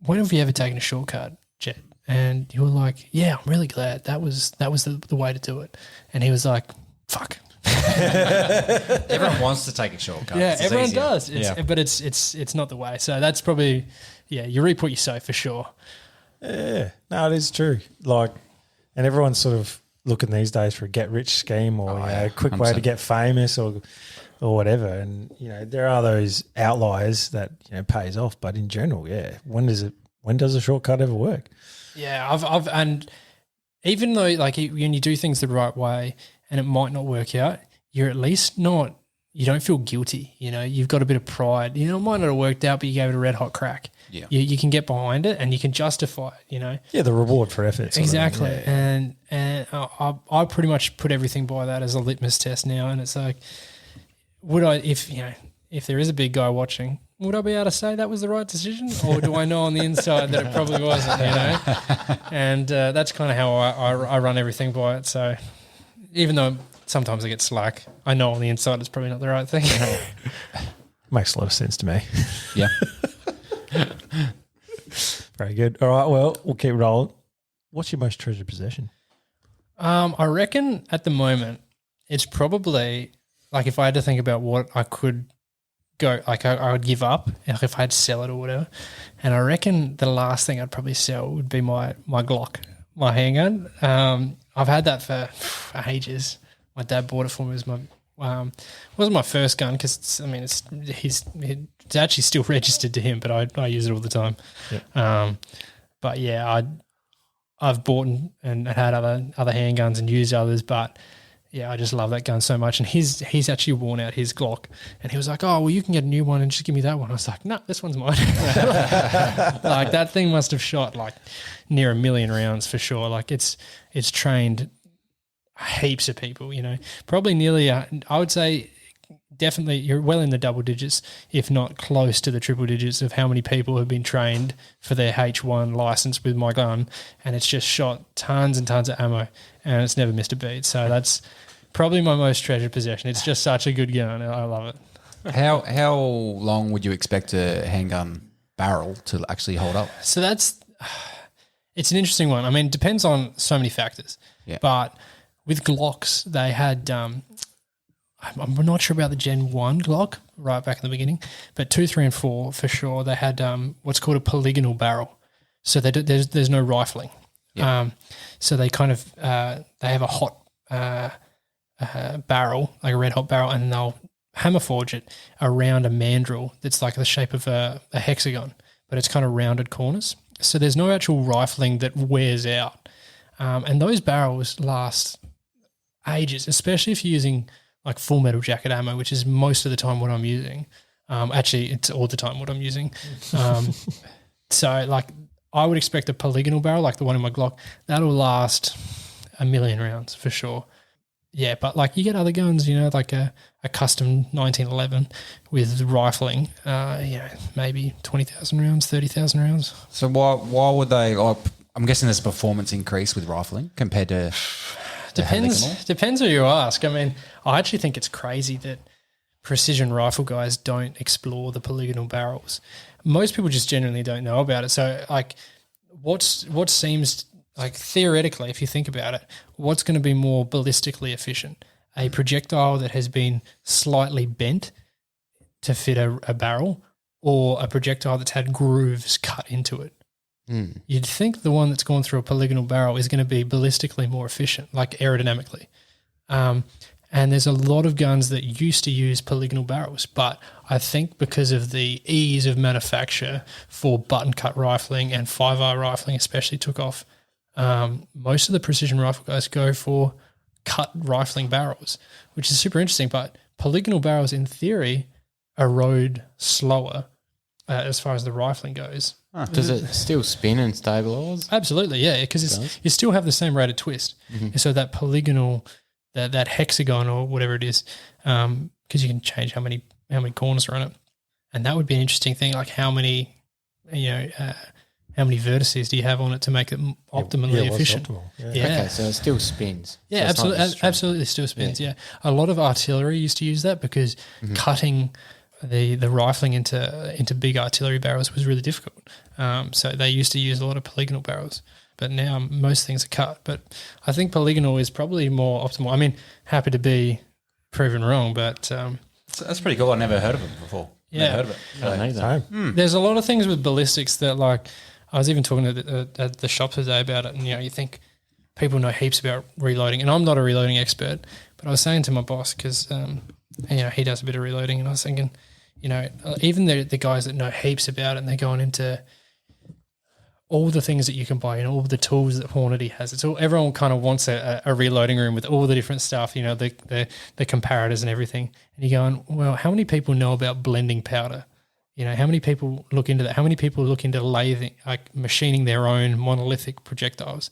when have you ever taken a shortcut, Jet? And you were like, yeah, I'm really glad. That was the way to do it. And he was like, fuck. Everyone wants to take a shortcut. Yeah, It's everyone easier. does. But it's not the way. So that's probably, you reap what you sow for sure. Yeah, no, it is true. Like, and everyone's sort of looking these days for a get-rich scheme or a quick way to 100%. get famous or whatever. And there are those outliers that pays off, but in general, when does a shortcut ever work? Yeah, and even though like when you do things the right way and it might not work out, you're at least not. You don't feel guilty. You've got a bit of pride. It might not have worked out, but you gave it a red hot crack. Yeah. You can get behind it and you can justify it. Yeah, the reward for effort. Exactly. And I pretty much put everything by that as a litmus test now. And it's like, would I, if there is a big guy watching, would I be able to say that was the right decision, or do I know on the inside that it probably wasn't? And that's kind of how I run everything by it. So even though sometimes I get slack, I know on the inside it's probably not the right thing. Makes a lot of sense to me. Yeah. Very good. All right, well, we'll keep rolling. What's your most treasured possession? I reckon at the moment it's probably like if I had to think about what I could go, like I would give up if I had to sell it or whatever. And I reckon the last thing I'd probably sell would be my Glock, my handgun. I've had that for ages. My dad bought it for me as my wasn't my first gun because it's actually still registered to him, but I use it all the time. Yeah. But yeah, I've bought and had other handguns and used others, but yeah, I just love that gun so much. And he's actually worn out his Glock, and he was like, "Oh, well, you can get a new one and just give me that one." I was like, "No, this one's mine." Like that thing must have shot like near 1 million rounds for sure. Like it's trained heaps of people. Probably nearly. I would say definitely you're well in the double digits, if not close to the triple digits of how many people have been trained for their H1 license with my gun, and it's just shot tons and tons of ammo, and it's never missed a beat. So that's probably my most treasured possession. It's just such a good gun. I love it. How long would you expect a handgun barrel to actually hold up? So it's an interesting one. I mean, it depends on so many factors. Yeah. But with Glocks, they had I'm not sure about the Gen 1 Glock right back in the beginning, but 2, 3, and 4 for sure, they had what's called a polygonal barrel. So there's no rifling. Yeah. So they kind of they have a hot barrel, like a red hot barrel, and they'll hammer forge it around a mandrel that's like the shape of a hexagon, but it's kind of rounded corners. So there's no actual rifling that wears out. And those barrels last ages, especially if you're using like full metal jacket ammo, which is most of the time what I'm using. Actually, it's all the time what I'm using. So like I would expect a polygonal barrel like the one in my Glock, that'll last 1,000,000 rounds for sure. Yeah, but like you get other guns, like a custom 1911 with rifling, maybe 20,000 rounds, 30,000 rounds. So why would they? Like, I'm guessing there's a performance increase with rifling compared to Depends who you ask. I mean, I actually think it's crazy that precision rifle guys don't explore the polygonal barrels. Most people just genuinely don't know about it. So like what seems like theoretically, if you think about it, what's going to be more ballistically efficient? A projectile that has been slightly bent to fit a barrel, or a projectile that's had grooves cut into it? You'd think the one that's gone through a polygonal barrel is going to be ballistically more efficient, like aerodynamically. And there's a lot of guns that used to use polygonal barrels, but I think because of the ease of manufacture for button cut rifling and 5R rifling especially took off, most of the precision rifle guys go for cut rifling barrels, which is super interesting. But polygonal barrels in theory erode slower as far as the rifling goes. Does it still spin and stabilise? Absolutely, yeah, because you still have the same rate of twist. So that polygonal, that hexagon or whatever it is, because you can change how many corners are on it, and that would be an interesting thing. Like how many vertices do you have on it to make it optimally efficient? Optimal, Okay, so it still spins. Yeah, So it's not absolutely, just straight. absolutely still spins. Yeah, a lot of artillery used to use that because cutting the rifling into big artillery barrels was really difficult. So they used to use a lot of polygonal barrels, but now most things are cut. But I think polygonal is probably more optimal. I mean, happy to be proven wrong, but That's pretty cool. I never heard of it before. Yeah. Never heard of it. I don't either. there's a lot of things with ballistics that, like, I was even talking at the shop today about it, and you think people know heaps about reloading, and I'm not a reloading expert, but I was saying to my boss because he does a bit of reloading, and I was thinking, even the guys that know heaps about it, and they're going into all the things that you can buy and all the tools that Hornady has. It's all, everyone kind of wants a reloading room with all the different stuff, the comparators and everything. And you're going, well, how many people know about blending powder? How many people look into that? How many people look into lathing, like machining their own monolithic projectiles?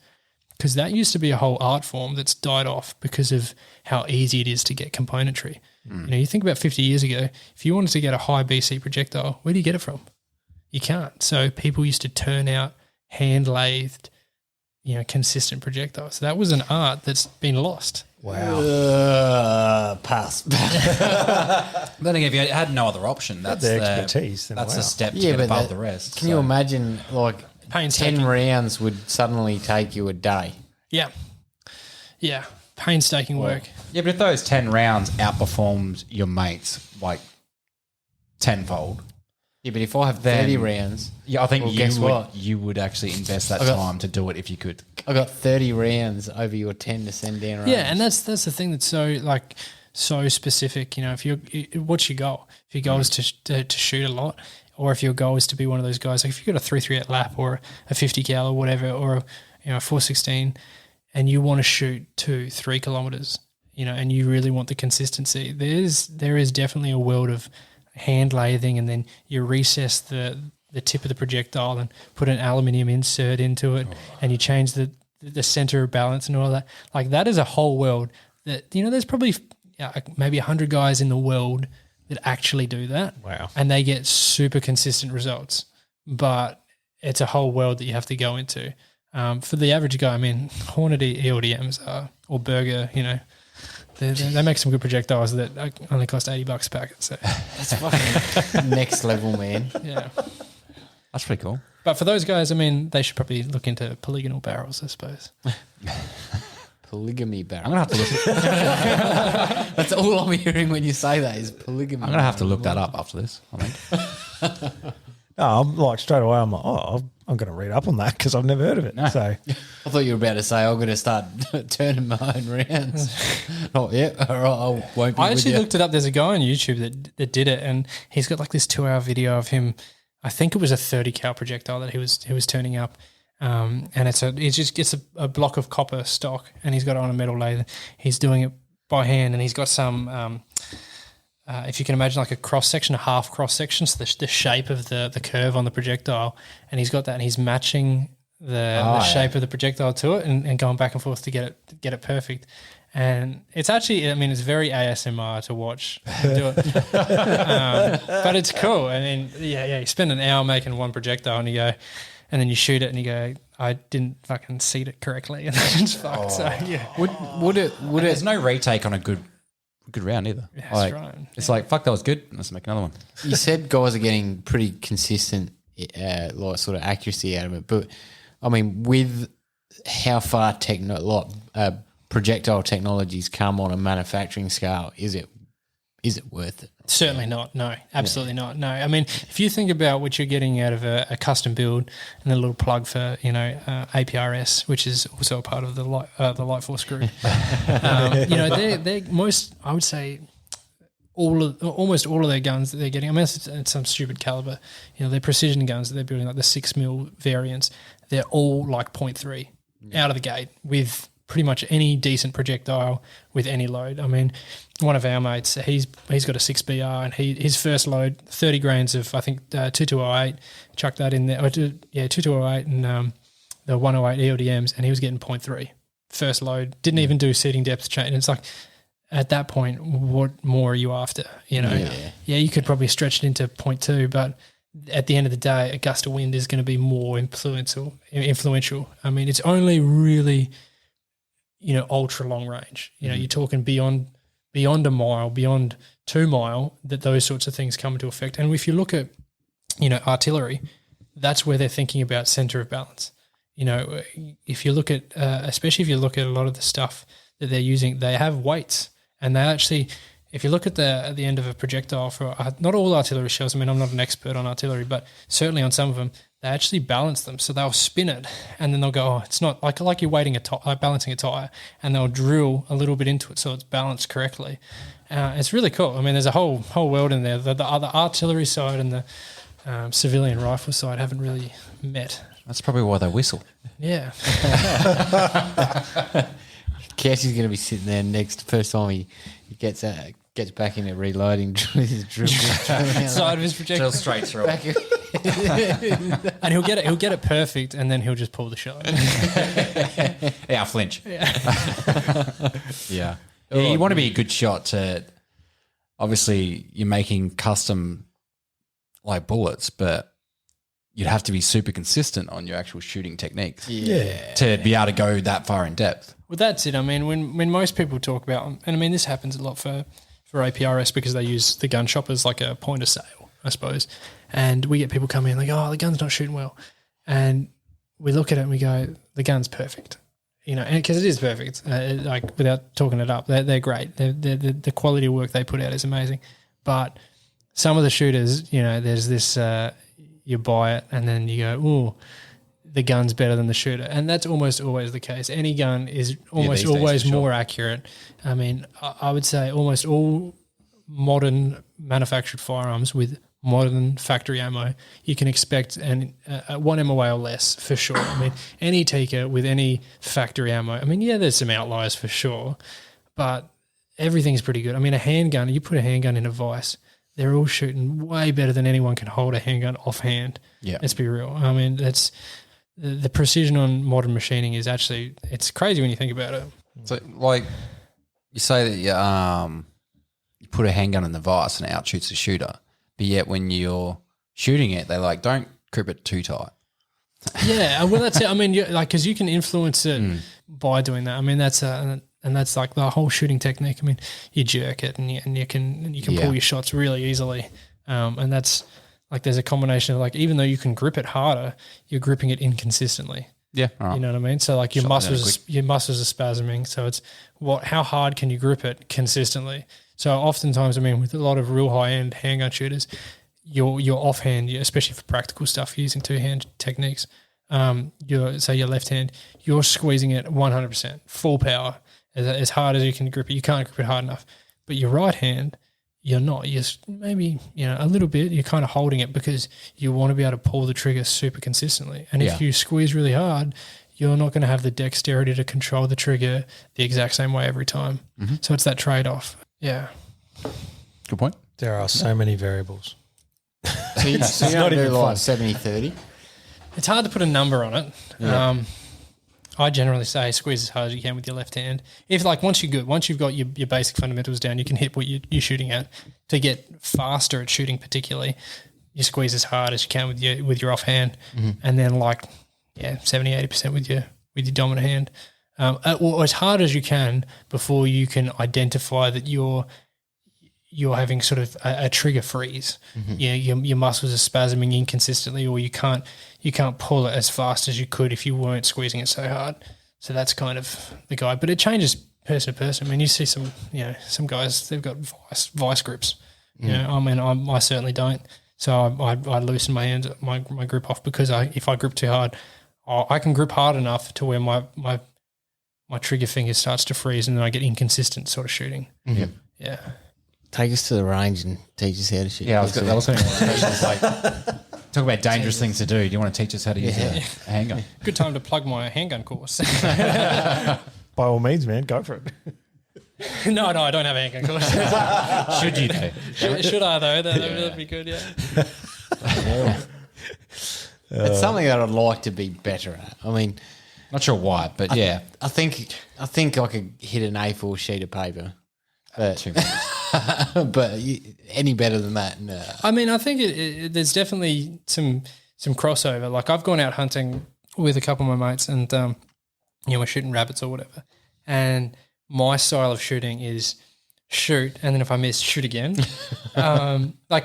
Because that used to be a whole art form that's died off because of how easy it is to get componentry. You think about 50 years ago, if you wanted to get a high BC projectile, where do you get it from? You can't. So people used to turn out hand-lathed, consistent projectiles. So that was an art that's been lost. Wow. Pass. Then again, if you had no other option, that's the expertise, then That's wow. the step to Yeah, get but above the rest. Can you imagine, like, 10 Painstaking. rounds would suddenly take you a day? Yeah. Yeah. Painstaking work. Yeah, but if those 10 rounds outperformed your mates like tenfold, Yeah, but if I have 30 rounds, yeah, I think Well, guess what? you would actually invest that I got- time to do it if you could. I got 30 rounds over your 10 to send down range. Yeah, and that's the thing that's so specific. What's your goal? If your goal is to shoot a lot, or if your goal is to be one of those guys, like if you've got a 338 lap or a 50 cal or whatever, or a 416, and you want to shoot 2-3 kilometers, and you really want the consistency, there is definitely a world of hand lathing, and then you recess the tip of the projectile and put an aluminium insert into it, and you change the center of balance and all that. Like, that is a whole world that, there's probably maybe 100 guys in the world that actually do that. Wow. And they get super consistent results. But it's a whole world that you have to go into. For the average guy, I mean, Hornady ELDMs or Burger, they make some good projectiles that only cost $80 a packet. So That's fucking next level, man. yeah. That's pretty cool. But for those guys, I mean, they should probably look into polygonal barrels, I suppose. Polygamy I'm barrel. gonna have to look. That's all I'm hearing when you say that is polygamy. I'm gonna have to look that up after this. I think. No, I'm like straight away. I'm like, I'm going to read up on that because I've never heard of it. So I thought you were about to say I'm going to start turning my own rounds. Oh, yeah, all right, I won't be I with actually you. looked it up. There's a guy on YouTube that did it, and he's got like this 2-hour video of him. I think it was a 30 cal projectile that he was turning up, and it's just gets a block of copper stock, and he's got it on a metal lathe. He's doing it by hand, and he's got some. If you can imagine like a cross section, a half cross section, so the shape of the curve on the projectile, and he's got that, and he's matching the shape of the projectile to it, and going back and forth to get it perfect. And it's actually, I mean, it's very ASMR to watch him do it, but it's cool. I mean, you spend an hour making one projectile, and and then you shoot it, and you go, I didn't fucking seat it correctly, and then it's fucked. So yeah, Would it? There's no retake on a good round either. That's right. It's like, fuck, that was good. Let's make another one. You said guys are getting pretty consistent, like sort of accuracy out of it. But I mean, with how far projectile technologies come on a manufacturing scale, is it worth it? Certainly not. No, absolutely not. No, I mean, if you think about what you're getting out of a custom build and a little plug for APRS, which is also a part of the Light Force group, they're most, I would say, almost all of their guns that they're getting. I mean, it's some stupid caliber. Their precision guns that they're building, like the 6mm variants, they're all like 0.3 out of the gate with pretty much any decent projectile with any load. I mean, one of our mates, he's got a 6BR, and his first load, 30 grains of, I think, 2208, chucked that in there. 2208 and the 108 ELDMs, and he was getting 0.3 first load. Didn't even do seating depth change. And it's like, at that point, what more are you after? Yeah, you could probably stretch it into 0.2, but at the end of the day, a gust of wind is going to be more influential. I mean, it's only really, ultra long range. You're talking beyond a mile, beyond 2 mile, that those sorts of things come into effect. And if you look at, artillery, that's where they're thinking about center of balance. If you look at, especially if you look at a lot of the stuff that they're using, they have weights, and they actually, if you look at the end of a projectile for not all artillery shells, I mean, I'm not an expert on artillery, but certainly on some of them, they actually balance them. So they'll spin it, and then they'll go, oh, it's not like you're weighting balancing a tire, and they'll drill a little bit into it so it's balanced correctly. It's really cool. I mean, there's a whole world in there. The other artillery side and the civilian rifle side haven't really met. That's probably why they whistle. Yeah. Couchy's going to be sitting there next first time he gets back into reloading his drill side of his projectile, drill straight through. And he'll get it perfect, and then he'll just pull the shot. Yeah, flinch. Yeah. You want to be a good shot to. Obviously, you're making custom like bullets, but you'd have to be super consistent on your actual shooting techniques. To be able to go that far in depth. Well, that's it. I mean, when most people talk about, and I mean, this happens a lot for APRS because they use the gun shop as like a point of sale, I suppose. And we get people coming in like, oh, the gun's not shooting well. And we look at it and we go, the gun's perfect. And because it is perfect, like without talking it up, they're great. The quality of work they put out is amazing. But some of the shooters, there's this, you buy it and then you go, oh, the gun's better than the shooter. And that's almost always the case. Any gun is almost always more accurate. I mean, I would say almost all modern manufactured firearms with modern factory ammo, you can expect one MOA or less for sure. I mean, any Tikka with any factory ammo, I mean, there's some outliers for sure, but everything's pretty good. I mean, a handgun, you put a handgun in a vise, they're all shooting way better than anyone can hold a handgun offhand. Yeah. Let's be real. I mean, that's the precision on modern machining is actually, it's crazy when you think about it. So, like, you say that you put a handgun in the vise and it outshoots the shooter, but yet when you're shooting it, they like, don't grip it too tight. Yeah, well, that's it. I mean, because you can influence it by doing that. I mean, that's like the whole shooting technique. I mean, you jerk it and you can pull your shots really easily, and that's like there's a combination of like even though you can grip it harder, you're gripping it inconsistently. Yeah, right. You know what I mean. So like your muscles are spasming. So it's how hard can you grip it consistently? So oftentimes, I mean, with a lot of real high end handgun shooters, your offhand, especially for practical stuff, using two-hand techniques, your left hand, you're squeezing it 100%, full power, as hard as you can grip it. You can't grip it hard enough. But your right hand, you're not. You're maybe, a little bit, you're kind of holding it because you want to be able to pull the trigger super consistently. And if you squeeze really hard, you're not going to have the dexterity to control the trigger the exact same way every time. So it's that trade-off. Yeah. Good point. There are so many variables. So you don't do like 70-30? It's hard to put a number on it. Yeah. I generally say squeeze as hard as you can with your left hand. If once you've got your basic fundamentals down, you can hit what you're shooting at. To get faster at shooting, particularly, you squeeze as hard as you can with your offhand, and then 70-80% with your dominant hand, or as hard as you can before you can identify that you're having sort of a trigger freeze. Your muscles are spasming inconsistently, or you can't pull it as fast as you could if you weren't squeezing it so hard. So that's kind of the guide, but it changes person to person. I mean, you see some guys, they've got vice grips. I certainly don't. So I loosen my hands, my grip off, because if I grip too hard, I can grip hard enough to where my trigger finger starts to freeze, and then I get inconsistent sort of shooting. Yeah. Take us to the range and teach us how to shoot. Yeah, that was going to talk about dangerous things to do. Do you want to teach us how to use a handgun? Good time to plug my handgun course. By all means, man, go for it. No, I don't have a handgun course. Should you though? Should I though? That'd be good. Yeah. It's something that I'd like to be better at. I mean, not sure why, but yeah, I think I could hit an A4 sheet of paper, but any better than that? No. I mean, I think there's definitely some crossover. Like I've gone out hunting with a couple of my mates, and we're shooting rabbits or whatever, and my style of shooting is shoot, and then if I miss, shoot again.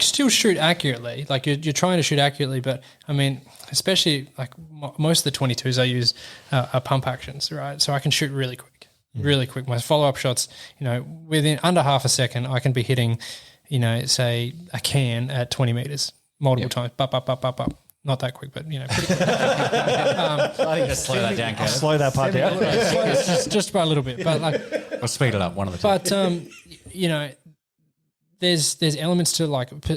Still shoot accurately. Like you're trying to shoot accurately, but I mean, especially like most of the 22s I use are pump actions, right? So I can shoot really quick. Really quick. My follow-up shots, within under half a second, I can be hitting, say a can at 20 meters multiple times. Bop. Not that quick, but, pretty quick. I think just slow that down, Kevin. Slow that part down. just by a little bit. But I'll speed it up, one of the two. But, there's elements to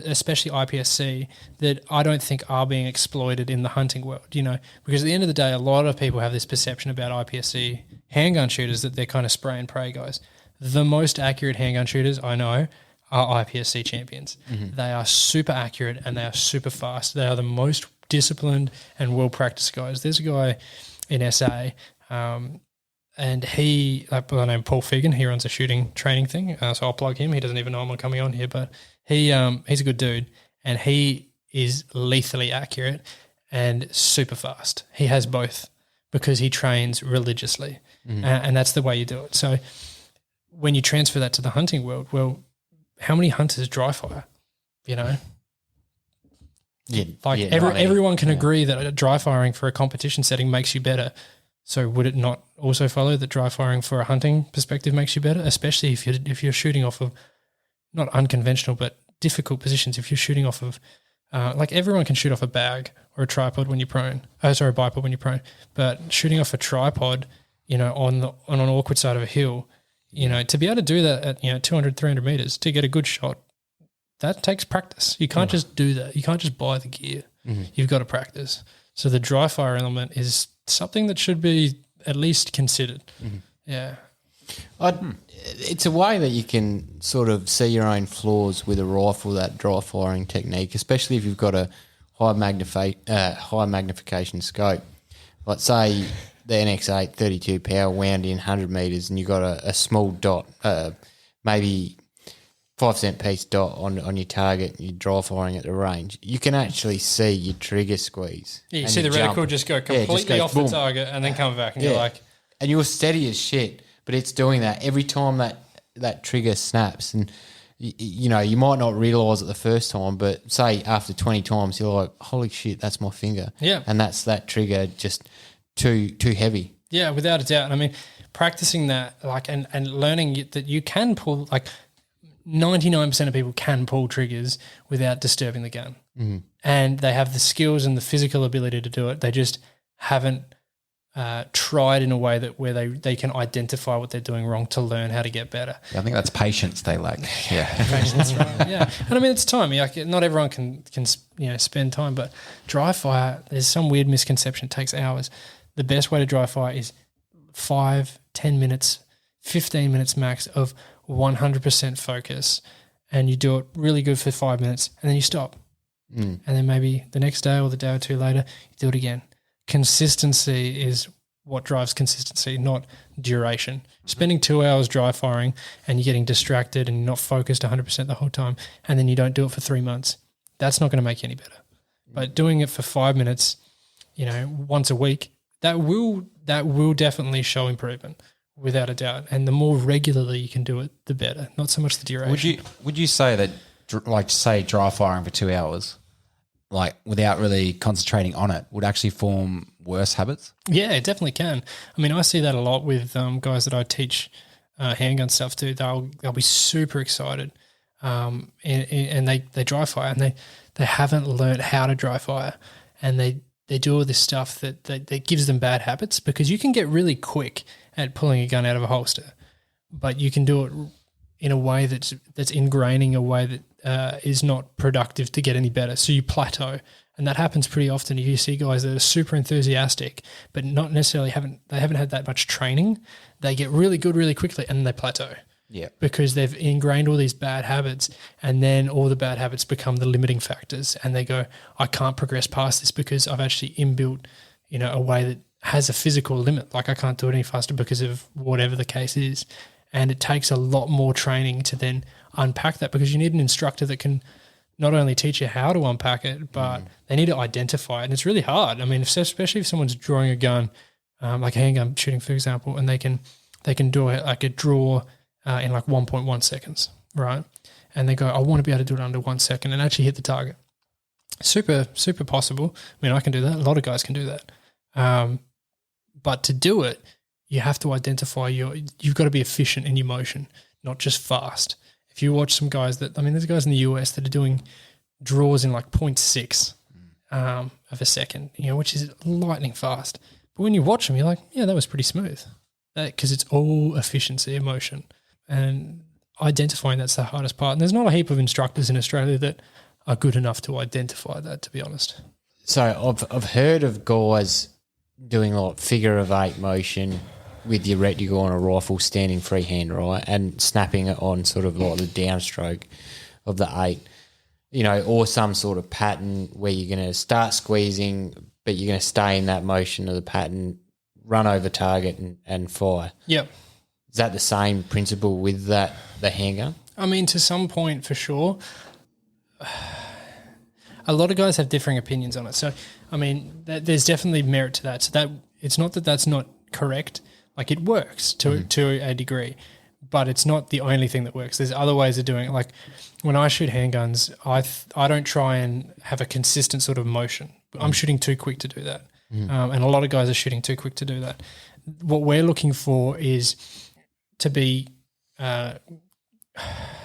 especially IPSC that I don't think are being exploited in the hunting world, because at the end of the day, a lot of people have this perception about IPSC handgun shooters that they're kind of spray and pray guys. The most accurate handgun shooters I know are IPSC champions. They are super accurate and they are super fast. They are the most disciplined and well-practiced guys. There's a guy in SA, and he, by the name Paul Figan, he runs a shooting training thing, so I'll plug him. He doesn't even know I'm coming on here, but he's a good dude, and he is lethally accurate and super fast. He has both because he trains religiously, and that's the way you do it. So when you transfer that to the hunting world, well, how many hunters dry fire, Everyone can agree that dry firing for a competition setting makes you better. So would it not also follow that dry firing for a hunting perspective makes you better, especially if you're shooting off of not unconventional but difficult positions? If you're shooting off of everyone can shoot off a bag or a tripod when you're prone. A bipod when you're prone. But shooting off a tripod, on an awkward side of a hill, to be able to do that at 200, 300 meters to get a good shot, that takes practice. You can't just do that. You can't just buy the gear. You've got to practice. So the dry fire element is something that should be at least considered. Yeah. It's a way that you can sort of see your own flaws with a rifle, that dry firing technique, especially if you've got a high magnification scope. Like say the NX8 32 power wound in 100 metres and you've got a small dot, maybe 5 cent piece dot on your target, you're dry firing at the range, you can actually see your trigger squeeze. Yeah, you see the reticle just go completely off the target and then come back and you're like... And you're steady as shit, but it's doing that every time that trigger snaps. And, you might not realise it the first time, but say after 20 times, you're like, holy shit, that's my finger. Yeah. And that's that trigger just too heavy. Yeah, without a doubt. I mean, practicing that and learning that you can pull 99% of people can pull triggers without disturbing the gun. And they have the skills and the physical ability to do it. They just haven't tried in a way where they can identify what they're doing wrong to learn how to get better. Yeah, I think that's patience they lack. Yeah. Patience, right. Yeah. And I mean, it's time. Not everyone can spend time, but dry fire, there's some weird misconception. It takes hours. the best way to dry fire is 5, 10 minutes, 15 minutes max of 100% focus, and you do it really good for 5 minutes, and then you stop. And then maybe the next day or the day or two later, you do it again. Consistency is what drives consistency, not duration. Spending 2 hours dry firing and you're getting distracted and you're not focused 100% the whole time, and then you don't do it for 3 months, that's not going to make you any better. But doing it for 5 minutes, once a week, that will definitely show improvement without a doubt. And the more regularly you can do it, the better. Not so much the duration. Would you say that, like, say dry firing for 2 hours, like without really concentrating on it, would actually form worse habits? Yeah, it definitely can. I mean, I see that a lot with guys that I teach handgun stuff to. They'll be super excited, and they dry fire, and they haven't learned how to dry fire, and they do all this stuff that gives them bad habits, because you can get really quick at pulling a gun out of a holster, but you can do it in a way that's ingraining a way that is not productive to get any better. So you plateau, and that happens pretty often. You see guys that are super enthusiastic, but not necessarily haven't had that much training. They get really good really quickly, and they plateau. Yeah, because they've ingrained all these bad habits, and then all the bad habits become the limiting factors, and they go, I can't progress past this because I've actually inbuilt, a way that has a physical limit. Like, I can't do it any faster because of whatever the case is. And it takes a lot more training to then unpack that, because you need an instructor that can not only teach you how to unpack it, but they need to identify it. And it's really hard. I mean, especially if someone's drawing a gun, like a handgun shooting, for example, and they can do a draw in like 1.1 seconds, right? And they go, I want to be able to do it under 1 second and actually hit the target. Super, super possible. I mean, I can do that. A lot of guys can do that. But to do it, you have to identify you've got to be efficient in your motion, not just fast. If you watch some guys there's guys in the US that are doing draws in like 0.6 of a second, which is lightning fast. But when you watch them, you're like, yeah, that was pretty smooth. Because it's all efficiency, emotion. And identifying that's the hardest part. And there's not a heap of instructors in Australia that are good enough to identify that, to be honest. So I've heard of guys doing like figure of 8 motion with your reticle on a rifle standing freehand, right, and snapping it on sort of like the downstroke of the 8, or some sort of pattern where you're going to start squeezing, but you're going to stay in that motion of the pattern, run over target and fire. Yep. Is that the same principle with the handgun? I mean, to some point for sure. A lot of guys have differing opinions on it. So, I mean, there's definitely merit to that. So that it's not that that's not correct. Like, it works to a degree, but it's not the only thing that works. There's other ways of doing it. Like, when I shoot handguns, I don't try and have a consistent sort of motion. I'm shooting too quick to do that. And a lot of guys are shooting too quick to do that. What we're looking for is to be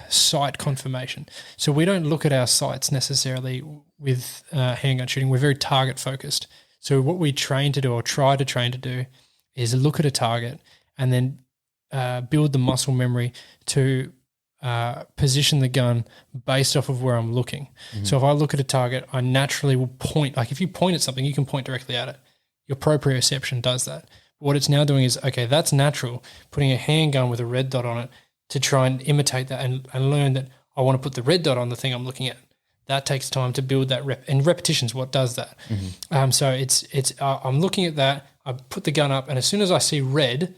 sight confirmation. So we don't look at our sights necessarily with handgun shooting. We're very target focused. So what we train to do, or try to train to do, is look at a target and then build the muscle memory to position the gun based off of where I'm looking. So if I look at a target, I naturally will point. Like, if you point at something, you can point directly at it. Your proprioception does that. But what it's now doing is, okay, that's natural, putting a handgun with a red dot on it to try and imitate that and learn that I want to put the red dot on the thing I'm looking at. That takes time to build that and repetition's what does that. So it's I'm looking at that, I put the gun up, and as soon as I see red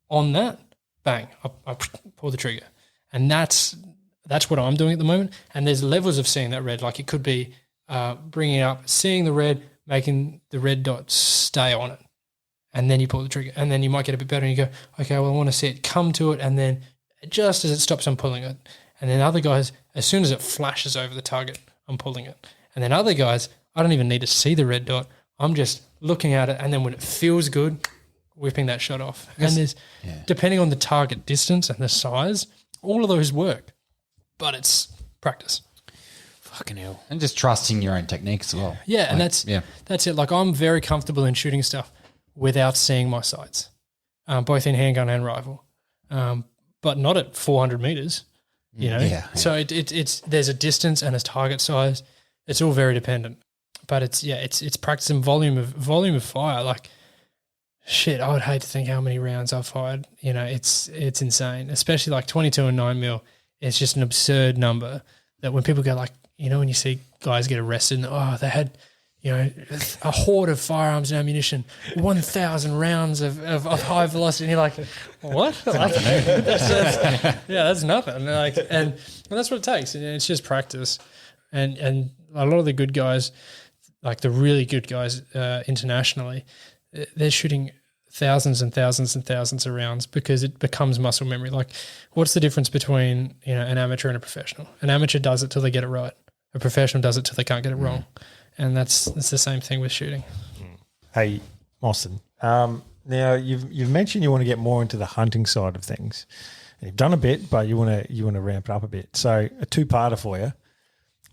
on that, bang, I pull the trigger. And that's what I'm doing at the moment. And there's levels of seeing that red. Like, it could be bringing it up, seeing the red, making the red dot stay on it, and then you pull the trigger. And then you might get a bit better, and you go, okay, well, I want to see it come to it, and then just as it stops, I'm pulling it. And then other guys, as soon as it flashes over the target, I'm pulling it. And then other guys, I don't even need to see the red dot. I'm just looking at it, and then when it feels good, whipping that shot off. And there's, depending on the target distance and the size, all of those work. But it's practice. Fucking hell. And just trusting your own techniques as well. Yeah, and that's it. Like, I'm very comfortable in shooting stuff without seeing my sights, both in handgun and rifle, but not at 400 meters. So it's there's a distance and a target size. It's all very dependent, but it's practice and volume of fire. Like, shit, I would hate to think how many rounds I've fired. You know, it's insane, especially like 22 and 9 mil. It's just an absurd number that when people go like, you know, when you see guys get arrested and, they had, you know, a hoard of firearms and ammunition, 1,000 rounds of high velocity. And you're like, what? That's nothing. And that's what it takes. And it's just practice. And a lot of the good guys, like the really good guys internationally, they're shooting thousands and thousands and thousands of rounds because it becomes muscle memory. Like, what's the difference between, you know, an amateur and a professional? An amateur does it till they get it right. A professional does it till they can't get it wrong. And that's the same thing with shooting. Hey, Mostyn. Now you've mentioned you want to get more into the hunting side of things. And you've done a bit, but you want to ramp it up a bit. So a two-parter for you.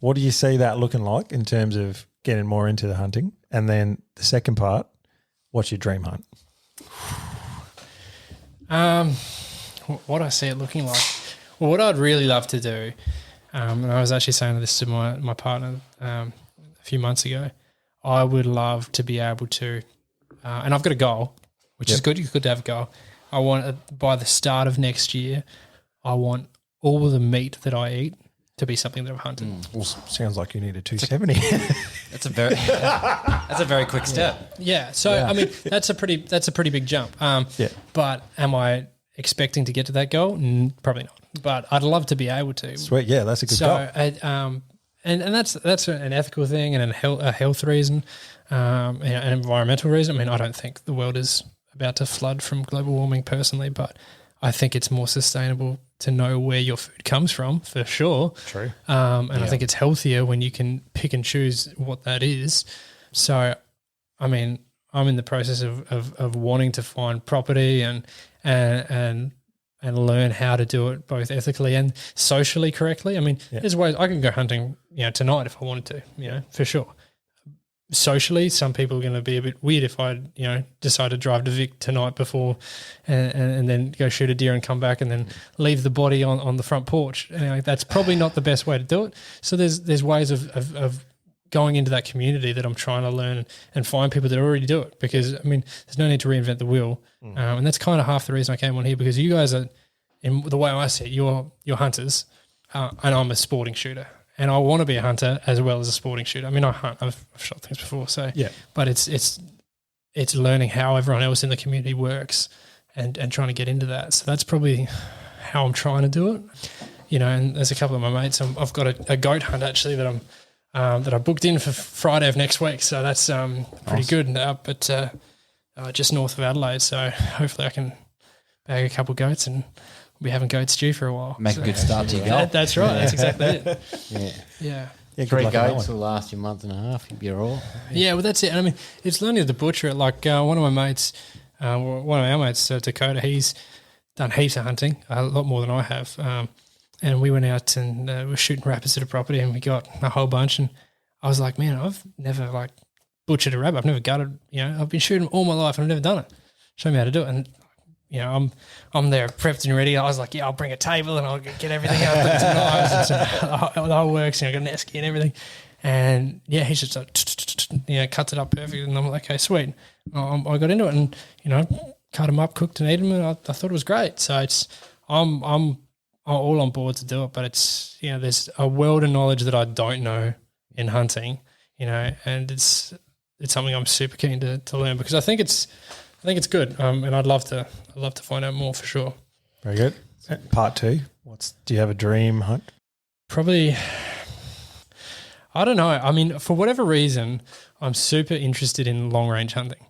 What do you see that looking like in terms of getting more into the hunting? And then the second part, what's your dream hunt? What I see it looking like. Well, what I'd really love to do, and I was actually saying this to my partner a few months ago, I would love to be able to, and I've got a goal, which is good. It's good to have a goal. I want, by the start of next year, I want all the meat that I eat to be something that I've hunted. Well, sounds like you need a 270. That's a very quick step. Yeah. So I mean, that's a pretty big jump. But am I expecting to get to that goal? Probably not. But I'd love to be able to. Sweet. Yeah, that's a good goal. And that's an ethical thing and a health reason, an environmental reason. I mean, I don't think the world is about to flood from global warming personally, but I think it's more sustainable to know where your food comes from, for sure. True. I think it's healthier when you can pick and choose what that is. So, I mean, I'm in the process of wanting to find property and learn how to do it both ethically and socially correctly. I mean, there's ways I can go hunting, you know, tonight if I wanted to, you know, for sure. Socially, some people are going to be a bit weird if I, you know, decide to drive to Vic tonight before and then go shoot a deer and come back and then leave the body on the front porch. Anyway, that's probably not the best way to do it. So there's ways of going into that community that I'm trying to learn and find people that already do it, because, I mean, there's no need to reinvent the wheel. And that's kind of half the reason I came on here, because you guys are, in the way I see it, you're hunters and I'm a sporting shooter. And I want to be a hunter as well as a sporting shooter. I mean, I hunt. I've shot things before, so but it's learning how everyone else in the community works and trying to get into that. So that's probably how I'm trying to do it. You know, and there's a couple of my mates. I've got a goat hunt actually that I booked in for Friday of next week. So that's pretty good up at just north of Adelaide. So hopefully I can bag a couple of goats and be having goat stew for a while. Make a good start to your goal. That's right. That's exactly it. Yeah. Yeah, 3 goats will last you a month and a half. You'll be all right. Yeah, well, that's it. And I mean, it's learning to butcher it. Like one of my mates, one of our mates, Dakota, he's done heaps of hunting, a lot more than I have. And we went out and we were shooting rapids at a property and we got a whole bunch. And I was like, man, I've never like butchered a rabbit. I've never gutted, you know, I've been shooting all my life and I've never done it. Show me how to do it. And you know, I'm there prepped and ready. I was like, yeah, I'll bring a table and I'll get everything out, bring some knives and the whole works, you know, I got an esky and everything. And yeah, he's just like, you know, cuts it up perfect. And I'm like, okay, sweet. I got into it and, you know, cut them up, cooked and ate them. And I thought it was great. So I'm all on board to do it, but it's, you know, there's a world of knowledge that I don't know in hunting, you know, and it's something I'm super keen to learn, because I think it's good, and I'd love to find out more for sure. Very good. Part 2. Do you have a dream hunt? Probably, I don't know. I mean, for whatever reason, I'm super interested in long range hunting,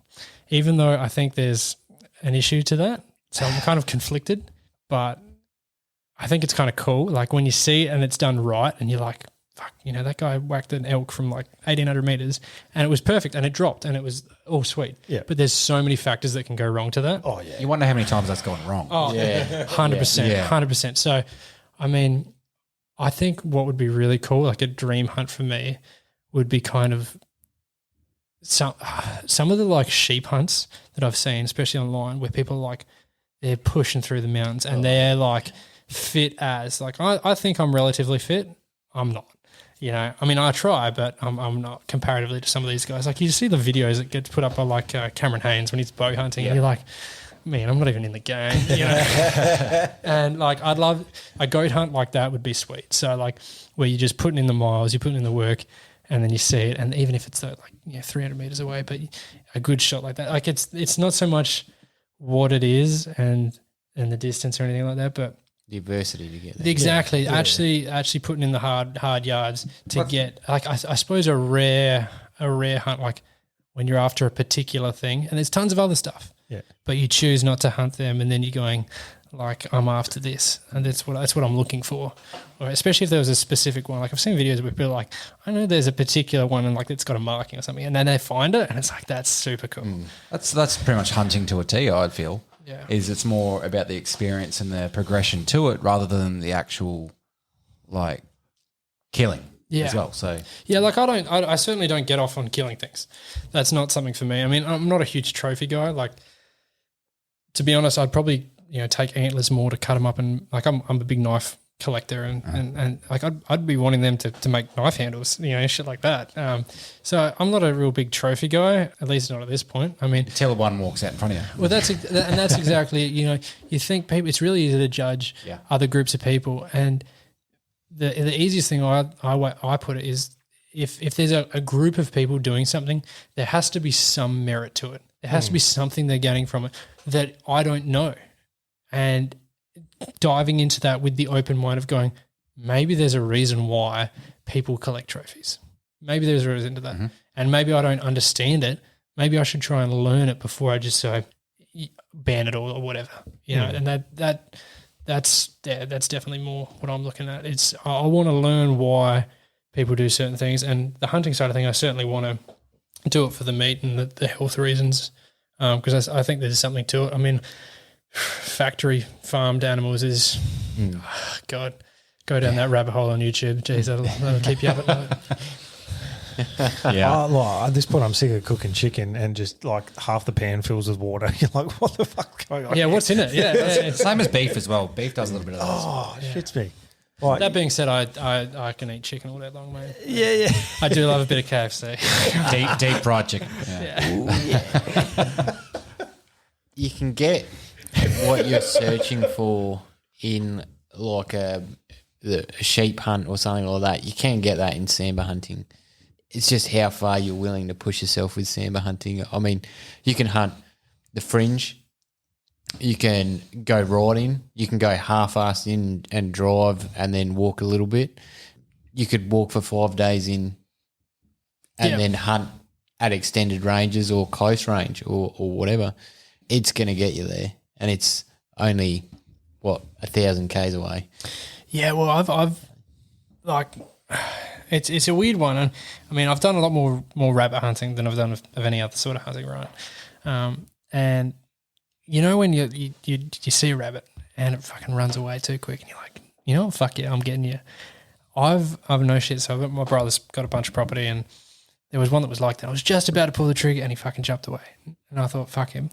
even though I think there's an issue to that. So I'm kind of conflicted, but I think it's kind of cool. Like when you see it and it's done right, and you're like, fuck, you know, that guy whacked an elk from like 1,800 meters and it was perfect and it dropped and it was all sweet. Yeah. But there's so many factors that can go wrong to that. Oh, yeah. You wonder how many times that's gone wrong. Oh, yeah. 100%. Yeah. 100%. So, I mean, I think what would be really cool, like a dream hunt for me, would be kind of some of the like sheep hunts that I've seen, especially online, where people are like, they're pushing through the mountains and they're like fit as, like, I think I'm relatively fit. I'm not. You know, I mean, I try, but I'm not comparatively to some of these guys. Like you see the videos that get put up by like Cameron Haynes when he's bow hunting, and you're like, man, I'm not even in the game, you know. And like, I'd love a goat hunt like that would be sweet. So like, where you're just putting in the miles, you're putting in the work, and then you see it, and even if it's 300 meters away, but a good shot like that, like it's not so much what it is and the distance or anything like that, but the adversity to get there. Exactly. Yeah. Actually putting in the hard yards to get like I suppose a rare hunt, like when you're after a particular thing, and there's tons of other stuff. Yeah. But you choose not to hunt them, and then you're going like, I'm after this, and that's what I'm looking for. Or especially if there was a specific one. Like I've seen videos where people are like, I know there's a particular one and like it's got a marking or something, and then they find it and it's like, that's super cool. That's pretty much hunting to a T, I'd feel. Yeah. Is it's more about the experience and the progression to it rather than the actual like killing as well. So yeah, like I certainly don't get off on killing things. That's not something for me. I mean, I'm not a huge trophy guy. Like, to be honest, I'd probably take antlers more to cut them up, and like I'm a big knife collector, and like I'd be wanting them to make knife handles, shit like that. So I'm not a real big trophy guy, at least not at this point. I mean, till one walks out in front of you. Well, that's exactly you think people. It's really easy to judge other groups of people, and the easiest thing I put it is if there's a group of people doing something, there has to be some merit to it. There has to be something they're getting from it that I don't know, and diving into that with the open mind of going, maybe there's a reason why people collect trophies. Maybe there's a reason to that. Mm-hmm. And maybe I don't understand it. Maybe I should try and learn it before I just ban it or whatever. And that's definitely more what I'm looking at. It's I want to learn why people do certain things, and the hunting side of thing, I certainly want to do it for the meat and the health reasons, because I think there's something to it. I mean, factory farmed animals is God, go down that rabbit hole on YouTube. Jeez, that'll keep you up at night. At this point, I'm sick of cooking chicken and just like half the pan fills with water. You're like, what the fuck's going on? Yeah, what's in it? Yeah. Same as beef as well. Beef does a little bit of that. Oh, shits me. Like, that being said, I can eat chicken all day long, mate. Yeah. I do love a bit of KFC. deep fried chicken. Yeah. You can get what you're searching for in like a sheep hunt or something like that. You can get that in sambar hunting. It's just how far you're willing to push yourself with sambar hunting. I mean, you can hunt the fringe. You can go riding. You can go half-assed in and drive and then walk a little bit. You could walk for 5 days in and then hunt at extended ranges or close range or whatever. It's going to get you there, and it's only, 1,000 Ks away. Yeah, well, I've like it's a weird one. And I mean, I've done a lot more rabbit hunting than I've done of any other sort of hunting, right? And when you see a rabbit and it fucking runs away too quick, and you're like, fuck yeah, I'm getting you. I've no shit. So my brother's got a bunch of property, and there was one that was like that. I was just about to pull the trigger, and he fucking jumped away, and I thought, fuck him,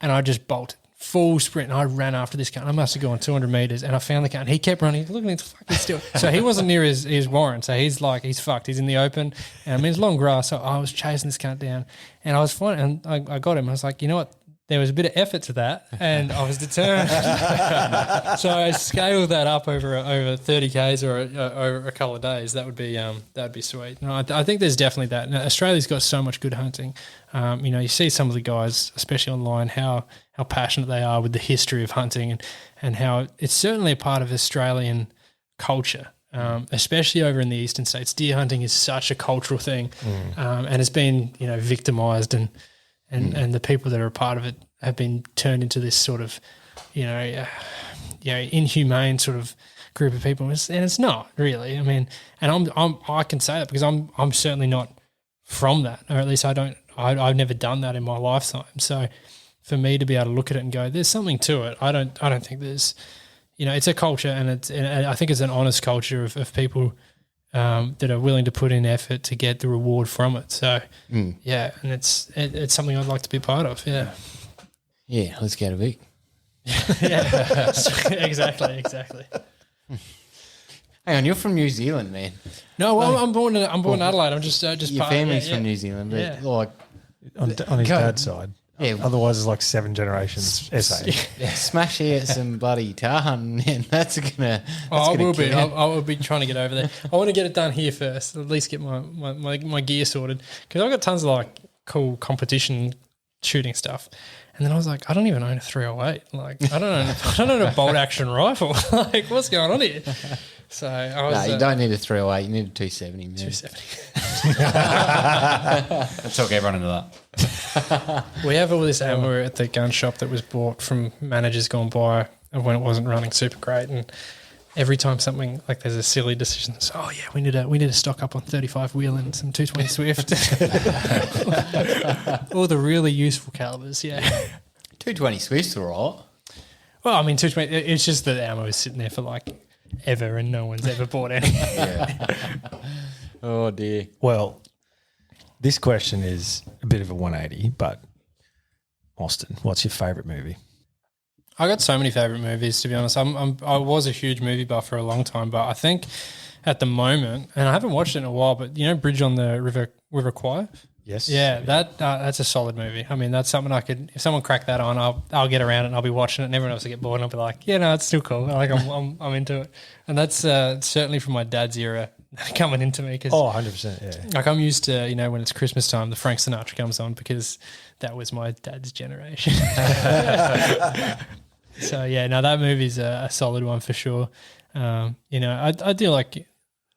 and I just bolted. Full sprint, and I ran after this cat. I must have gone 200 meters, and I found the cat, and he kept running. Look at him, fucking still. So he wasn't near his warren. So he's fucked. He's in the open, and I mean it's long grass. So I was chasing this cat down, and I was fine, and I got him. I was like, you know what? There was a bit of effort to that, and I was determined. So I scaled that up over 30 Ks or over a couple of days. That would be sweet. No, I think there's definitely that. Now, Australia's got so much good hunting. You see some of the guys, especially online, how passionate they are with the history of hunting, and how it's certainly a part of Australian culture, especially over in the eastern states. Deer hunting is such a cultural thing, and it's been victimised, and the people that are a part of it have been turned into this sort of inhumane sort of group of people, and it's not really. I mean, and I can say that because I'm certainly not from that, or at least I've never done that in my lifetime. So for me to be able to look at it and go, there's something to it. I don't think there's, it's a culture, and I think it's an honest culture of people that are willing to put in effort to get the reward from it. So yeah, and it's something I'd like to be a part of. Yeah. Yeah, let's get a Vic. Yeah, exactly. Hang on, you're from New Zealand, man. No, well, I'm born in Adelaide. I'm just Your family's from New Zealand, but Yeah. like, on his dad's side. yeah, Otherwise, it's like 7 generations SA. smash out some bloody guitar hunting, man. That's gonna. I will be. I will be trying to get over there. I want to get it done here first. At least get my gear sorted because I've got tons of like cool competition shooting stuff. And then I was like, I don't even own a 308. Like, I don't own a bolt action rifle. Like, what's going on here? So I was. No, you don't need a 308. You need a 270, man. 270. Let's talk everyone into that. We have all this ammo at the gun shop that was bought from managers gone by when it wasn't running super great. And every time something like there's a silly decision, it's, oh yeah, we need to stock up on 35 wheel and some 220 Swift. All the really useful calibers, yeah. 220 Swifts, all right. Well, I mean, 220. It's just that ammo is sitting there for like ever, and no one's ever bought any. Oh dear. Well, this question is a bit of a 180, but Mostyn, what's your favourite movie? I got so many favourite movies, to be honest. I was a huge movie buff for a long time, but I think at the moment, and I haven't watched it in a while, but you know, Bridge on the River Kwai? Yes. Yeah, that's a solid movie. I mean, that's something I could, if someone cracked that on, I'll get around it and I'll be watching it, and everyone else will get bored, and I'll be like, yeah, no, it's still cool. Like I'm into it, and that's certainly from my dad's era coming into me. Cause 100%. Yeah. like I'm used to, you know, when it's Christmas time, the Frank Sinatra comes on because that was my dad's generation. So yeah, no, that movie's a solid one for sure. You know, I do like.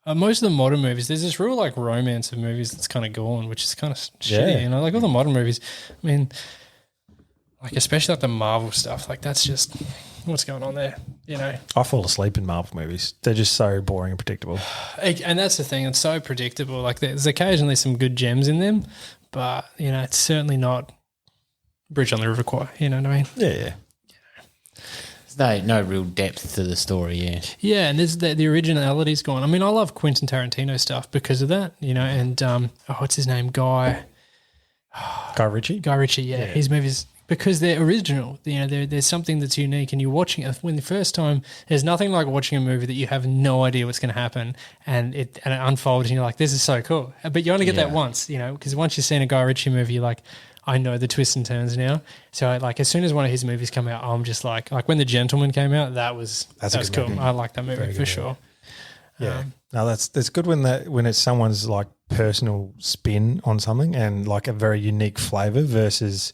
Most of the modern movies, there's this real like romance of movies that's kind of gone, which is kind of shitty. You know, like all the modern movies. I mean, like especially like the Marvel stuff. Like that's just what's going on there. You know, I fall asleep in Marvel movies. They're just so boring and predictable. And that's the thing. It's so predictable. Like there's occasionally some good gems in them, but you know, it's certainly not Bridge on the River Kwai. You know what I mean? Yeah. No real depth to the story, yeah. Yeah, and there's the originality's gone. I mean, I love Quentin Tarantino stuff because of that, you know, and what's his name? Guy Ritchie? Guy Ritchie, yeah. His movies, because they're original, you know, there's something that's unique, and you're watching it when the first time, there's nothing like watching a movie that you have no idea what's going to happen, and it unfolds, and you're like, this is so cool. But you only get that once, you know, because once you've seen a Guy Ritchie movie, you're like, I know the twists and turns now. So like as soon as one of his movies come out, I'm just like when The Gentleman came out, that was cool. Movie. I like that movie for sure. Yeah. No, that's good when it's someone's like personal spin on something and like a very unique flavour versus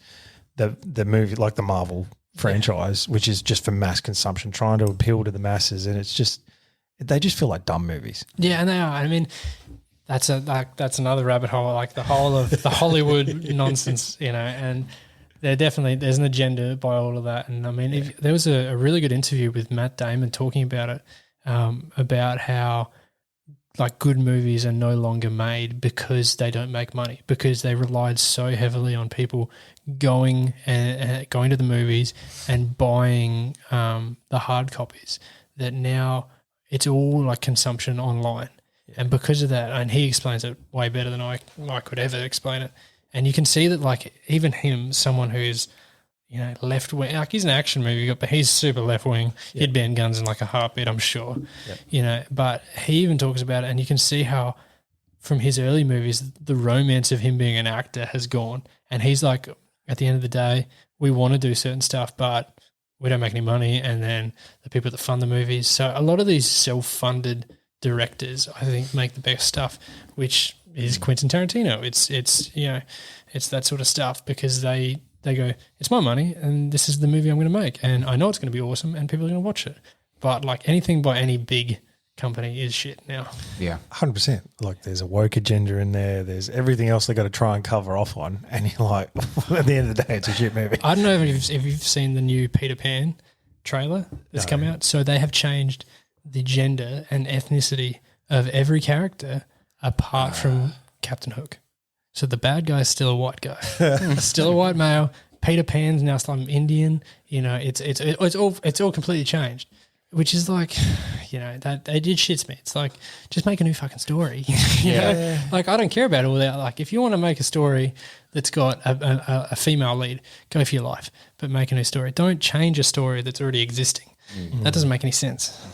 the movie like the Marvel franchise, which is just for mass consumption, trying to appeal to the masses, and it's just they just feel like dumb movies. Yeah, and they are. I mean, that's another rabbit hole, like the whole of the Hollywood nonsense, you know, and there's an agenda by all of that. And I mean, there was a really good interview with Matt Damon talking about it, about how like good movies are no longer made because they don't make money, because they relied so heavily on people going to the movies and buying the hard copies that now it's all like consumption online. And because of that, and he explains it way better than I could ever explain it. And you can see that, like, even him, someone who's, you know, left wing, like he's an action movie guy, but he's super left wing. Yep. He'd ban guns in like a heartbeat, I'm sure. Yep. You know, but he even talks about it, and you can see how from his early movies, the romance of him being an actor has gone. And he's like, at the end of the day, we want to do certain stuff, but we don't make any money. And then the people that fund the movies. So a lot of these self-funded directors, I think, make the best stuff, which is Quentin Tarantino. It's you know, it's that sort of stuff because they go, it's my money and this is the movie I'm going to make, and I know it's going to be awesome and people are going to watch it. But like anything by any big company is shit now. Yeah, 100%. Like there's a woke agenda in there. There's everything else they got to try and cover off on, and you're like, at the end of the day, it's a shit movie. I don't know if you've seen the new Peter Pan trailer that's come out. So they have changed the gender and ethnicity of every character apart from Captain Hook. So the bad guy is still a white guy, still a white male. Peter Pan's now some Indian. You know, it's all completely changed, which is like, you know, that it shits me. It's like, just make a new fucking story. you know? Like I don't care about all that. Like if you want to make a story that's got a female lead, go for your life, but make a new story. Don't change a story that's already existing. Mm-hmm. That doesn't make any sense.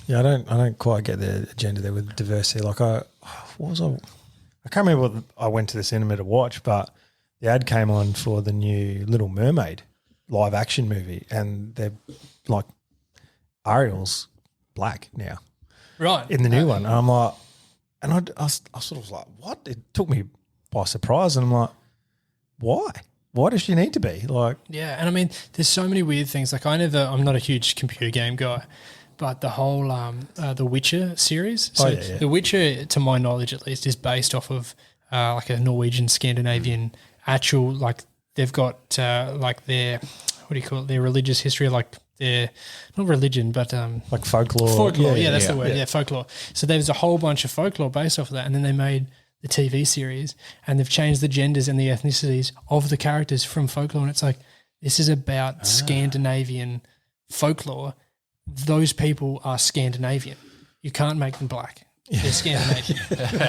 Yeah, I don't quite get the agenda there with diversity. Like I can't remember what I went to the cinema to watch, but the ad came on for the new Little Mermaid live action movie, and they're like Ariel's black now, Right. in the new one. And I'm like, and I sort of was like, what? It took me by surprise, and I'm like, why? Why does she need to be like? Yeah, and I mean, there's so many weird things. Like I'm not a huge computer game guy, but the whole The Witcher series. So yeah. The Witcher, to my knowledge at least, is based off of like a Norwegian, Scandinavian actual, like they've got like their, what do you call it, their religious history, like their, not religion, but Like folklore. folklore. Yeah, that's the word. Yeah, folklore. So there's a whole bunch of folklore based off of that, and then they made the TV series, and they've changed the genders and the ethnicities of the characters from folklore, and it's like, this is about Scandinavian folklore. Those people are Scandinavian. You can't make them black. They're Scandinavian.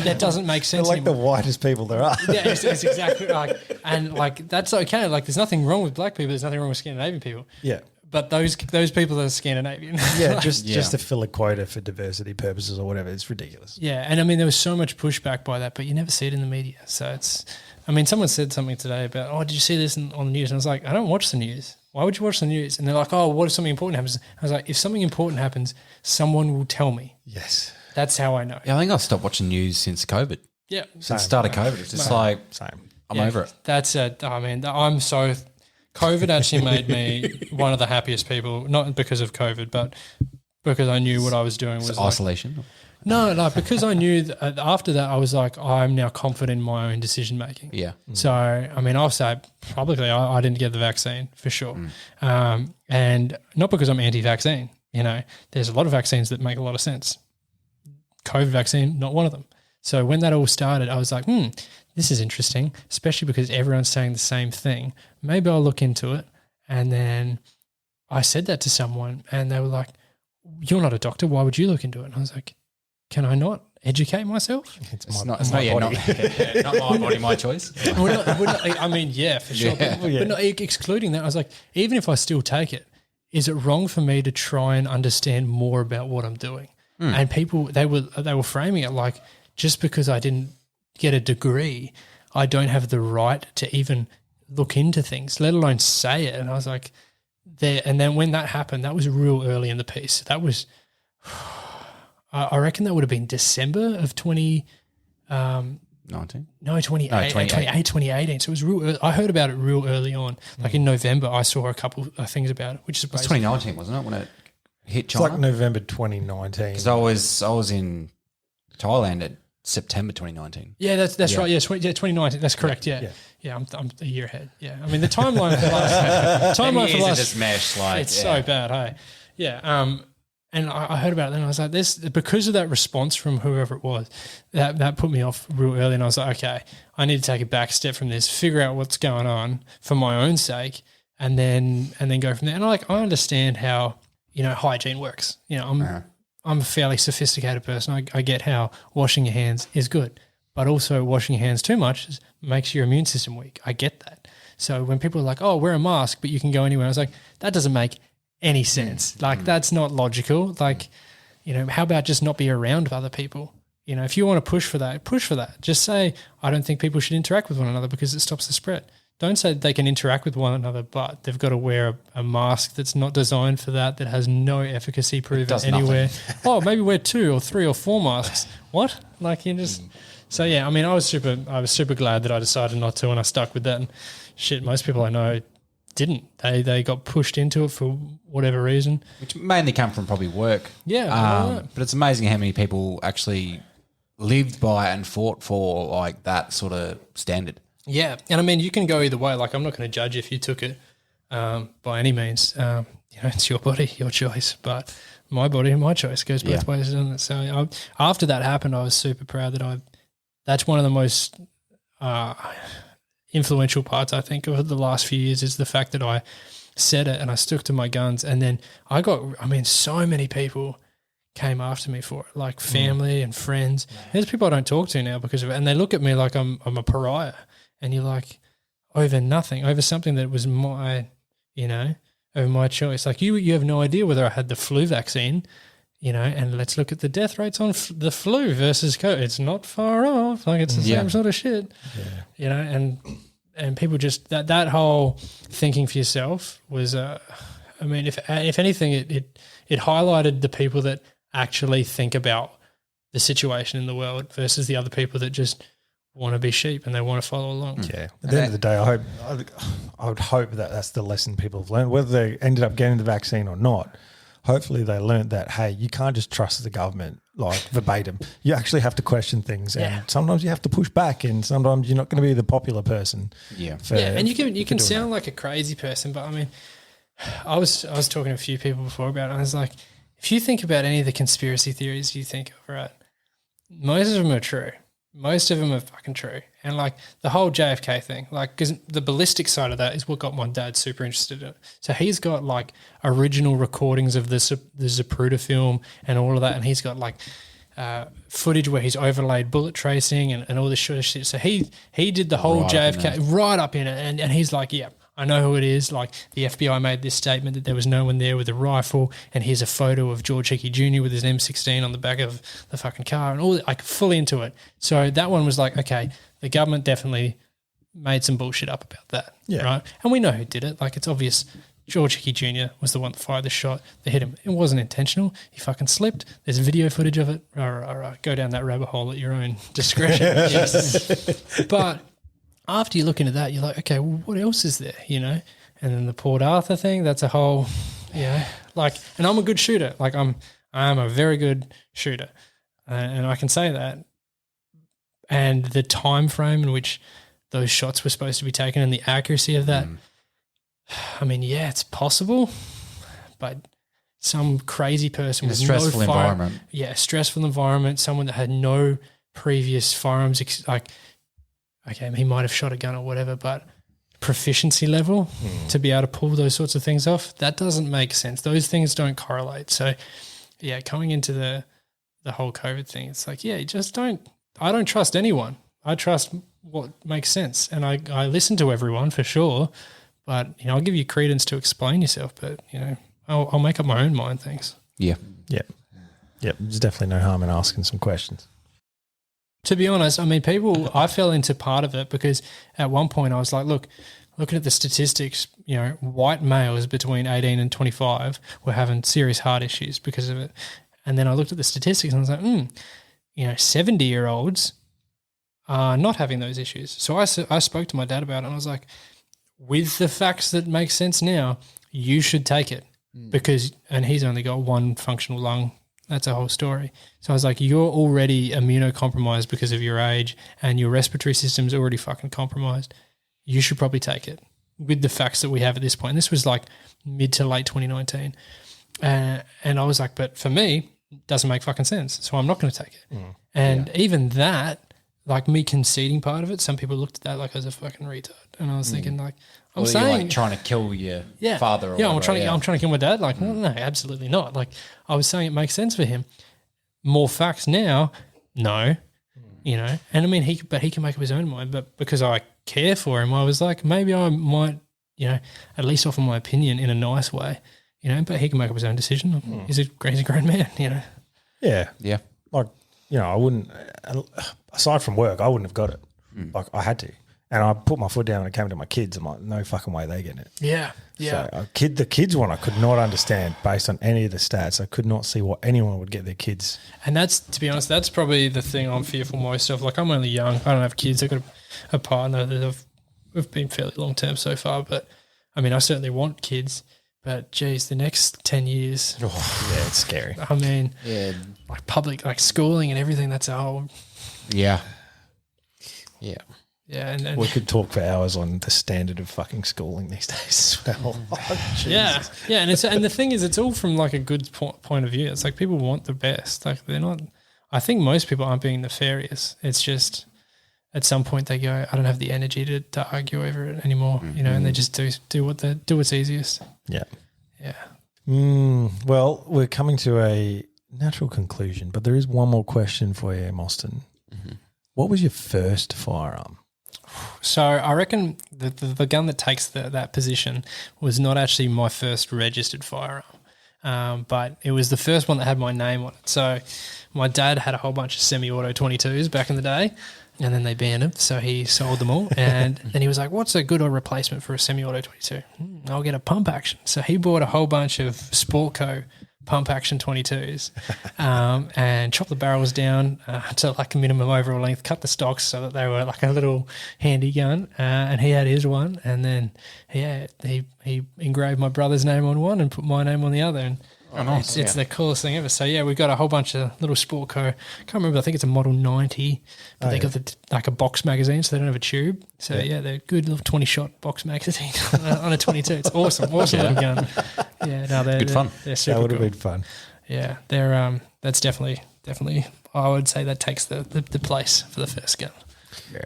That doesn't make sense They're like anymore. the whitest people there are. Yeah, it's exactly like, and like that's okay. Like, there's nothing wrong with black people. There's nothing wrong with Scandinavian people. Yeah. But those people are Scandinavian. Yeah, just to fill a quota for diversity purposes or whatever. It's ridiculous. Yeah, and I mean, there was so much pushback by that, but you never see it in the media. So it's, I mean, someone said something today about, oh, did you see this on the news? And I was like, I don't watch the news. Why would you watch the news? And they're like, oh, what if something important happens? I was like, if something important happens, someone will tell me. Yes. That's how I know. Yeah, I think I've stopped watching news since COVID. Yeah. Since the start of COVID. It's just like, Same. I'm over it. That's it. I mean, I'm so, COVID actually made me one of the happiest people, not because of COVID, but because I knew what I was doing was It's like, isolation. no, because I knew that after that, I was like, I'm now confident in my own decision making. Yeah. So, I mean, I'll say publicly, I didn't get the vaccine for sure. And not because I'm anti-vaccine, you know, there's a lot of vaccines that make a lot of sense. COVID vaccine, not one of them. So when that all started, I was like, this is interesting, especially because everyone's saying the same thing. Maybe I'll look into it. And then I said that to someone and they were like, you're not a doctor. Why would you look into it? And I was like, can I not educate myself? It's not my body, my choice. I mean, yeah, for sure. Yeah. But not excluding that, I was like, even if I still take it, is it wrong for me to try and understand more about what I'm doing? And people, they were framing it like, just because I didn't get a degree, I don't have the right to even look into things, let alone say it. And I was like, there. And then when that happened, that was real early in the piece. That was, I reckon that would have been December of 19? No, 2018. So it was real early. I heard about it real early on. Like in November, I saw a couple of things about it, which is It was basically 2019, wasn't it, when it hit It's China? like November 2019. Because I was in Thailand at September 2019. Yeah, that's right. Yeah, 2019. That's correct. Yeah. I'm a year ahead. Yeah, I mean the timeline for the last just mesh, like it's so bad. Hey, yeah. And I heard about it and I was like, this, because of that response from whoever it was, that put me off real early. And I was like, okay, I need to take a back step from this, figure out what's going on for my own sake, and then go from there. And I understand how, you know, hygiene works. You know, I'm a fairly sophisticated person. I get how washing your hands is good, but also washing your hands too much makes your immune system weak. I get that. So when people are like, oh, wear a mask, but you can go anywhere, I was like, that doesn't make any sense. Like, that's not logical. Like, you know, how about just not be around other people? You know, if you want to push for that, push for that. Just say, I don't think people should interact with one another because it stops the spread. Don't say they can interact with one another, but they've got to wear a mask that's not designed for that has no efficacy proven anywhere. Oh, maybe wear 2 or 3 or 4 masks. What? Like, you just... So, yeah, I mean, I was super glad that I decided not to, and I stuck with that. And shit, most people I know didn't. They got pushed into it for whatever reason. Which mainly come from probably work. Yeah. But it's amazing how many people actually lived by and fought for like that sort of standard. Yeah, and I mean, you can go either way. Like, I'm not going to judge if you took it by any means. You know, it's your body, your choice. But my body and my choice goes both ways, doesn't it? So after that happened, I was super proud that that's one of the most influential parts, I think, of the last few years is the fact that I said it and I stuck to my guns. And then so many people came after me for it, like family and friends. There's people I don't talk to now because of it, and they look at me like I'm a pariah. And you're like, over nothing, over something that was my, you know, over my choice. Like you have no idea whether I had the flu vaccine and let's look at the death rates on the flu versus COVID. It's not far off. Like it's the same sort of shit. Yeah. And people just that whole thinking for yourself was, if anything, it highlighted the people that actually think about the situation in the world versus the other people that just want to be sheep and they want to follow along. Yeah. At the end of the day, I would hope that that's the lesson people have learned, whether they ended up getting the vaccine or not. Hopefully they learned that, hey, you can't just trust the government like verbatim. You actually have to question things, and sometimes you have to push back, and sometimes you're not going to be the popular person. And you can sound like a crazy person, but I mean, I was talking to a few people before about it, and I was like, if you think about any of the conspiracy theories you think of, right, most of them are true. Most of them are fucking true. And like the whole JFK thing, like, because the ballistic side of that is what got my dad super interested in it. So he's got like original recordings of the Zapruder film and all of that. And he's got like footage where he's overlaid bullet tracing and all this sort of shit. So he did the whole JFK right up in it. And he's like, yeah, I know who it is. Like the FBI made this statement that there was no one there with a rifle, and here's a photo of George Hickey Jr. with his M16 on the back of the fucking car, and all like fully into it. So that one was like, okay, the government definitely made some bullshit up about that, right? And we know who did it. Like it's obvious. George Hickey Jr. was the one that fired the shot that hit him. It wasn't intentional. He fucking slipped. There's video footage of it. Or go down that rabbit hole at your own discretion. Yes. But after you look into that, you're like, okay, well, what else is there, And then the Port Arthur thing, that's a whole, like, and I'm a good shooter. Like I'm a very good shooter, and I can say that. And the time frame in which those shots were supposed to be taken and the accuracy of that, I mean, yeah, it's possible, but some crazy person in a with stressful environment. Yeah, stressful environment, someone that had no previous firearms, okay, he might have shot a gun or whatever, but proficiency level to be able to pull those sorts of things off, that doesn't make sense. Those things don't correlate. So, yeah, coming into the whole COVID thing, it's like, yeah, I don't trust anyone. I trust what makes sense. And I listen to everyone for sure, but, I'll give you credence to explain yourself, but, I'll make up my own mind things. Yeah. There's definitely no harm in asking some questions. To be honest, I mean, I fell into part of it because at one point I was like, looking at the statistics, white males between 18 and 25 were having serious heart issues because of it. And then I looked at the statistics and I was like, 70-year-olds are not having those issues. So I spoke to my dad about it and I was like, with the facts that make sense now, you should take it and he's only got one functional lung. That's a whole story. So I was like, you're already immunocompromised because of your age and your respiratory system's already fucking compromised. You should probably take it with the facts that we have at this point. And this was like mid to late 2019. And I was like, but for me, it doesn't make fucking sense. So I'm not going to take it. And even that, like me conceding part of it, some people looked at that like I was a fucking retard. And I was thinking like, I'm saying like trying to kill your father. Or I'm trying to kill my dad. Like, no, absolutely not. Like, I was saying it makes sense for him. More facts now, no, And I mean, he can make up his own mind. But because I care for him, I was like, maybe I might, at least offer my opinion in a nice way, But he can make up his own decision. He's a grown man, Yeah. Like, I wouldn't. Aside from work, I wouldn't have got it. Like I had to. And I put my foot down when it came to my kids. I'm like, no fucking way they're getting it. Yeah. So the kids one I could not understand based on any of the stats. I could not see what anyone would get their kids. And that's, to be honest, that's probably the thing I'm fearful most of. Like I'm only young. I don't have kids. I've got a partner that we've been fairly long term so far. But I mean, I certainly want kids. But geez, the next 10 years. Oh, yeah, it's scary. I mean, like public, like schooling and everything, that's a whole. Yeah. Yeah, and we could talk for hours on the standard of fucking schooling these days as well. Yeah, and the thing is, it's all from like a good point of view. It's like people want the best. Like they're not. I think most people aren't being nefarious. It's just at some point they go, I don't have the energy to argue over it anymore. And they just do what's easiest. Yeah. Yeah. Well, we're coming to a natural conclusion, but there is one more question for you, Mostyn. What was your first firearm? So I reckon the gun that takes that position was not actually my first registered firearm. but it was the first one that had my name on it. So my dad had a whole bunch of semi-auto 22s back in the day, and then they banned them, so he sold them all. And then he was like, what's a good replacement for a semi-auto 22? I'll get a pump action. So he bought a whole bunch of Sportco pump action 22s and chopped the barrels down to like a minimum overall length, cut the stocks so that they were like a little handy gun, and he had his one, and then he engraved my brother's name on one and put my name on the other, and it's the coolest thing ever. So yeah, we've got a whole bunch of little Sportco. I can't remember, I think it's a model 90, but they got like a box magazine, so they don't have a tube. So yeah, they're good little 20-shot box magazine on a 22. It's awesome little gun. Yeah, no, they're Good fun. They're super That would have cool. been fun. Yeah, they're that's definitely. I would say that takes the place for the first gun.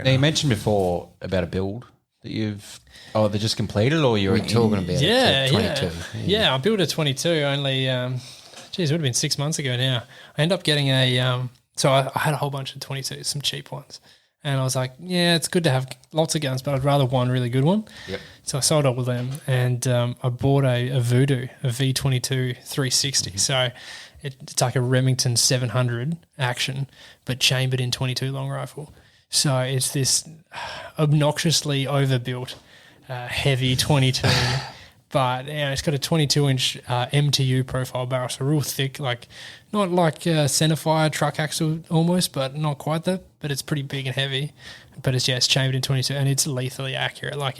Now, you mentioned before about a build that you've they're just completed, or you're talking about Yeah, 22. Yeah, I built a 22 only. It would have been 6 months ago now. I ended up getting a. So I had a whole bunch of 22s, some cheap ones. And I was like, yeah, it's good to have lots of guns, but I'd rather one really good one. Yep. So I sold all of them, and I bought a Voodoo, a V22 360. So it's like a Remington 700 action, but chambered in 22 long rifle. So it's this obnoxiously overbuilt, heavy 22, but it's got a 22-inch MTU profile barrel, so real thick, like not like centerfire truck axle almost, but not quite that. But it's pretty big and heavy. But it's chambered in 22, and it's lethally accurate. Like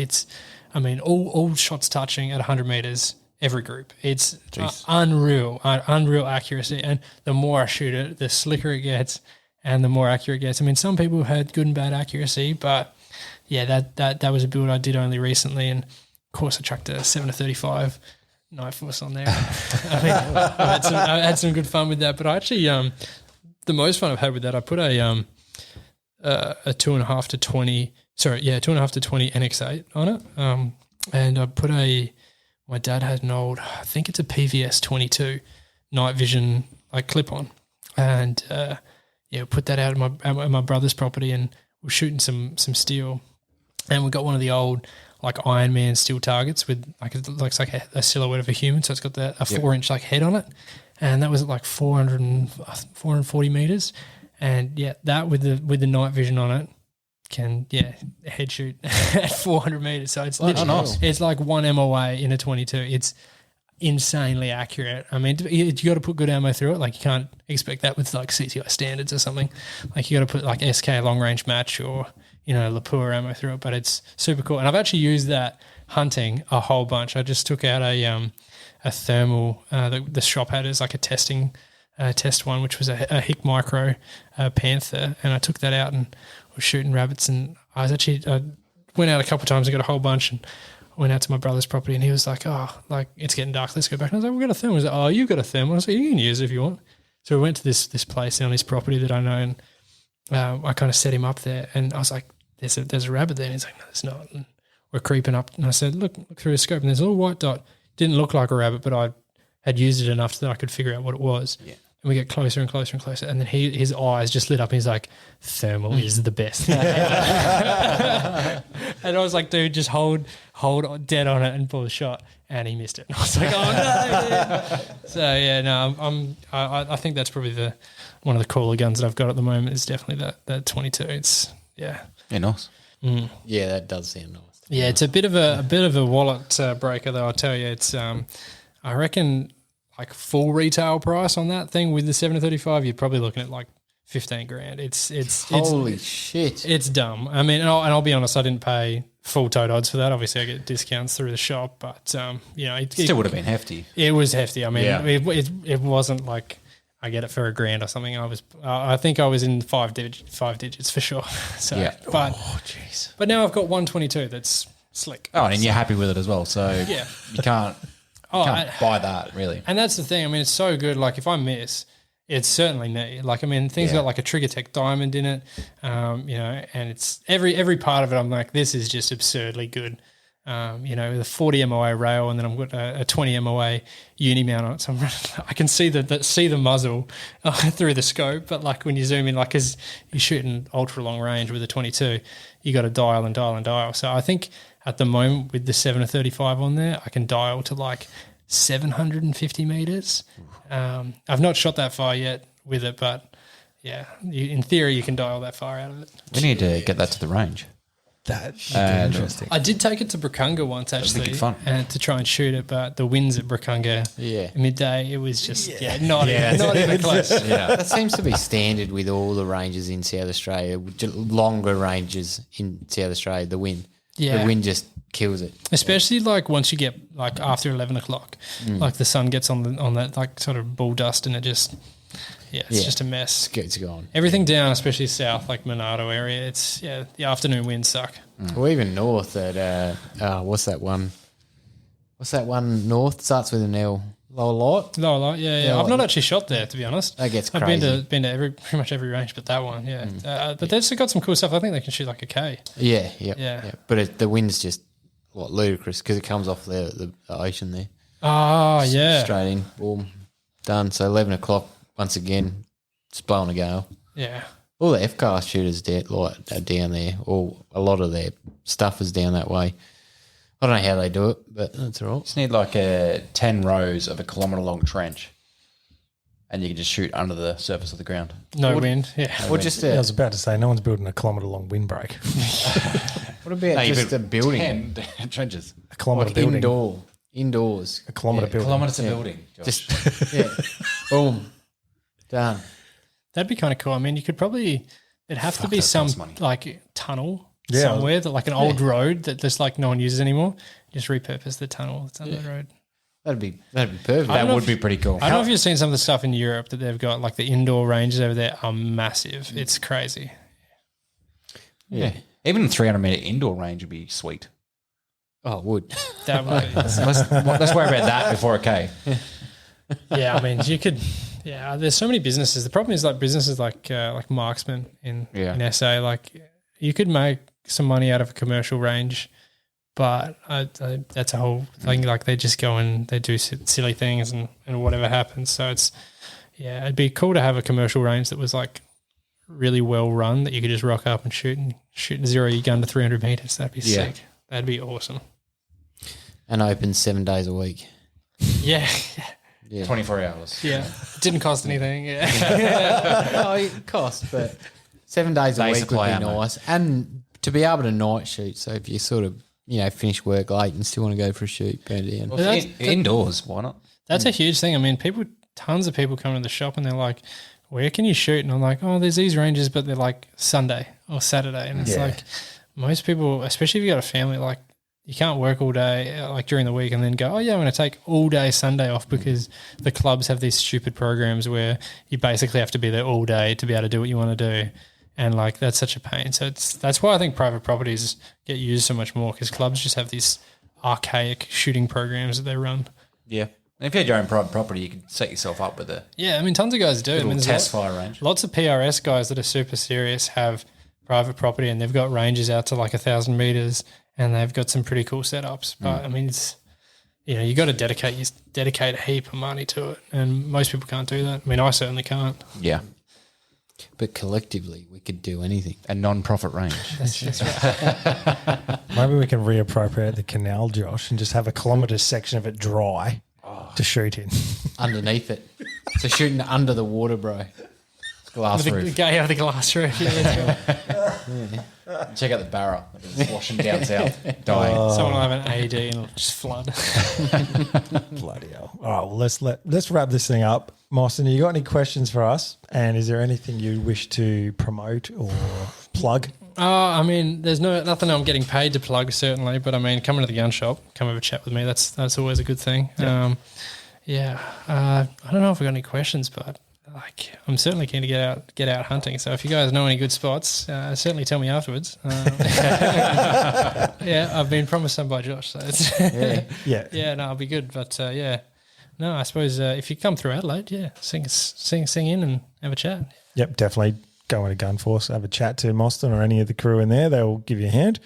all shots touching at 100 meters. Every group. It's unreal accuracy. And the more I shoot it, the slicker it gets and the more accurate it gets. I mean, some people had good and bad accuracy, but yeah, that was a build I did only recently. And of course, I chucked a 7 to 35 knife force on there. I had some good fun with that. But I actually, the most fun I've had with that, I put a 2.5 to 20, 2.5 to 20 NX8 on it. And I put my dad had an old, I think it's a PVS 22 night vision like clip on, and put that out at my brother's property, and we're shooting some steel, and we got one of the old like Iron Man steel targets with like it looks like a silhouette of a human, so it's got a 4-inch like head on it, and that was at like 440 meters, and that with the night vision on it can head shoot at 400 meters. So it's literally it's like one MOA in a 22. It's insanely accurate. I mean, you got to put good ammo through it. Like you can't expect that with like CTI standards or something. Like you got to put like SK long range match or Lapua ammo through it. But it's super cool. And I've actually used that hunting a whole bunch. I just took out a thermal. The shop had as like a testing test one, which was a Hick Micro Panther, and I took that out and was shooting rabbits. And I went out a couple of times and got a whole bunch, and went out to my brother's property, and he was like, it's getting dark, let's go back. And I was like, we've got a thermal. He was like, you've got a thermal. I was like, you can use it if you want. So we went to this place on his property that I know, and I kind of set him up there, and I was like, there's a rabbit there. And he's like, no, there's not. And we're creeping up, and I said, look through a scope, and there's a little white dot. Didn't look like a rabbit, but I had used it enough that I could figure out what it was. Yeah. And we get closer and closer and closer. And then his eyes just lit up, and he's like, thermal is the best. And I was like, dude, just hold dead on it and pull the shot. And he missed it. And I was like, oh, no. So, I think that's probably one of the cooler guns that I've got at the moment is definitely that 22. It's, Yeah, nice. Mm. Yeah, that does sound nice. Yeah, it's a bit of a wallet breaker, though, I'll tell you. It's, I reckon, like full retail price on that thing with the 735, you're probably looking at like 15 grand. It's holy shit. It's dumb. I mean, and I'll be honest, I didn't pay full tote odds for that. Obviously, I get discounts through the shop, but it still would have been hefty. It was hefty. I mean, it wasn't like I get it for $1,000 or something. I think I was in five digits for sure. So, but jeez. But now I've got 122 that's slick. Oh, and you're happy with it as well. So you can't. Can't buy that, really. And that's the thing. I mean, it's so good. Like, if I miss, it's certainly me. Like, I mean, things got like a Trigger Tech diamond in it, and it's every part of it. I'm like, this is just absurdly good. With a 40 MOA rail, and then I've got a 20 MOA uni mount on it. So I can see the muzzle through the scope. But like when you zoom in, like, because you're shooting ultra long range with a 22, you got to dial and dial and dial. So I think at the moment with the 7 to 35 on there, I can dial to like 750 meters. I've not shot that far yet with it, but yeah, in theory, you can dial that far out of it. We need to get that to the range. That should be interesting. I did take it to Bracunga once actually, good fun. and to try and shoot it, but the winds at Bracunga midday, it was just not even close. That seems to be standard with all the ranges in South Australia, longer ranges in South Australia, the wind. Yeah. The wind just kills it. Especially like once you get like after 11 o'clock, like the sun gets on that like sort of bull dust and it just, it's just a mess. It's gone. Everything down, especially south, like Monado area, it's, the afternoon winds suck. Or even north at, what's that one? What's that one north? Starts with an L. Lower Light? Lower Light, yeah. I've not actually shot there, to be honest. That gets I've crazy. been to pretty much every range but that one, but they've still got some cool stuff. I think they can shoot like a K. Yeah. But the wind's just ludicrous because it comes off the ocean there. Oh, yeah. Straight in, boom, done. So 11 o'clock, once again, it's blowing a gale. Yeah. All the F-car shooters are down there, or a lot of their stuff is down that way. I don't know how they do it, but that's all right. Just need like 10 rows of a kilometre long trench, and you can just shoot under the surface of the ground. No wind, yeah. Or just I was about to say, no one's building a kilometre-long windbreak. what about just a building? 10 trenches. A kilometre Like building. indoors. A kilometre building. Kilometres of building. Josh. Just, boom, done. That'd be kind of cool. I mean, you could probably, it'd have to be that some costs money. like tunnel Yeah. somewhere, that like an old road that just like no one uses anymore. Just repurpose the tunnel that's under the road. That'd be perfect. I don't know That would be pretty cool. I don't know if you've seen some of the stuff in Europe that they've got, like the indoor ranges over there are massive. It's crazy. Yeah. Even a 300-metre indoor range would be sweet. Oh, it would. That would be, Let's worry about that before a K. yeah, I mean, you could. Yeah, there's so many businesses. The problem is like businesses like Marksman in SA. Like you could make some money out of a commercial range, but that's a whole thing. Like they just go and they do silly things and whatever happens. So it'd be cool to have a commercial range that was like really well run that you could just rock up and shoot and zero your gun to 300 meters. That'd be sick. That'd be awesome. And open 7 days a week. Yeah. 24 hours. Yeah. Didn't cost anything. Yeah. Oh, it costs, but 7 days a They week supply would be ammo. nice. And to be able to night shoot, so if you sort of, finish work late and still want to go for a shoot, burn it down. Indoors, why not? That's a huge thing. I mean, tons of people come to the shop and they're like, where can you shoot? And I'm like, oh, there's these ranges, but they're like Sunday or Saturday. And it's like most people, especially if you got a family, like you can't work all day like during the week and then go, oh yeah, I'm going to take all day Sunday off because the clubs have these stupid programs where you basically have to be there all day to be able to do what you want to do. And like that's such a pain. So that's why I think private properties get used so much more because clubs just have these archaic shooting programs that they run. Yeah. And if you had your own private property, you could set yourself up with a Yeah, I mean, tons of guys do. I mean, little there's test fire range. lots of PRS guys that are super serious have private property and they've got ranges out to like 1,000 meters and they've got some pretty cool setups. But I mean, it's you got to dedicate a heap of money to it, and most people can't do that. I mean, I certainly can't. Yeah. But collectively, we could do anything. A non-profit range. That's right. Maybe we can reappropriate the canal, Josh, and just have a kilometre section of it dry to shoot in. Underneath it. So shooting under the water, bro. Glass The roof. guy out of the glass roof. Yeah, let's go. Check out the barra. It's washing down south. Dying. Someone will have an AD and it'll just flood. Bloody hell. All right, well, let's wrap this thing up. Mostyn, you got any questions for us? And is there anything you wish to promote or plug? I mean, there's nothing I'm getting paid to plug, certainly, but I mean, come into the gun shop, come have a chat with me. That's always a good thing. I don't know if we've got any questions, but like, I'm certainly keen to get out hunting. So if you guys know any good spots, certainly tell me afterwards. I've been promised some by Josh, so it's no, I'll be good. But no, I suppose if you come through Adelaide, sing in and have a chat. Yep, definitely go into Gunforce, have a chat to Mostyn or any of the crew in there. They'll give you a hand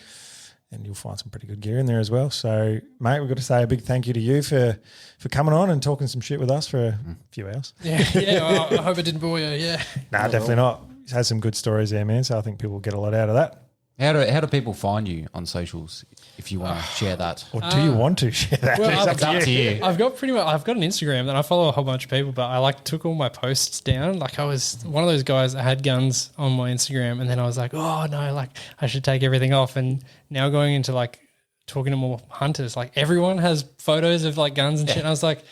and you'll find some pretty good gear in there as well. So, mate, we've got to say a big thank you to you for coming on and talking some shit with us for a few hours. I hope it didn't bore you, Nah, definitely not. He's had some good stories there, man, so I think people will get a lot out of that. How do people find you on socials if you want to share that? Or do you want to share that? Well, It's up to you. I've got an Instagram and I follow a whole bunch of people, but I took all my posts down. Like I was one of those guys that had guns on my Instagram, and then I was like, oh no, like I should take everything off. And now going into like talking to more hunters, like everyone has photos of like guns and shit. And I was like,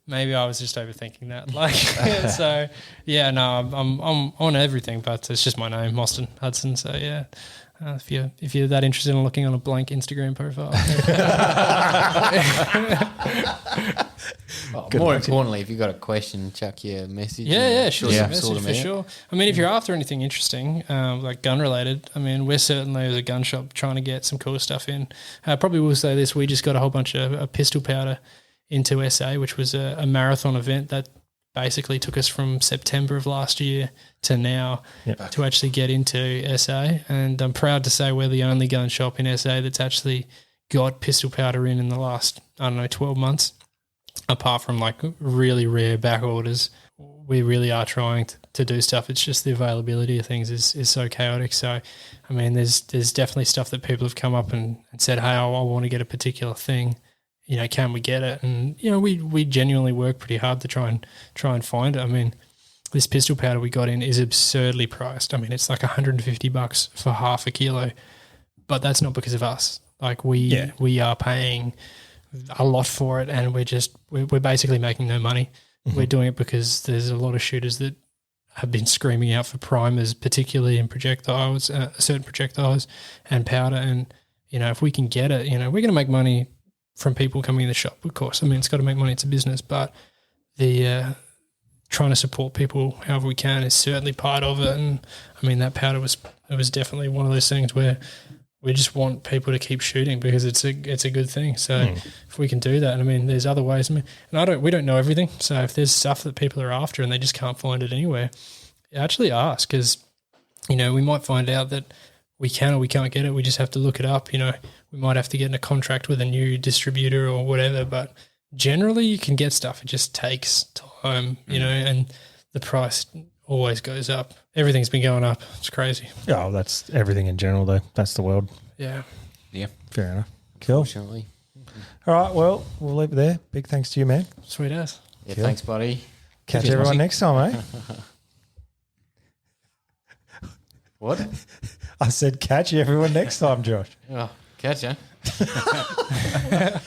maybe I was just overthinking that. Like, so yeah, no, I'm on everything, but it's just my name, Mostyn Hudson. So yeah. If you're that interested in looking on a blank Instagram profile, More importantly, if you've got a question, chuck your message. Sure, message for sure. I mean, if you're after anything interesting, like gun related, I mean, we're certainly as a gun shop trying to get some cool stuff in. I probably will say this: we just got a whole bunch of pistol powder into SA, which was a marathon event that basically took us from September of last year to now to actually get into SA. And I'm proud to say we're the only gun shop in SA that's actually got pistol powder in the last, 12 months, apart from like really rare back orders. We really are trying to do stuff. It's just the availability of things is so chaotic. So, I mean, there's definitely stuff that people have come up and said, hey, I want to get a particular thing. Can we get it? And, we genuinely work pretty hard to try and find it. I mean, this pistol powder we got in is absurdly priced. I mean, it's like $150 for half a kilo, but that's not because of us. Like we are paying a lot for it, and we're basically making no money. Mm-hmm. We're doing it because there's a lot of shooters that have been screaming out for primers, particularly in projectiles, certain projectiles and powder. And, if we can get it, we're going to make money from people coming in the shop, of course. I mean, it's got to make money. It's a business, but the trying to support people however we can is certainly part of it. And I mean, that powder was definitely one of those things where we just want people to keep shooting because it's a good thing. So if we can do that, and I mean, there's other ways. I mean, and we don't know everything. So if there's stuff that people are after and they just can't find it anywhere, actually ask, because we might find out that we can or we can't get it. We just have to look it up. We might have to get in a contract with a new distributor or whatever, but generally you can get stuff. It just takes time, and the price always goes up. Everything's been going up. It's crazy. Oh, that's everything in general, though. That's the world. Yeah. Yeah. Fair enough. Cool. Fortunately. All right, well, we'll leave it there. Big thanks to you, man. Sweet ass. Yeah, thanks, buddy. Catch everyone next time, eh? What? I said catch everyone next time, Josh. Oh, catch ya.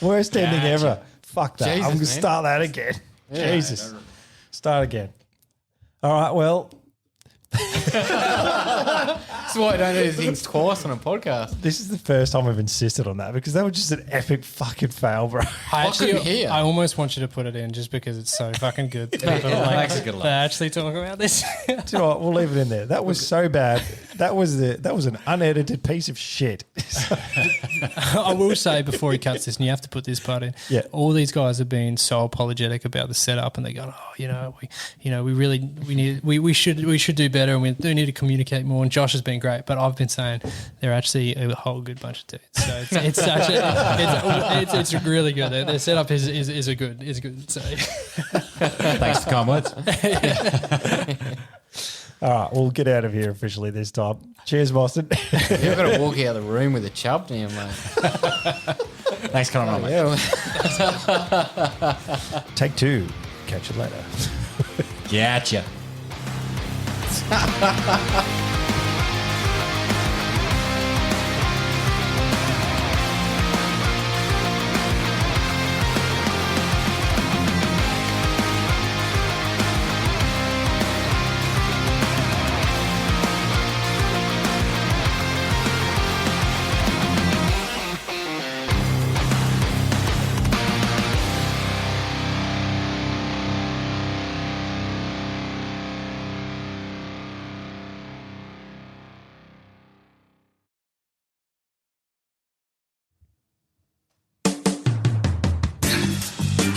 Worst ending ever. Fuck that. Jesus, I'm going to man. start that again. Yeah. Jesus. Start again. All right, well, That's why I don't do things twice on a podcast. this is the first time I've insisted on that because that was just an epic fucking fail, bro. couldn't hear. I almost want you to put it in just because it's so fucking good. Makes a good laugh. They actually talk about this. Do you know what? We'll leave it in there. That was so bad. That was an unedited piece of shit. I will say before he cuts this, and you have to put this part in. Yeah. All these guys have been so apologetic about the setup, and they're going, we should do better, and we do need to communicate more. And Josh has been great, but I've been saying they're actually a whole good bunch of dudes. So it's really good. Their setup is good. So Thanks for the kind words. All right, we'll get out of here officially this time. Cheers, Boston. You've got to walk out of the room with a chub now, mate. Thanks for coming on, mate. Yeah. Take two. Catch you later. Gotcha.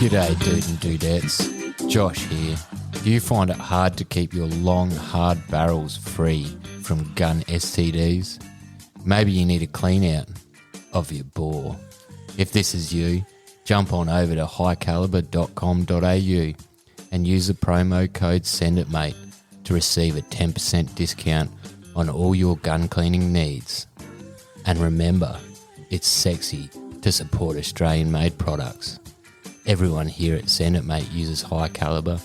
G'day, dude and dudettes. Josh here. Do you find it hard to keep your long, hard barrels free from gun STDs? Maybe you need a clean out of your bore. If this is you, jump on over to highcaliber.com.au and use the promo code SENDITMATE to receive a 10% discount on all your gun cleaning needs. And remember, it's sexy to support Australian-made products. Everyone here at Send It Mate uses high caliber,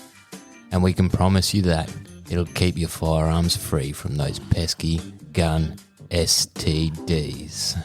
and we can promise you that it'll keep your firearms free from those pesky gun STDs.